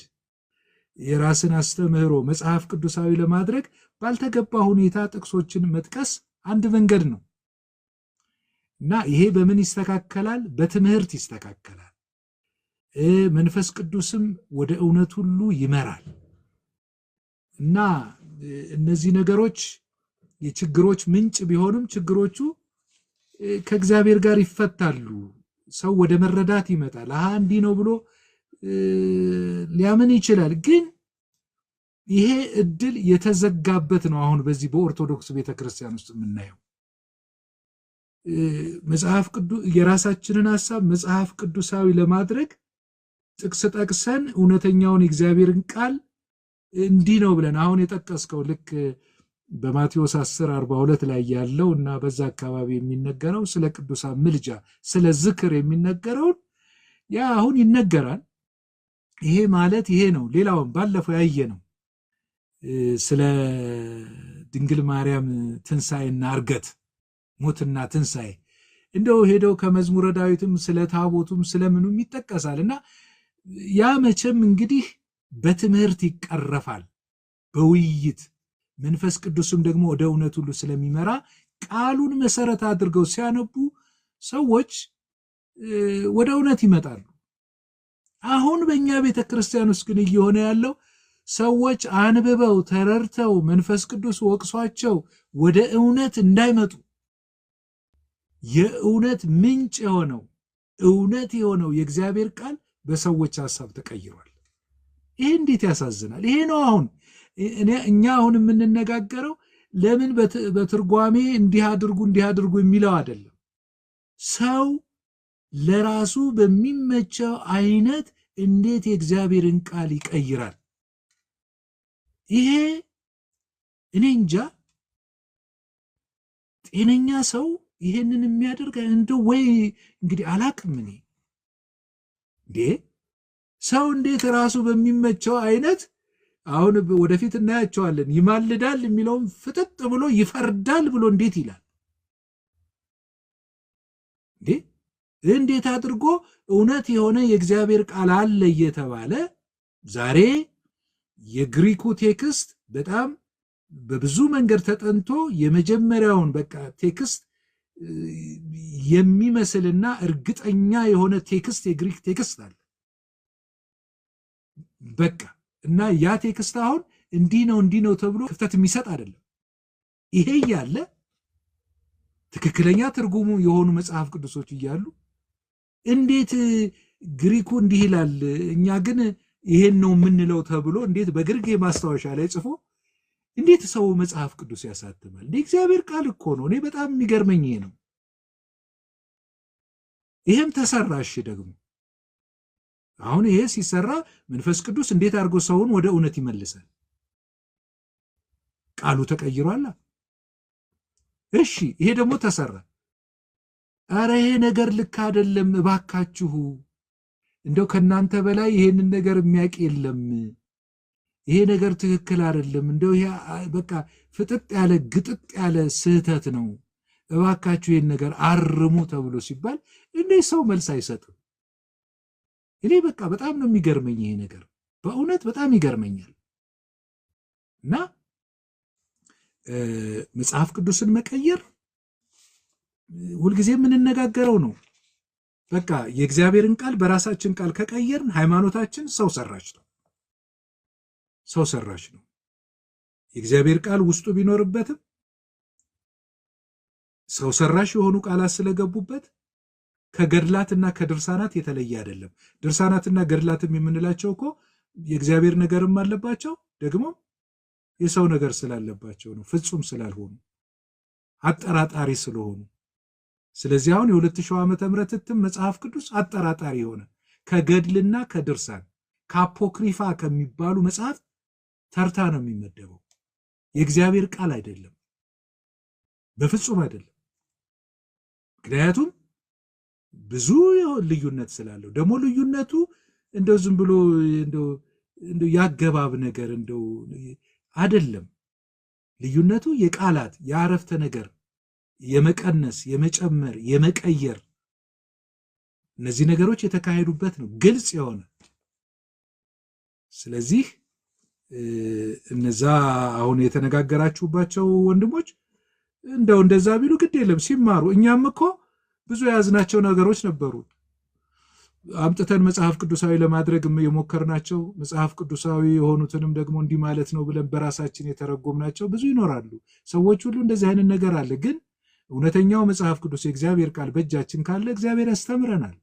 የራስን አስተምህሮ መጽሐፍ ቅዱሳዊ ለማድረግ ባልተገባ ሁኔታ ጥቅሶችን መጥቀስ አንድ መንገድ ነው እና ይሄ በምን ይስተካከላል? በትምህርት ይስተካከላል። መንፈስ ቅዱስም ወደ እውነት ሁሉ ይመራል እና እነዚህ ነገሮች የችግሮች ምንጭ ቢሆንም ችግሮቹ ከእግዚአብሔር ጋር ይፈታሉ። ሰው ወደ መረዳት ይመጣል። እንዲህ ነው ብሎ ሊያምን ይችላል። ግን ይሄ እድል የተዘጋበት ነው። አሁን በዚህ በኦርቶዶክስ ቤተክርስቲያን ውስጥ የምናየው መጽሐፍ ቅዱስ የራሳችንን ሐሳብ መጽሐፍ ቅዱሳዊ ለማድረግ ጥቅስ ጠቅሰን እውነተኛውን የእግዚአብሔርን ቃል እንዲህ ነው ብለን አሁን የጠቀስከው ልክ በማቴዎስ 10:42 ላይ ያለው እና በዛ አካባቢ የሚነገረው ስለ ቅዱሳን ምልጃ ስለ ዝክር የሚነገረውን ያ አሁን ይነገራል። ይሄ ማለት ይሄ ነው። ሌላውን ባለፈው ያየ ነው ስለ ድንግል ማርያም ትንሣኤና ዕርገት፣ ሞትና ትንሣኤ እንደው ሄደው ከመዝሙረ ዳዊትም ስለ ታቦቱም ስለምኑም ይጠቀሳል እና ያ መቼም እንግዲህ በትምህርት ይቀረፋል፣ በውይይት መንፈስ ቅዱስም ደግሞ ወደ እውነት ሁሉ ስለሚመራ ቃሉን መሰረት አድርገው ሲያነቡ ሰዎች ወደ እውነት ይመጣሉ። አሁን በእኛ ቤተ ክርስቲያን ውስጥ ግን እየሆነ ያለው ሰዎች አንብበው ተረድተው መንፈስ ቅዱስ ወቅሷቸው ወደ እውነት እንዳይመጡ የእውነት ምንጭ የሆነው የእግዚአብሔር ቃል በሰዎች ሐሳብ ተቀይሯል። ይሄ እንዴት ያሳዝናል! ይሄ ነው አሁን እኛ አሁን የምንነጋገረው ለምን በትርጓሜ እንዲህ አድርጉ የሚለው አይደለም። ሰው ለራሱ በሚመቸው አይነት እንዴት የእግዚአብሔርን ቃል ይቀይራል? ይሄ እኔ እንጃ። ጤነኛ ሰው ይሄንን የሚያደርግ እንደው ወይ እንግዲህ አላቅም። እኔ ሰው እንዴት ራሱ በሚመቸው አይነት አሁን ወደፊት እናያቸዋለን። ይማልዳል የሚለውም ፍጥጥ ብሎ ይፈርዳል ብሎ እንዴት ይላል? እንዴት አድርጎ እውነት የሆነ የእግዚአብሔር ቃል አለ እየተባለ ዛሬ የግሪኩ ቴክስት በጣም በብዙ መንገድ ተጠንቶ የመጀመሪያውን በቃ ቴክስት የሚመስልና እርግጠኛ የሆነ ቴክስት የግሪክ ቴክስት አለ በቃ እና ያ ቴክስት አሁን እንዲህ ነው ተብሎ ክፍተት የሚሰጥ አይደለም። ይሄ ያለ ትክክለኛ ትርጉሙ የሆኑ መጽሐፍ ቅዱሶች እያሉ እንዴት ግሪኩ እንዲህ ይላል እኛ ግን ይሄን ነው የምንለው ተብሎ እንዴት በግርጌ ማስታወሻ ላይ ጽፎ እንዴት ሰው መጽሐፍ ቅዱስ ያሳትማል? እግዚአብሔር ቃል እኮ ነው። እኔ በጣም የሚገርመኝ ይሄ ነው። ይሄም ተሰራሽ ደግሞ አሁን ይሄ ሲሰራ መንፈስ ቅዱስ እንዴት አድርጎ ሰውን ወደ እውነት ይመልሳል? ቃሉ ተቀይሯል። እሺ ይሄ ደግሞ ተሰራ። አረ ይሄ ነገር ልክ አይደለም፣ እባካችሁ እንደው ከናንተ በላይ ይሄንን ነገር የሚያውቅ የለም፣ ይሄ ነገር ትክክል አይደለም፣ እንደው ይሄ በቃ ፍጥጥ ያለ ግጥጥ ያለ ስህተት ነው፣ እባካችሁ ይሄን ነገር አርሙ ተብሎ ሲባል እንዴ ሰው መልስ አይሰጥም? እኔ በቃ በጣም ነው የሚገርመኝ ይሄ ነገር፣ በእውነት በጣም ይገርመኛል። እና መጽሐፍ ቅዱስን መቀየር ሁልጊዜ የምንነጋገረው ነው። በቃ የእግዚአብሔርን ቃል በራሳችን ቃል ከቀየርን ሃይማኖታችን ሰው ሰራሽ ነው፣ ሰው ሰራሽ ነው። የእግዚአብሔር ቃል ውስጡ ቢኖርበትም ሰው ሰራሽ የሆኑ ቃላት ስለገቡበት ከገድላትና ከድርሳናት የተለየ አይደለም። ድርሳናትና ገድላትም የምንላቸው እኮ የእግዚአብሔር ነገርም አለባቸው፣ ደግሞ የሰው ነገር ስላለባቸው ነው፣ ፍጹም ስላልሆኑ አጠራጣሪ ስለሆኑ። ስለዚህ አሁን የ2000 ዓመተ ምህረት እትም መጽሐፍ ቅዱስ አጠራጣሪ የሆነ ከገድልና ከድርሳን ከአፖክሪፋ ከሚባሉ መጽሐፍ ተርታ ነው የሚመደበው። የእግዚአብሔር ቃል አይደለም፣ በፍጹም አይደለም። ምክንያቱም ብዙ ልዩነት ስላለው፣ ደግሞ ልዩነቱ እንደው ዝም ብሎ እንደው ያገባብ ነገር እንደው አይደለም። ልዩነቱ የቃላት የአረፍተ ነገር የመቀነስ የመጨመር የመቀየር እነዚህ ነገሮች የተካሄዱበት ነው፣ ግልጽ የሆነ። ስለዚህ እነዛ አሁን የተነጋገራችሁባቸው ወንድሞች እንደው እንደዛ ቢሉ ግድ የለም ሲማሩ። እኛም እኮ ብዙ የያዝናቸው ነገሮች ነበሩ አምጥተን መጽሐፍ ቅዱሳዊ ለማድረግ የሞከርናቸው፣ መጽሐፍ ቅዱሳዊ የሆኑትንም ደግሞ እንዲህ ማለት ነው ብለን በራሳችን የተረጎምናቸው ብዙ ይኖራሉ። ሰዎች ሁሉ እንደዚህ አይነት ነገር አለ። ግን እውነተኛው መጽሐፍ ቅዱስ የእግዚአብሔር ቃል በእጃችን ካለ እግዚአብሔር ያስተምረናል፣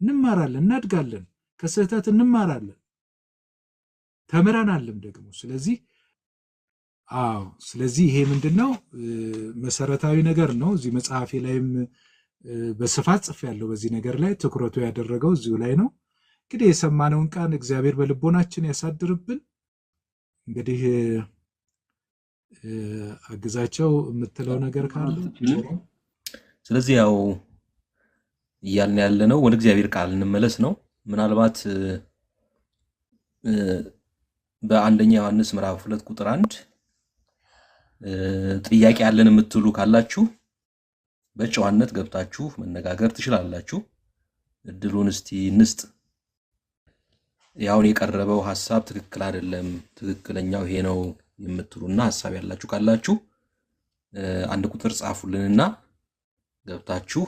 እንማራለን፣ እናድጋለን፣ ከስህተት እንማራለን፣ ተምረናልም ደግሞ። ስለዚህ ይሄ ምንድነው መሰረታዊ ነገር ነው። እዚህ መጽሐፌ ላይም በስፋት ጽፌያለሁ። በዚህ ነገር ላይ ትኩረቱ ያደረገው እዚሁ ላይ ነው። እንግዲህ የሰማነውን ቃል እግዚአብሔር በልቦናችን ያሳድርብን። እንግዲህ አግዛቸው የምትለው ነገር ካለ። ስለዚህ ያው እያልን ያለነው ወደ እግዚአብሔር ቃል እንመለስ ነው። ምናልባት በአንደኛ ዮሐንስ ምዕራፍ 2 ቁጥር 1 ጥያቄ ያለን የምትሉ ካላችሁ በጨዋነት ገብታችሁ መነጋገር ትችላላችሁ። እድሉን እስቲ እንስጥ። ያውን የቀረበው ሐሳብ ትክክል አይደለም፣ ትክክለኛው ይሄ ነው የምትሉና ሐሳብ ያላችሁ ካላችሁ አንድ ቁጥር ጻፉልንና ገብታችሁ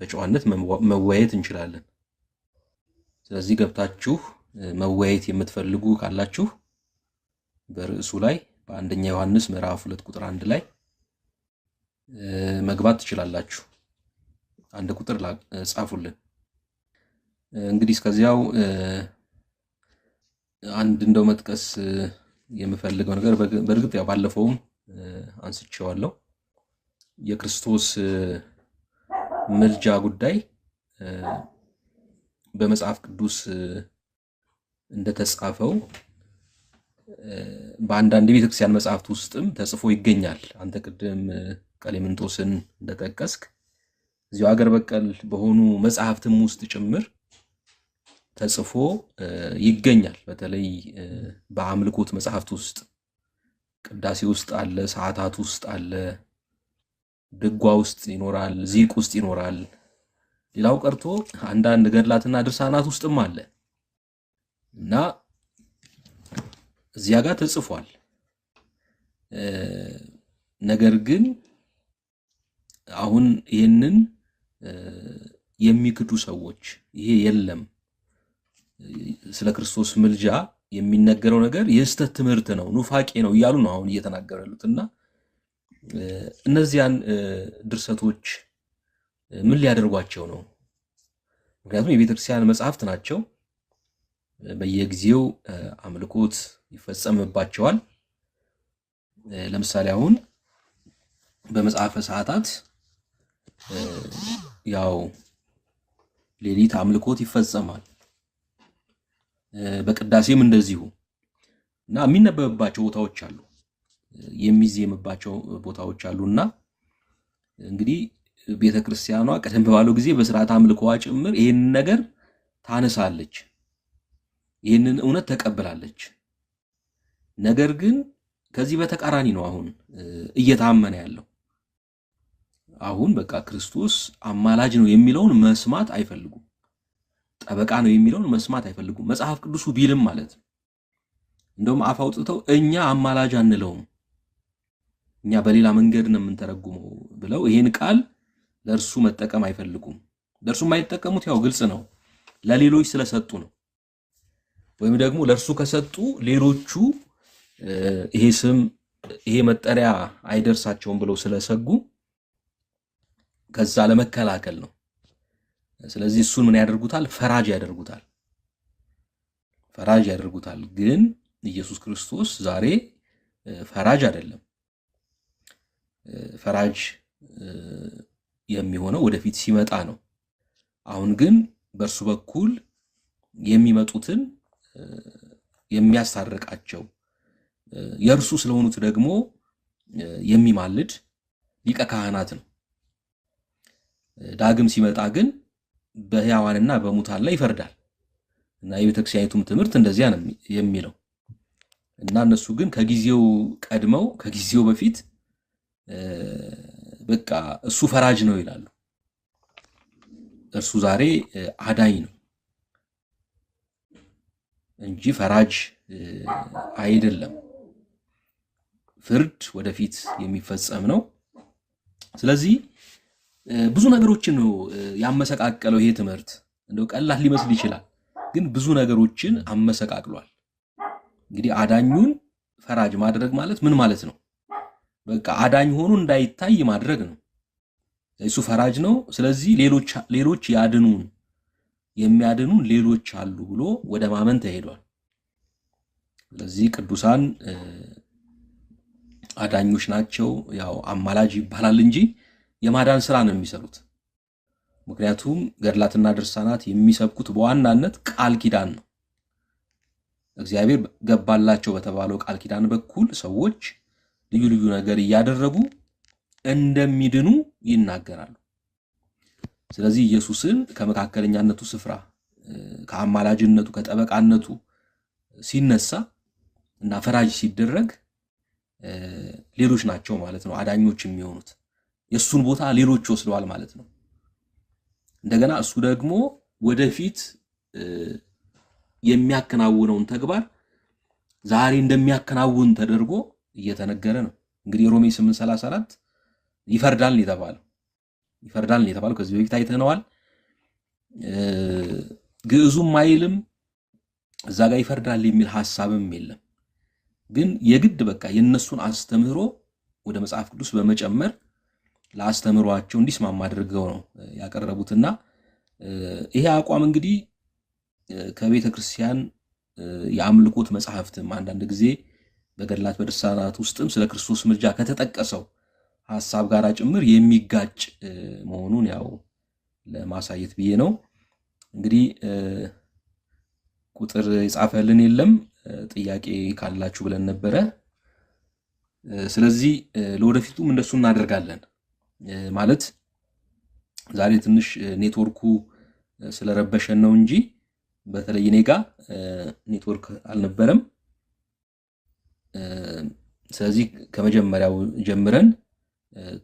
በጨዋነት መወያየት እንችላለን። ስለዚህ ገብታችሁ መወያየት የምትፈልጉ ካላችሁ በርዕሱ ላይ በአንደኛ ዮሐንስ ምዕራፍ 2 ቁጥር 1 ላይ መግባት ትችላላችሁ። አንድ ቁጥር ጻፉልን። እንግዲህ እስከዚያው አንድ እንደው መጥቀስ የምፈልገው ነገር በእርግጥ ያው ባለፈውም አንስቼዋለሁ። የክርስቶስ ምልጃ ጉዳይ በመጽሐፍ ቅዱስ እንደተጻፈው በአንዳንድ ቤተክርስቲያን መጽሐፍት ውስጥም ተጽፎ ይገኛል። አንተ ቅድም ቀሌምንጦስን እንደጠቀስክ እዚሁ ሀገር በቀል በሆኑ መጽሐፍትም ውስጥ ጭምር ተጽፎ ይገኛል። በተለይ በአምልኮት መጽሐፍት ውስጥ ቅዳሴ ውስጥ አለ፣ ሰዓታት ውስጥ አለ፣ ድጓ ውስጥ ይኖራል፣ ዚቅ ውስጥ ይኖራል። ሌላው ቀርቶ አንዳንድ ገድላትና ድርሳናት ውስጥም አለ እና እዚያ ጋር ተጽፏል። ነገር ግን አሁን ይህንን የሚክዱ ሰዎች ይሄ የለም ስለ ክርስቶስ ምልጃ የሚነገረው ነገር የስተት ትምህርት ነው፣ ኑፋቄ ነው እያሉ ነው አሁን እየተናገሩ ያሉትና እነዚያን ድርሰቶች ምን ሊያደርጓቸው ነው? ምክንያቱም የቤተክርስቲያን መጽሐፍት ናቸው። በየጊዜው አምልኮት ይፈጸምባቸዋል። ለምሳሌ አሁን በመጽሐፈ ሰዓታት ያው ሌሊት አምልኮት ይፈጸማል። በቅዳሴም እንደዚሁ እና የሚነበብባቸው ቦታዎች አሉ፣ የሚዜምባቸው ቦታዎች አሉና እንግዲህ ቤተክርስቲያኗ ቀደም ባለው ጊዜ በስርዓት አምልኮዋ ጭምር ይሄንን ነገር ታነሳለች፣ ይሄንን እውነት ተቀበላለች። ነገር ግን ከዚህ በተቃራኒ ነው አሁን እየታመነ ያለው። አሁን በቃ ክርስቶስ አማላጅ ነው የሚለውን መስማት አይፈልጉም። ጠበቃ ነው የሚለውን መስማት አይፈልጉም። መጽሐፍ ቅዱሱ ቢልም ማለት ነው። እንደውም አፍ አውጥተው እኛ አማላጅ አንለውም፣ እኛ በሌላ መንገድ ነው የምንተረጉመው ብለው ይሄን ቃል ለእርሱ መጠቀም አይፈልጉም። ለእርሱ የማይጠቀሙት ያው ግልጽ ነው፣ ለሌሎች ስለሰጡ ነው። ወይም ደግሞ ለእርሱ ከሰጡ ሌሎቹ ይሄ ስም ይሄ መጠሪያ አይደርሳቸውም ብለው ስለሰጉ ከዛ ለመከላከል ነው። ስለዚህ እሱን ምን ያደርጉታል? ፈራጅ ያደርጉታል። ፈራጅ ያደርጉታል። ግን ኢየሱስ ክርስቶስ ዛሬ ፈራጅ አይደለም። ፈራጅ የሚሆነው ወደፊት ሲመጣ ነው። አሁን ግን በእርሱ በኩል የሚመጡትን የሚያስታርቃቸው የእርሱ ስለሆኑት ደግሞ የሚማልድ ሊቀ ካህናት ነው። ዳግም ሲመጣ ግን በሕያዋንና በሙታን ላይ ይፈርዳል እና የቤተክርስቲያኒቱም ትምህርት እንደዚያ ነው የሚለው እና እነሱ ግን ከጊዜው ቀድመው ከጊዜው በፊት በቃ እሱ ፈራጅ ነው ይላሉ። እርሱ ዛሬ አዳኝ ነው እንጂ ፈራጅ አይደለም። ፍርድ ወደፊት የሚፈጸም ነው። ስለዚህ ብዙ ነገሮችን ነው ያመሰቃቀለው ይሄ ትምህርት። እንደው ቀላል ሊመስል ይችላል፣ ግን ብዙ ነገሮችን አመሰቃቅሏል። እንግዲህ አዳኙን ፈራጅ ማድረግ ማለት ምን ማለት ነው? በቃ አዳኝ ሆኖ እንዳይታይ ማድረግ ነው። እሱ ፈራጅ ነው። ስለዚህ ሌሎች ያድኑን፣ የሚያድኑን ሌሎች አሉ ብሎ ወደ ማመን ተሄዷል። ስለዚህ ቅዱሳን አዳኞች ናቸው። ያው አማላጅ ይባላል እንጂ የማዳን ስራ ነው የሚሰሩት። ምክንያቱም ገድላትና ድርሳናት የሚሰብኩት በዋናነት ቃል ኪዳን ነው። እግዚአብሔር ገባላቸው በተባለው ቃል ኪዳን በኩል ሰዎች ልዩ ልዩ ነገር እያደረጉ እንደሚድኑ ይናገራሉ። ስለዚህ ኢየሱስን ከመካከለኛነቱ ስፍራ ከአማላጅነቱ ከጠበቃነቱ ሲነሳ እና ፈራጅ ሲደረግ ሌሎች ናቸው ማለት ነው አዳኞች የሚሆኑት። የሱን ቦታ ሌሎች ወስደዋል ማለት ነው። እንደገና እሱ ደግሞ ወደፊት የሚያከናውነውን ተግባር ዛሬ እንደሚያከናውን ተደርጎ እየተነገረ ነው። እንግዲህ ሮሜ 8:34 ይፈርዳል የተባለው ከዚህ በፊት አይተነዋል። ግዕዙም አይልም እዛ ጋር ይፈርዳል የሚል ሐሳብም የለም። ግን የግድ በቃ የነሱን አስተምህሮ ወደ መጽሐፍ ቅዱስ በመጨመር ለአስተምህሯቸው እንዲስማማ አድርገው ነው ያቀረቡትና ይሄ አቋም እንግዲህ ከቤተ ክርስቲያን የአምልኮት መጽሐፍትም አንዳንድ ጊዜ በገድላት በድርሳናት ውስጥም ስለ ክርስቶስ ምልጃ ከተጠቀሰው ሐሳብ ጋር ጭምር የሚጋጭ መሆኑን ያው ለማሳየት ብዬ ነው። እንግዲህ ቁጥር የጻፈልን የለም፣ ጥያቄ ካላችሁ ብለን ነበረ። ስለዚህ ለወደፊቱም እንደሱ እናደርጋለን። ማለት ዛሬ ትንሽ ኔትወርኩ ስለረበሸን ነው እንጂ በተለይ እኔ ጋር ኔትወርክ አልነበረም። ስለዚህ ከመጀመሪያው ጀምረን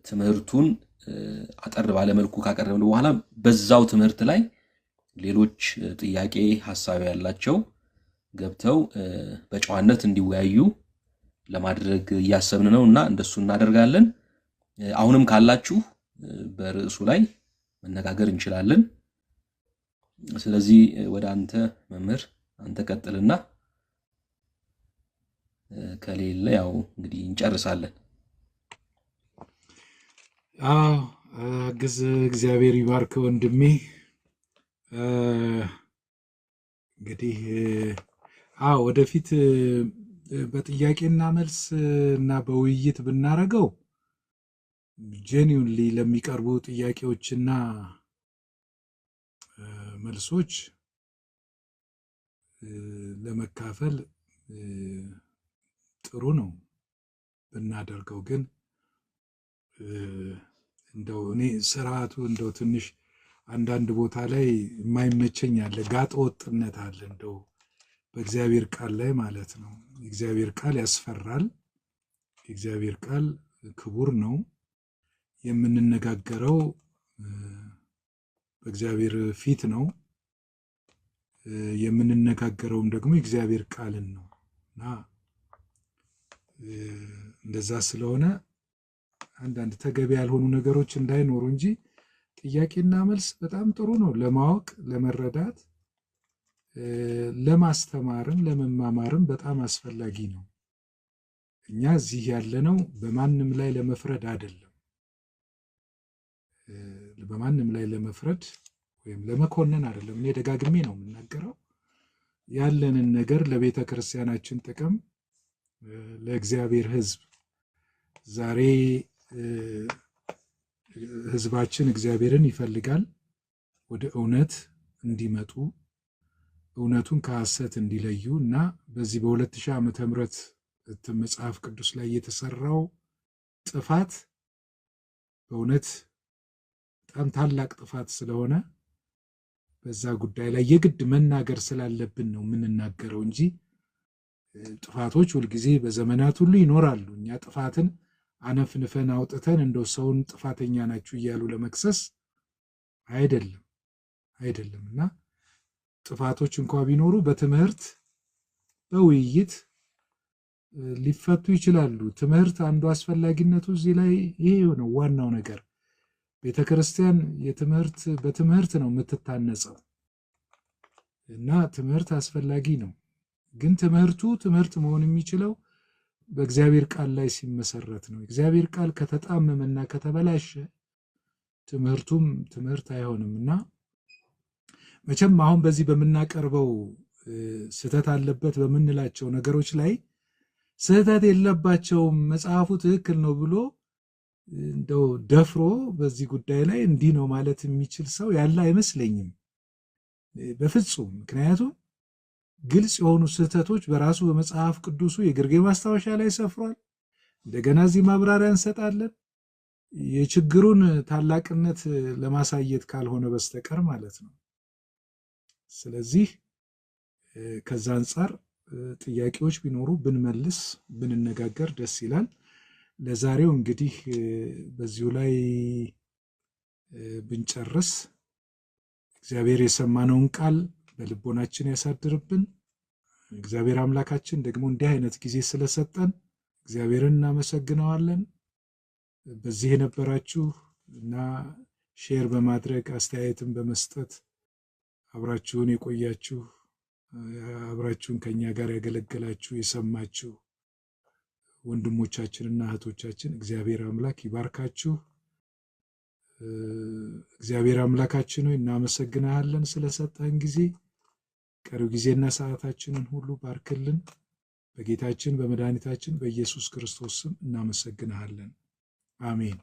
ትምህርቱን አጠር ባለ መልኩ ካቀረብን በኋላ በዛው ትምህርት ላይ ሌሎች ጥያቄ ሐሳብ ያላቸው ገብተው በጨዋነት እንዲወያዩ ለማድረግ እያሰብን ነውና እንደሱ እናደርጋለን። አሁንም ካላችሁ በርዕሱ ላይ መነጋገር እንችላለን። ስለዚህ ወደ አንተ መምህር አንተ ቀጥልና ከሌለ ያው እንግዲህ እንጨርሳለን። እግዚአብሔር ይባርክ ወንድሜ። እንግዲህ ወደፊት በጥያቄና መልስ እና በውይይት ብናረገው ጄኒውንሊ ለሚቀርቡ ጥያቄዎችና መልሶች ለመካፈል ጥሩ ነው ብናደርገው። ግን እንደው እኔ ስርዓቱ እንደው ትንሽ አንዳንድ ቦታ ላይ የማይመቸኝ አለ፣ ጋጠ ወጥነት አለ። እንደው በእግዚአብሔር ቃል ላይ ማለት ነው። የእግዚአብሔር ቃል ያስፈራል። የእግዚአብሔር ቃል ክቡር ነው። የምንነጋገረው በእግዚአብሔር ፊት ነው። የምንነጋገረውም ደግሞ የእግዚአብሔር ቃልን ነው እና እንደዛ ስለሆነ አንዳንድ ተገቢ ያልሆኑ ነገሮች እንዳይኖሩ እንጂ ጥያቄና መልስ በጣም ጥሩ ነው፣ ለማወቅ ለመረዳት፣ ለማስተማርም ለመማማርም በጣም አስፈላጊ ነው። እኛ እዚህ ያለነው በማንም ላይ ለመፍረድ አይደለም። በማንም ላይ ለመፍረድ ወይም ለመኮነን አይደለም። እኔ ደጋግሜ ነው የምናገረው። ያለንን ነገር ለቤተ ክርስቲያናችን ጥቅም፣ ለእግዚአብሔር ሕዝብ ዛሬ ሕዝባችን እግዚአብሔርን ይፈልጋል። ወደ እውነት እንዲመጡ እውነቱን ከሐሰት እንዲለዩ እና በዚህ በ2000 ዓመተ ምህረት መጽሐፍ ቅዱስ ላይ የተሰራው ጥፋት በእውነት በጣም ታላቅ ጥፋት ስለሆነ በዛ ጉዳይ ላይ የግድ መናገር ስላለብን ነው የምንናገረው እንጂ ጥፋቶች ሁልጊዜ በዘመናት ሁሉ ይኖራሉ። እኛ ጥፋትን አነፍንፈን አውጥተን እንደው ሰውን ጥፋተኛ ናችሁ እያሉ ለመክሰስ አይደለም እና ጥፋቶች እንኳ ቢኖሩ በትምህርት በውይይት ሊፈቱ ይችላሉ። ትምህርት አንዱ አስፈላጊነቱ እዚህ ላይ ይሄ ነው ዋናው ነገር። ቤተክርስቲያን በትምህርት ነው የምትታነጸው እና ትምህርት አስፈላጊ ነው። ግን ትምህርት መሆን የሚችለው በእግዚአብሔር ቃል ላይ ሲመሰረት ነው። እግዚአብሔር ቃል ከተጣመመና ከተበላሸ ትምህርቱም ትምህርት አይሆንም እና መቼም አሁን በዚህ በምናቀርበው ስህተት አለበት በምንላቸው ነገሮች ላይ ስህተት የለባቸውም መጽሐፉ ትክክል ነው ብሎ እንደው ደፍሮ በዚህ ጉዳይ ላይ እንዲህ ነው ማለት የሚችል ሰው ያለ አይመስለኝም በፍጹም። ምክንያቱም ግልጽ የሆኑ ስህተቶች በራሱ በመጽሐፍ ቅዱሱ የግርጌ ማስታወሻ ላይ ሰፍሯል። እንደገና እዚህ ማብራሪያ እንሰጣለን። የችግሩን ታላቅነት ለማሳየት ካልሆነ በስተቀር ማለት ነው። ስለዚህ ከዛ አንጻር ጥያቄዎች ቢኖሩ ብንመልስ ብንነጋገር ደስ ይላል። ለዛሬው እንግዲህ በዚሁ ላይ ብንጨርስ እግዚአብሔር የሰማነውን ቃል በልቦናችን ያሳድርብን። እግዚአብሔር አምላካችን ደግሞ እንዲህ አይነት ጊዜ ስለሰጠን እግዚአብሔርን እናመሰግነዋለን። በዚህ የነበራችሁ እና ሼር በማድረግ አስተያየትን በመስጠት አብራችሁን የቆያችሁ አብራችሁን ከኛ ጋር ያገለገላችሁ የሰማችሁ ወንድሞቻችንና እህቶቻችን እግዚአብሔር አምላክ ይባርካችሁ። እግዚአብሔር አምላካችን ሆይ እናመሰግናለን ስለሰጠን ጊዜ። ቀሪው ጊዜና ሰዓታችንን ሁሉ ባርክልን። በጌታችን በመድኃኒታችን በኢየሱስ ክርስቶስ ስም እናመሰግናለን። አሜን።